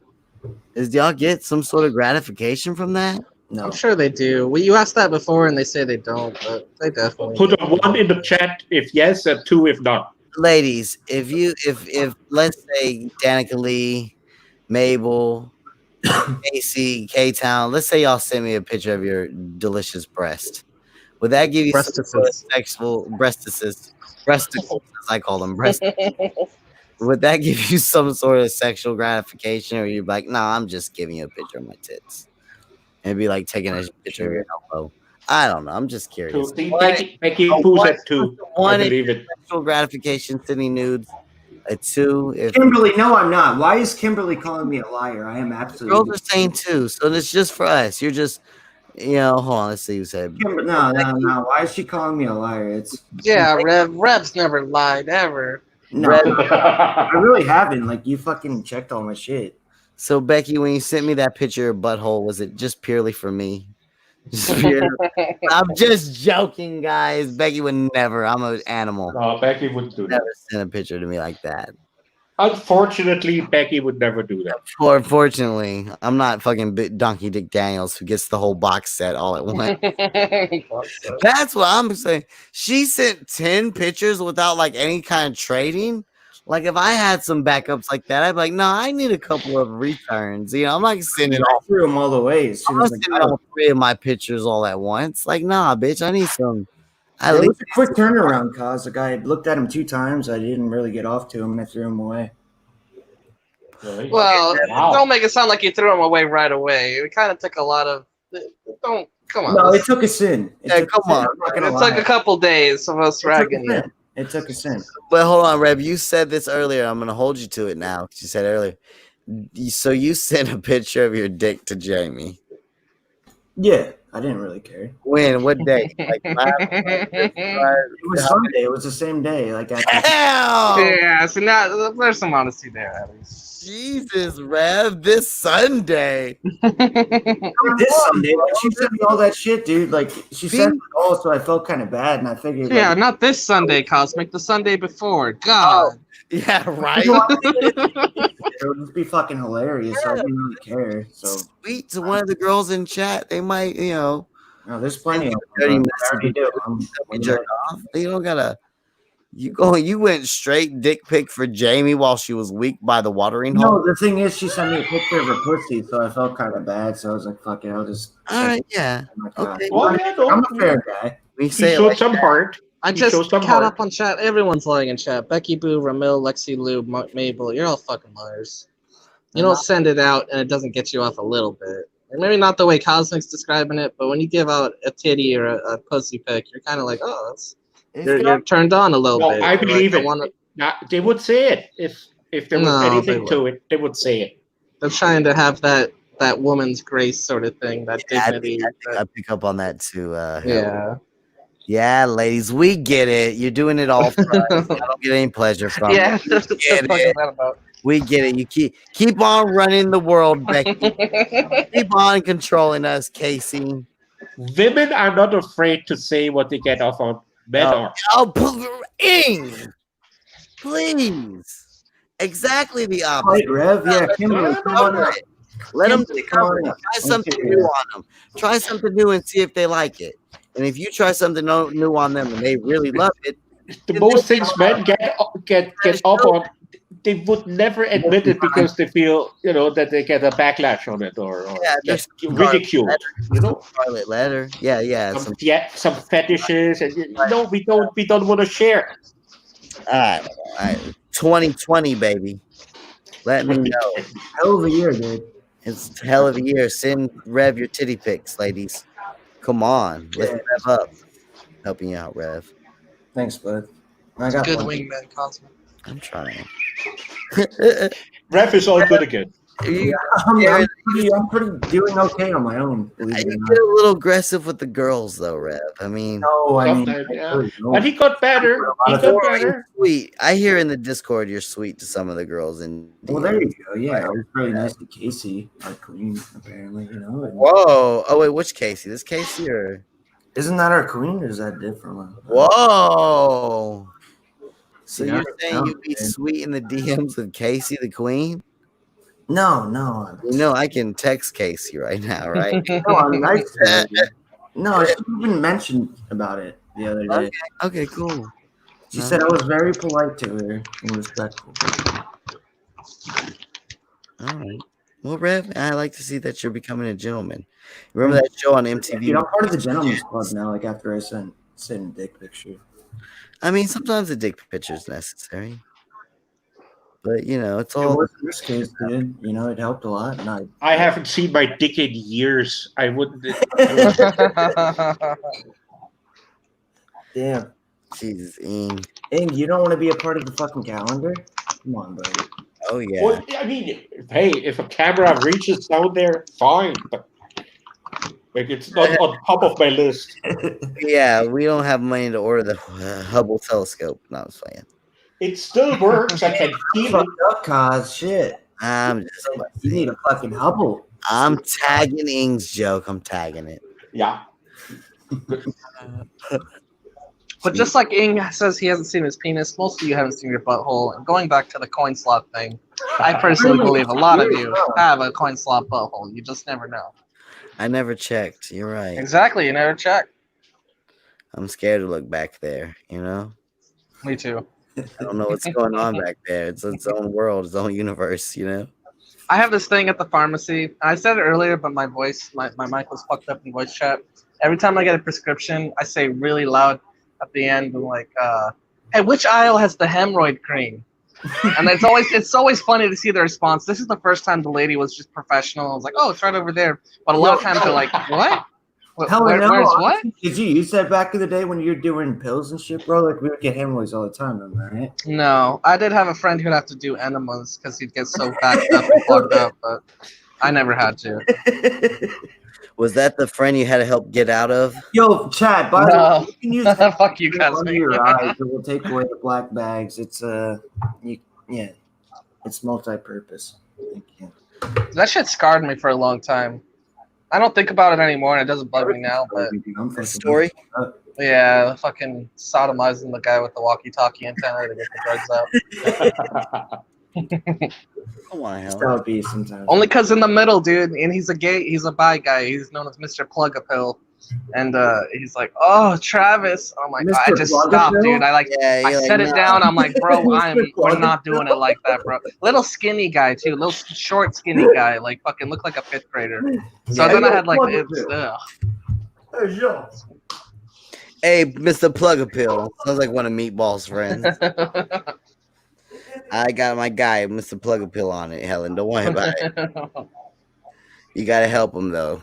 do y'all get some sort of gratification from that? No. I'm sure they do. Well, you asked that before, and they say they don't, but they definitely put do. a 1 in the chat if yes, and 2 if not. Ladies, if let's say Danica Lee, Mabel, Casey, K-Town, let's say y'all send me a picture of your delicious breast. Would that give you some sort of sexual breasticles, as I call them, breast? Would that give you some sort of sexual gratification, or you're like, no, I'm just giving you a picture of my tits? And it'd be like taking a picture of your elbow. I don't know. I'm just curious. Becky Pooh's at 2. I believe it. Sexual gratification, sending nudes. A 2. If Kimberly, no, I'm not. Why is Kimberly calling me a liar? I am absolutely. Girls are saying 2, so it's just for us. You're just, hold on. Let's see who said. No. Why is she calling me a liar? It's Rev's never lied ever. No, I really haven't. Like, you fucking checked all my shit. So Becky, when you sent me that picture of butthole, was it just purely for me? I'm just joking, guys. Becky would never. I'm an animal. No, Becky would do never send a picture to me like that. Unfortunately, Becky would never do that. Fortunately, I'm not fucking Donkey Dick Daniels who gets the whole box set all at once. That's what I'm saying. She sent 10 pictures without like any kind of trading. Like if I had some backups like that, I'd be like, no, I need a couple of returns. I'm not sending all through them all the way. I'm not sending all 3 of my pictures all at once. Like, nah, bitch, I need some. It was a quick turnaround, cause the guy looked at him 2 times. I didn't really get off to him, and I threw him away. Really? Well, don't make it sound like you threw him away right away. It kind of took a lot of. Come on. No, it took a sin. It took a couple days of us ragging you. It took a sin. But hold on, Reb. You said this earlier. I'm gonna hold you to it now. You said earlier. So you sent a picture of your dick to Jamie. Yeah, I didn't really care. When? What day? Like it was Sunday. It was the same day. Like Hell! Yeah. So now there's some honesty there, at least. Jesus, Rev, this Sunday. This Sunday, like, she sent me all that shit, dude. Like she sent it all, so I felt kind of bad, and I figured. Yeah, not this Sunday, Cosmic. The Sunday before. God. Oh, yeah, right. It would just be fucking hilarious. So I didn't really care. So sweet to one of the girls in chat. They might, No, there's plenty of dirty messages. You don't gotta. You went straight dick pic for Jamie while she was weak by the watering hole. No, the thing is, she sent me a picture of her pussy, so I felt kind of bad. So I was like, "Fuck it, I'll just." All right, yeah. Okay. Well, I'm a fair guy. We say showed some heart. I just caught up on chat. Everyone's lying in chat. Becky Boo, Ramil, Lexi Lou, Mabel. You're all fucking liars. You don't send it out and it doesn't get you off a little bit. And maybe not the way Cosmic's describing it, but when you give out a titty or a pussy pic, you're kind of like, oh, you're turned on a little bit. I believe it. They would say it if there was anything to it. They would say it. They're trying to have that woman's grace sort of thing, that dignity. I pick up on that too. Yeah. Yeah, ladies, we get it. You're doing it all for us. I don't get any pleasure from it. We get it. You keep on running the world, Becky. Keep on controlling us, Casey. Women are not afraid to say what they get off on. Men are. Please. Exactly the opposite. Rev, yeah, Kimberly, come on. Let them discover it. Try something new on them. Try something new and see if they like it. And if you try something new on them and they really love it, the most things men get off on, they would never admit it because they feel, that they get a backlash on it or Yeah, get just ridiculed. Scarlet Letter. Yeah. Some fetishes, and we don't want to share. All right. 2020, baby. Let me know. Hell of a year, dude. It's a hell of a year. Send Rev your titty pics, ladies. Come on, let's Yeah. Rev up. Helping you out, Rev. Thanks, bud. I It's a got good one. wingman, Cosmo. I'm trying. Ref is all good again. You, I'm pretty doing okay on my own. you get a little aggressive with the girls, though, Rev. I mean, No, I mean, Sometimes, I yeah. really don't. But he got better. He got you're better. sweet. I hear in the Discord you're sweet to some of the girls. Well, there you go. Yeah, I was really nice to Casey, our queen, apparently. And Whoa. Oh wait, which Casey? This Casey or? isn't that our queen, or is that a different one? Whoa. So Yeah, you're saying you'd be sweet in the DMs with Casey the Queen? No. I can text Casey right now, right? No, I'm nice to her. No, she even mentioned about it the other day. Okay, cool. She said I was very polite to her and respectful. All right. Well, Rev, I like to see that you're becoming a gentleman. Remember that show on MTV? Dude, I'm part of the gentleman's club now, like after I sent a dick picture. I mean, sometimes a dick picture is necessary. But, it's It all... was in this case, dude. It helped a lot. And I haven't seen my dick in years. I wouldn't. Damn. Jesus, Ing. Ing, you don't want to be a part of the fucking calendar? Come on, buddy. Oh, yeah. Well, I mean, hey, if a camera reaches down there, fine. But it's not on top of my list. Yeah, we don't have money to order the Hubble telescope. No, I was playing. It still works. I can feel it. Up, cause shit. I'm just... You need a fucking Hubble. I'm tagging Ing's joke. I'm tagging it. Yeah. But just like Ing says he hasn't seen his penis, most of you haven't seen your butthole. And going back to the coin slot thing, I personally believe a lot of you have a coin slot butthole. You just never know. I never checked. You're right. Exactly, you never check. I'm scared to look back there, Me too. I don't know what's going on back there. It's its own world, its own universe, I have this thing at the pharmacy. I said it earlier, but my voice, my mic was fucked up in voice chat. Every time I get a prescription, I say really loud at the end, I'm like, hey, which aisle has the hemorrhoid cream? And it's always funny to see the response. This is the first time the lady was just professional. I was like, oh, it's right over there. But a lot of times they're like, what? Where's what? Did you use that back in the day when you were doing pills and shit, bro? Like, we would get hemorrhoids all the time, right? No, I did have a friend who'd have to do enemas because he'd get so backed up and plugged up, but I never had to. Was that the friend you had to help get out of? Yo, Chad, by the way, you can use fuck you guys. under your eyes. It will take away the black bags. It's it's multi-purpose. That shit scarred me for a long time. I don't think about it ananymore, and it doesn't bug me now. But the story? Yeah, fucking sodomizing the guy with the walkie-talkie antenna to get the drugs out. Come on, hell. That would be sometimes. Only because in the middle, dude, and he's a bi guy. He's known as Mr. Plug-a-Pill. And he's like, oh, Travis. I'm like, I just stopped, dude. I set it down. I'm like, bro, we're not doing it like that, bro. Little skinny guy, too. Little short, skinny guy. Like, fucking look like a fifth grader. So then I had, like, Hey, Mr. Plug-a-Pill. Sounds like one of Meatball's friends. I got my guy, Mr. Plug-a-Pill on it, Helen. Don't worry about it. You got to help him, though.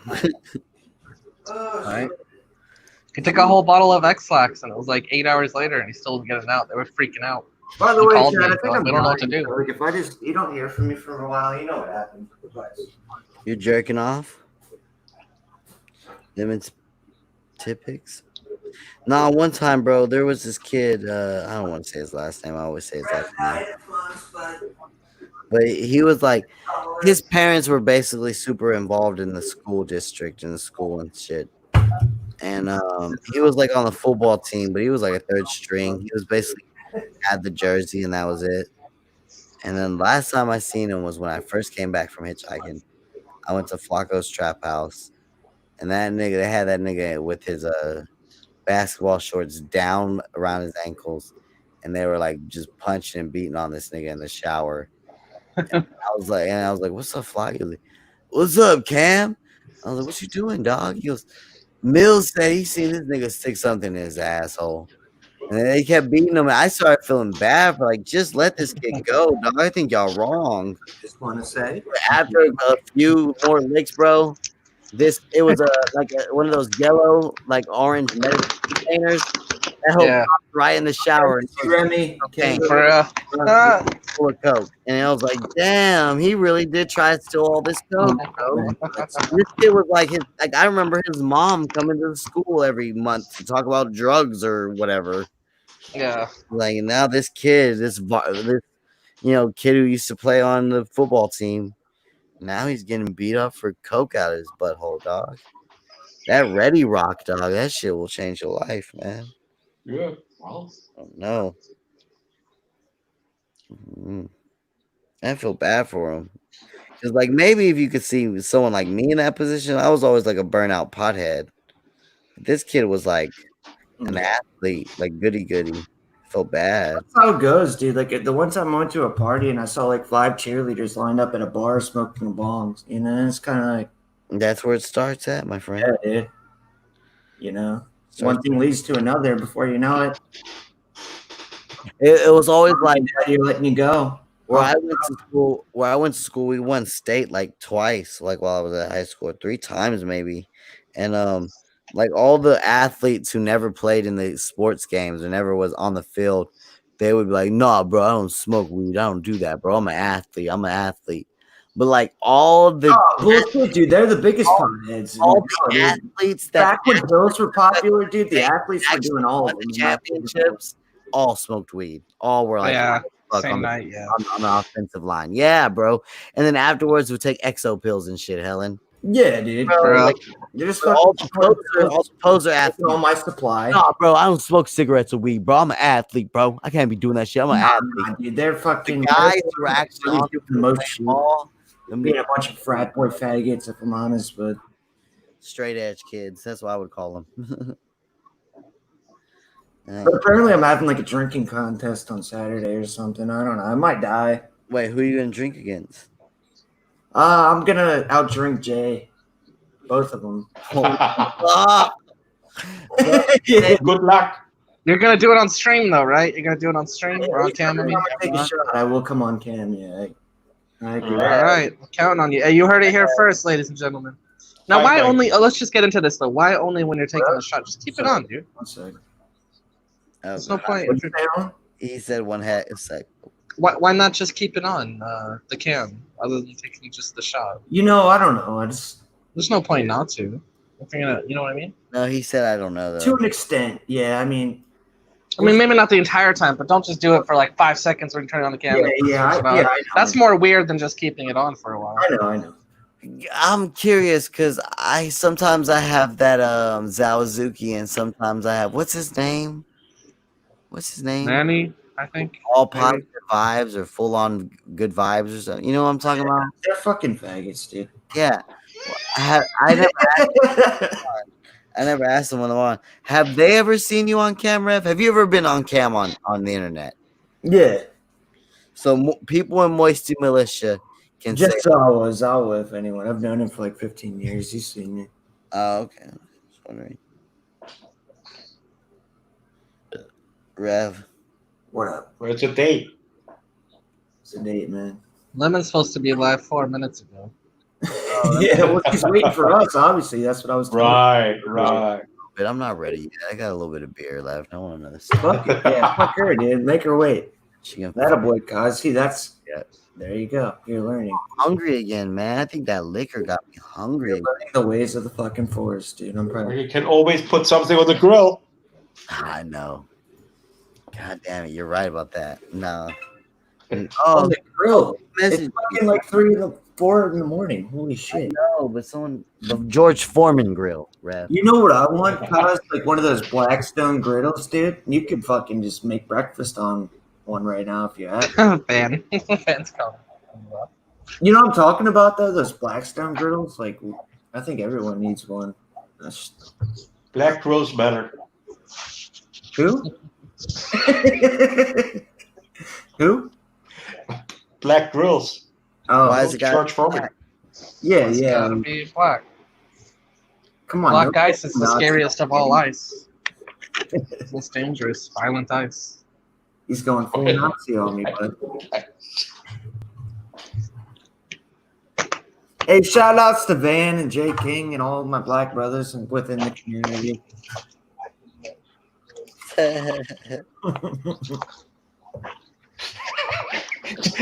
Right. He took a whole bottle of X-Lax, and it was like 8 hours later, and he still wasn't getting out. They were freaking out. By the way, Chad, I don't know what to do. Like, if you don't hear from me for a while, you know what happened. You're jerking off? Them and Tipics? Nah, one time, bro, there was this kid. I don't want to say his last name. I always say his last name. But he was like, his parents were basically super involved in the school district and the school and shit. And he was like on the football team, but he was like a third string. He was basically had the jersey and that was it. And then last time I seen him was when I first came back from hitchhiking. I went to Flacco's Trap House, and that nigga, they had that nigga with his basketball shorts down around his ankles and they were like just punching and beating on this nigga in the shower. I was like, "What's up, Fly?" He was like, "What's up, Cam?" I was like, "What you doing, dog?" He goes, "Mills said he seen this nigga stick something in his asshole." And then they kept beating him. And I started feeling bad for like, just let this kid go, dog. I think y'all wrong. Just want to say, After a few more licks, bro, it was one of those yellow, like orange medicine containers. That whole popped right in the shower. And it was Remy, cocaine, For full of coke. And I was like, damn, he really did try to steal all this coke, bro. This kid was like I remember his mom coming to the school every month to talk about drugs or whatever. Yeah. Like now this kid, this kid who used to play on the football team, now he's getting beat up for coke out of his butthole, dog. That Ready Rock, dog, that shit will change your life, man. Yeah. Well. No. I feel bad for him. Because, like, maybe if you could see someone like me in that position, I was always like a burnout pothead. This kid was like an athlete, like goody. Felt bad. That's how it goes, dude. Like the one time I went to a party and I saw like 5 cheerleaders lined up at a bar smoking bongs. You know, it's kind of like that's where it starts at, my friend. Yeah, dude. You know, one thing leads to another. Before you know it, it was always like you're letting you go. Where I went to school, we won state like twice, like while I was at high school, 3 times maybe, and like all the athletes who never played in the sports games or never was on the field, they would be like, "Nah, bro, I don't smoke weed. I don't do that, bro. I'm an athlete." But like all the bullshit, dude, they're the biggest potheads. All the athletes back when pills were popular, dude, the athletes were doing all of them. The championships all smoked weed. All were like, yeah. On the offensive line. Yeah, bro. And then afterwards we'll take exo pills and shit, Helen. Yeah, dude. Bro, like, you're just all the poser athletes. All my supply. Nah, bro, I don't smoke cigarettes or weed, bro. I'm an athlete, bro. I can't be doing that shit. I'm an athlete. Dude, they're fucking the guys who are actually on the most shit. Being a bunch of frat boy faggots, if I'm honest, but straight edge kids. That's what I would call them. But apparently I'm having like a drinking contest on Saturday or something. I don't know. I might die. Wait, who are you gonna drink against? I'm gonna outdrink Jay. Both of them. Good luck. You're gonna do it on stream though, right? You're gonna do it on stream or on cam? I'm gonna take a shot. I will come on cam, yeah. I agree. All right, I'm counting on you. Hey, you heard it here first, ladies and gentlemen. Now, why only? Let's just get into this though. Why only when you're taking the shot? Just keep it on, dude. 1 second. There's no point. He said 1 sec. Why not just keep it on the cam, other than taking just the shot? You know, I don't know. There's no point not to. If you're gonna, you know what I mean? No, he said I don't know though. To an extent, yeah. I mean, maybe not the entire time, but don't just do it for like 5 seconds when you turn it on the camera. Yeah. That's more weird than just keeping it on for a while. I know. I'm curious because sometimes I have that Zawazuki and sometimes I have what's his name? Nanny, I think. All positive vibes or full on good vibes or something. You know what I'm talking about? They're fucking faggots, dude. Yeah. I never asked them when they're on. Have they ever seen you on cam, Rev? Have you ever been on cam on the internet? Yeah. So people in Moisty Militia can just say. Zawa, if anyone. I've known him for like 15 years. He's seen me. Oh, okay. Just wondering. Rev. What up? Where's the date? It's a date, man. Lemon's supposed to be live 4 minutes ago. Yeah, well, he's waiting for us, obviously. That's what I was telling Right. But I'm not ready yet. I got a little bit of beer left. I want another. Fuck it. Yeah, fuck her, dude. Make her wait. That a boy, cuz. See, that's... Yeah. There you go. You're learning. Hungry again, man. I think that liquor got me hungry. You're learning the ways of the fucking forest, dude. I'm proud. You can always put something on the grill. I know. God damn it. You're right about that. No. On the grill. It's fucking like 3 or 4 in the morning. Holy shit. No, but the George Foreman grill, Rev. You know what I want, cuz? Like one of those Blackstone griddles, dude. You could fucking just make breakfast on one right now if you had. Fan's coming. You know what I'm talking about, though? Those Blackstone griddles? Like, I think everyone needs one. Black grill's better. Who? Who? Black girls. Oh, Why is it got George Foreman. yeah, It's yeah. gotta be black. Come on, Black don't ice is the Nazi. scariest of all ice. It's most dangerous, violent ice. He's going full Nazi on me, bud. Hey, shout outs to Van and Jay King and all of my black brothers and within the community.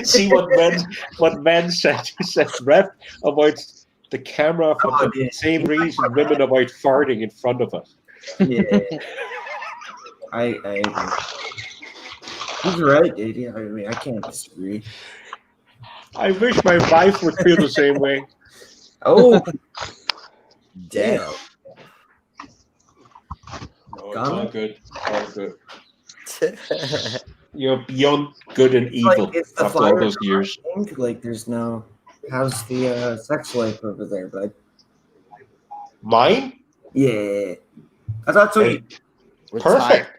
See what Ben said. He said, "Rev avoids the camera for the same reason women avoid farting in front of us." Yeah, I agree. He's right, dude. Yeah, I mean, I can't disagree. I wish my wife would feel the same way. Oh, Damn. No, it's all good. All good. You're beyond good and evil like, it's the after all those years. thing. Like, there's no. How's the sex life over there, bud? Mine? Yeah, I thought so. Perfect.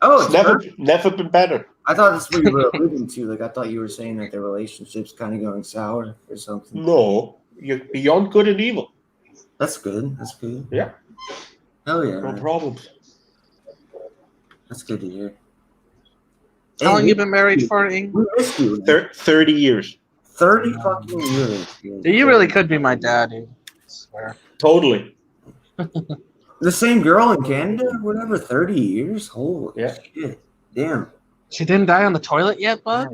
Oh, It's never been better. I thought that's what you were alluding to. Like, I thought you were saying that the relationship's kind of going sour or something. No, you're beyond good and evil. That's good. That's good. Yeah. Hell yeah. No man. problems. That's good to hear. How long you been married for, Ing? We missed you. 30 years. 30 fucking years. Dude. You really could be my dad, dude. I swear. Totally. The same girl in Canada or whatever, 30 years? Holy Yeah. shit. Damn. She didn't die on the toilet yet, bud?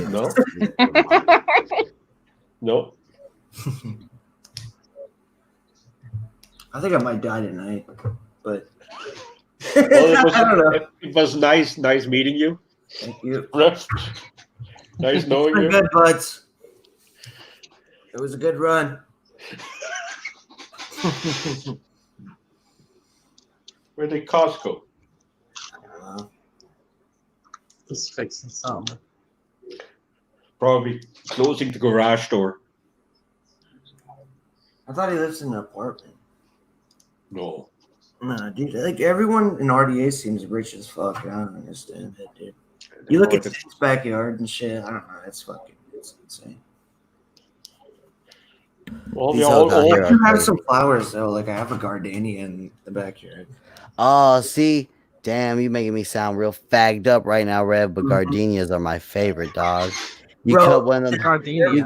No. No. I think I might die tonight, but Well, I don't know. it was nice meeting you. Thank you. Nice knowing Pretty you. good, buds. It was a good run. Where did Costco? Just fixing something. Probably closing the garage door. I thought he lives in an apartment. No. Nah, dude. Like, everyone in RDA seems rich as fuck. I don't understand that, dude. You look at his backyard and shit. I don't know. It's insane. Well, These we hoes out here I are do have crazy. some flowers though. Like, I have a gardenia in the backyard. Oh, see? Damn, you making me sound real fagged up right now, Rev, but gardenias are my favorite, dog. You Bro, cut one of them. Gardenia. You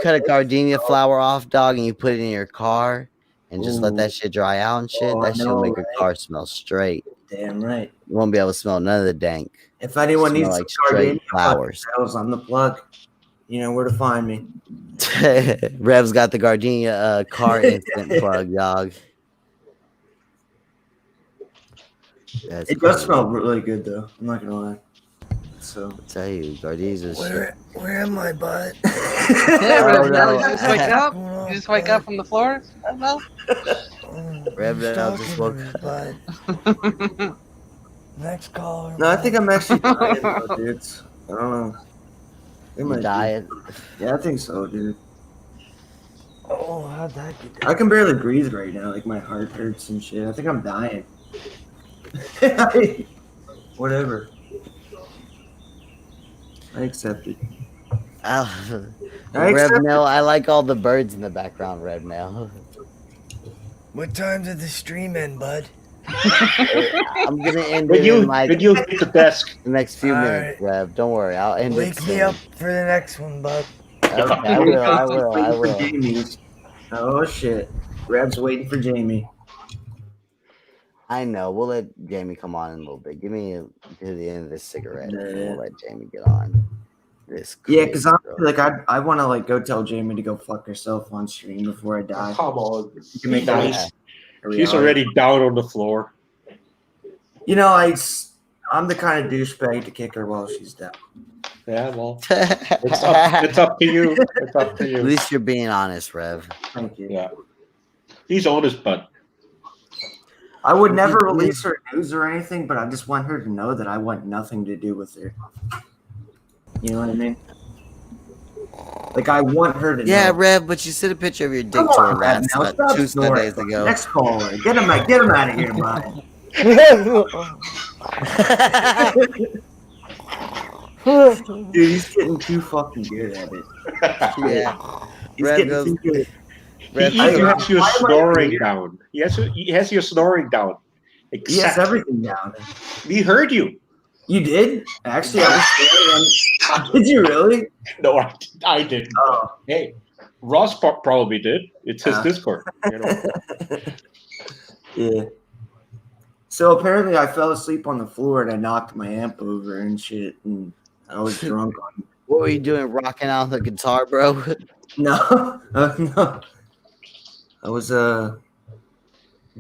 cut a gardenia flower off, dog, and you put it in your car and just let that shit dry out and shit. Oh, I That shit know, will make your right? car smell straight. Damn right. You won't be able to smell none of the dank. If anyone Smell needs like some straight gardenia flowers. flowers, I'm the plug. You know where to find me. Rev's got the gardenia car instant plug, dog. That's It does crazy. smell really good though. I'm not gonna lie. So I tell you, gardenias are shit. Where am I, bud? Yeah, Oh, Rev, no. you just wake up? What's going on, You just wake up from the floor? I don't know. Rev, Who's I'll just talking woke to me, bud? Next caller. no, I think I'm actually dying though, dudes. I don't know. It You might be. diet. Yeah, I think so, dude. Oh, how'd that get I can barely breathe right now. Like, my heart hurts and shit. I think I'm dying. Whatever. I accept it. I I Rev accept Mel, I like all the birds in the background, Rev Mel. What time did the stream end, bud? I'm gonna end When it you in like when you hit the desk. the next few All minutes, right. Rev. Don't worry, I'll end it Wake soon. me up for the next one, bud. Okay, I will. Waiting for Jamie's. Oh shit. Reb's waiting for Jamie. I know. We'll let Jamie come on in a little bit. Give me to the end of this cigarette, and we'll let Jamie get on. This Yeah, because I'm girl. like I want to like go tell Jamie to go fuck herself on stream before I die. Come on. You can make Be that nice. a He's reality. already down on the floor. You know, I'm the kind of douchebag to kick her while she's down. Yeah, well, it's up to you. It's up to At you. least you're being honest, Rev. Thank you. Yeah. He's honest, but I would never release her news or anything, but I just want her to know that I want nothing to do with her. You know what I mean? Like, I want her to Yeah, know. Rev, but you sent a picture of your dick Come to her on, Red, last now stop two snoring. Sundays ago. Next caller. Get him out of here, bud. Dude, he's getting too fucking good at it. Yeah. He's Rev getting goes. too good. Rev He I- even has your why am I snoring here? down. He has your snoring down. He has Exactly. everything down. We heard you. You did? Actually, I was staring on. Did you really? No, I didn't. Oh. Hey, Ross probably did. It's his Yeah. Discord. You know. Yeah. So apparently, I fell asleep on the floor and I knocked my amp over and shit, and I was drunk on. What were you doing? Rocking out the guitar, bro? No, no. I was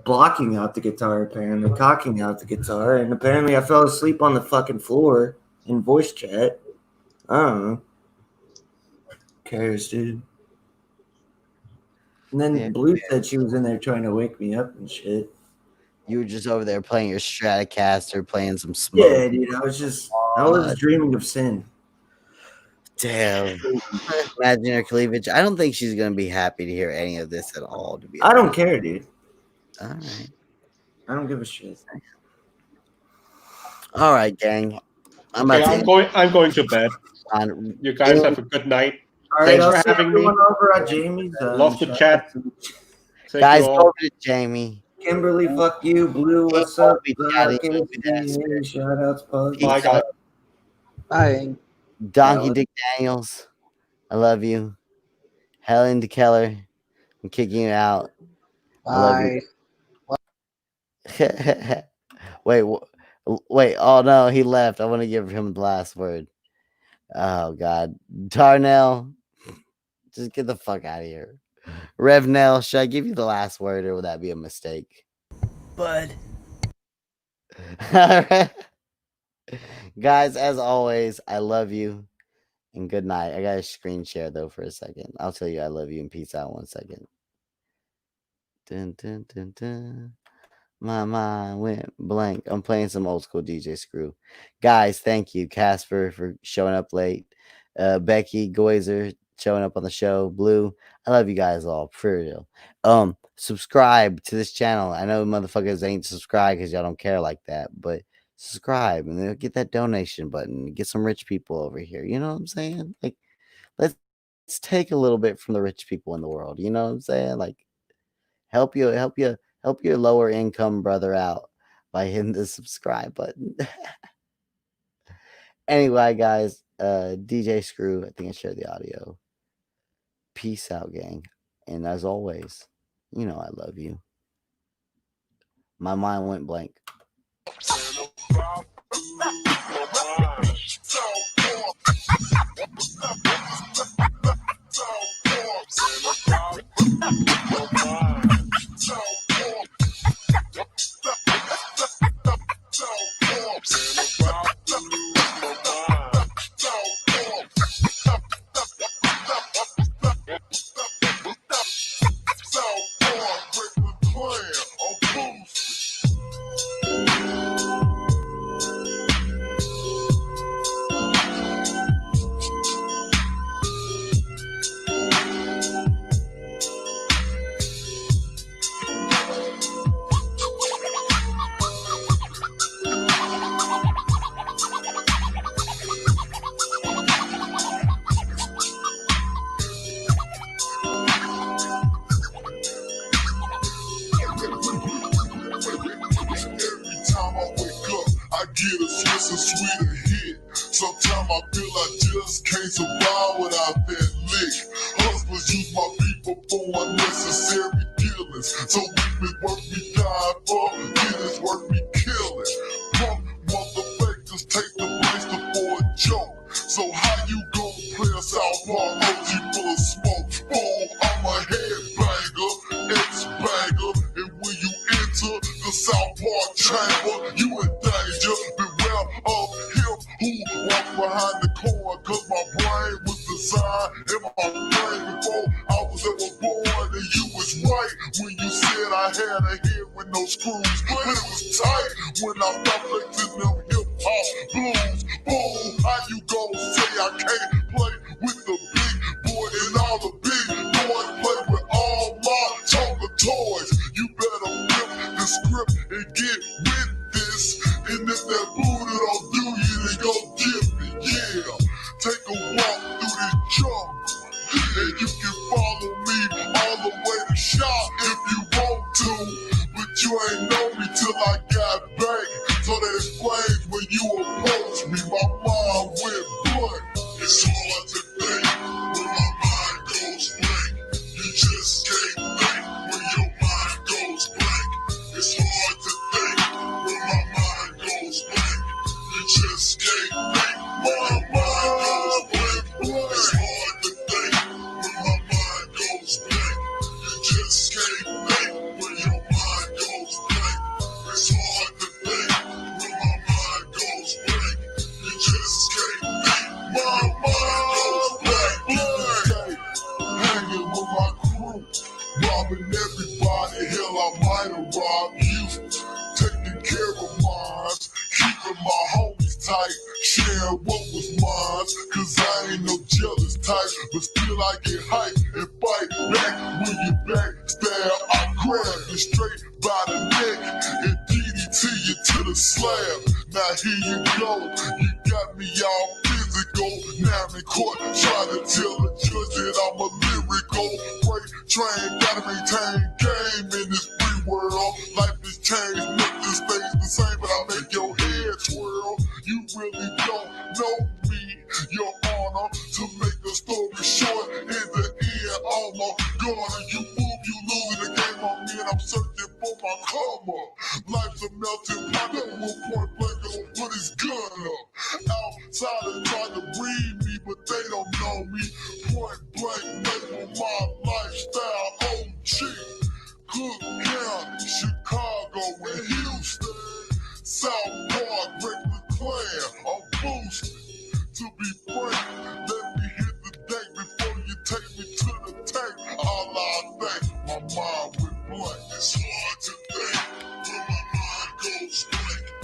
blocking out the guitar, apparently cocking out the guitar, and apparently I fell asleep on the fucking floor in voice chat. I don't know. Who cares, dude? And then Yeah. Blue said she was in there trying to wake me up and shit. You were just over there playing your Stratocaster, playing some smoke. Yeah, dude. I was dreaming of sin. Damn. Imagine her cleavage. I don't think she's gonna be happy to hear any of this at all. To be I don't care, dude. all right. I don't give a shit. All right, gang. I'm Okay, about to I'm going to bed. on. You guys have a good night. All right, Thanks I'll for see having me. everyone over at Jamie's. Love to shout chat. out to Thank Guys, you go all. over to Jamie. Kimberly, fuck you. Blue, what's up? Be chatting, don't be Casey, hey, shout outs, Pug. Bye, guys. Bye. Donkey Yeah, Dick Daniels, I love you. Helen DeKeller, I'm kicking you out. I love you. Bye. Wait. Oh no, he left. I want to give him the last word. Oh God, Darnell, just get the fuck out of here. Revnell, should I give you the last word, or would that be a mistake? Bud. All right. Guys, as always, I love you and good night. I gotta screen share though for a second. I'll tell you I love you and peace out 1 second. Dun, dun, dun, dun. My mind went blank. I'm playing some old school DJ Screw. Guys, thank you. Casper for showing up late. Becky Goizer showing up on the show. Blue, I love you guys all. For real. Subscribe to this channel. I know motherfuckers ain't subscribed because y'all don't care like that, but subscribe and then get that donation button. Get some rich people over here. You know what I'm saying? Like, let's take a little bit from the rich people in the world. You know what I'm saying? Like, help your lower income brother out by hitting the subscribe button. Anyway, guys, DJ Screw, I think I shared the audio. Peace out, gang. And as always, you know I love you. My mind went blank. Sometimes I feel I just can't survive without that lick. Husbands use my people for unnecessary killings. So if it's worth me dying for, it is worth me killing. Punk motherfuckers take the blame for a joke. So how you gon' play a Southpaw OG full of smoke? Boom, I'm a headbanger, ex-banger, and when you enter the Southpaw chamber, you in danger. Beware of him who walks behind the corner, cause my brain was designed in my brain before I was ever born. And you was right when you said I had a head with no screws, but it was tight when I stopped flexing them hip-hop blues. Boom, how you gon' say I can't play with the big boy and all the big boys play with all my Tonka toys? You better flip the script and get with this. And if that a walk through this jungle. And you can follow me all the way to shop if you want to. But you ain't know me till I got back. So that explains when you approach me, my mind went blank. It's hard to think when my mind goes blank. You just can't think when your mind goes blank. It's hard to think when my mind goes blank. You just can't think when your mind goes blank. It's hard to think when my mind goes blank. You just can't think when your mind goes blank. It's hard to think when my mind goes blank. You just can't think when your mind goes blank. Hanging with my crew, robbing everybody. Hell, I might have robbed you. Taking care of mine, keeping my homies tight, sharing what was mine. Cause I ain't no jealous type, but still I get hype and fight back. When you backstab, I grab you straight by the neck and DDT you to the slab. Now here you go, you got me all physical. Now I'm in court trying to tell the judge that I'm a lyrical freight train. Gotta maintain game in this free world. Life has changed, nothing stays the same, but I make your head twirl. You really don't know me, your honor. To make the story short, in the end, all my gonna. You move, you lose the game on me, and I'm searching for my karma. Life's a melting pot, that will point blank gon' put his gun up. Outsiders try to read me, but they don't know me. Point blank, label my lifestyle OG. Cook County, Chicago, and Houston, South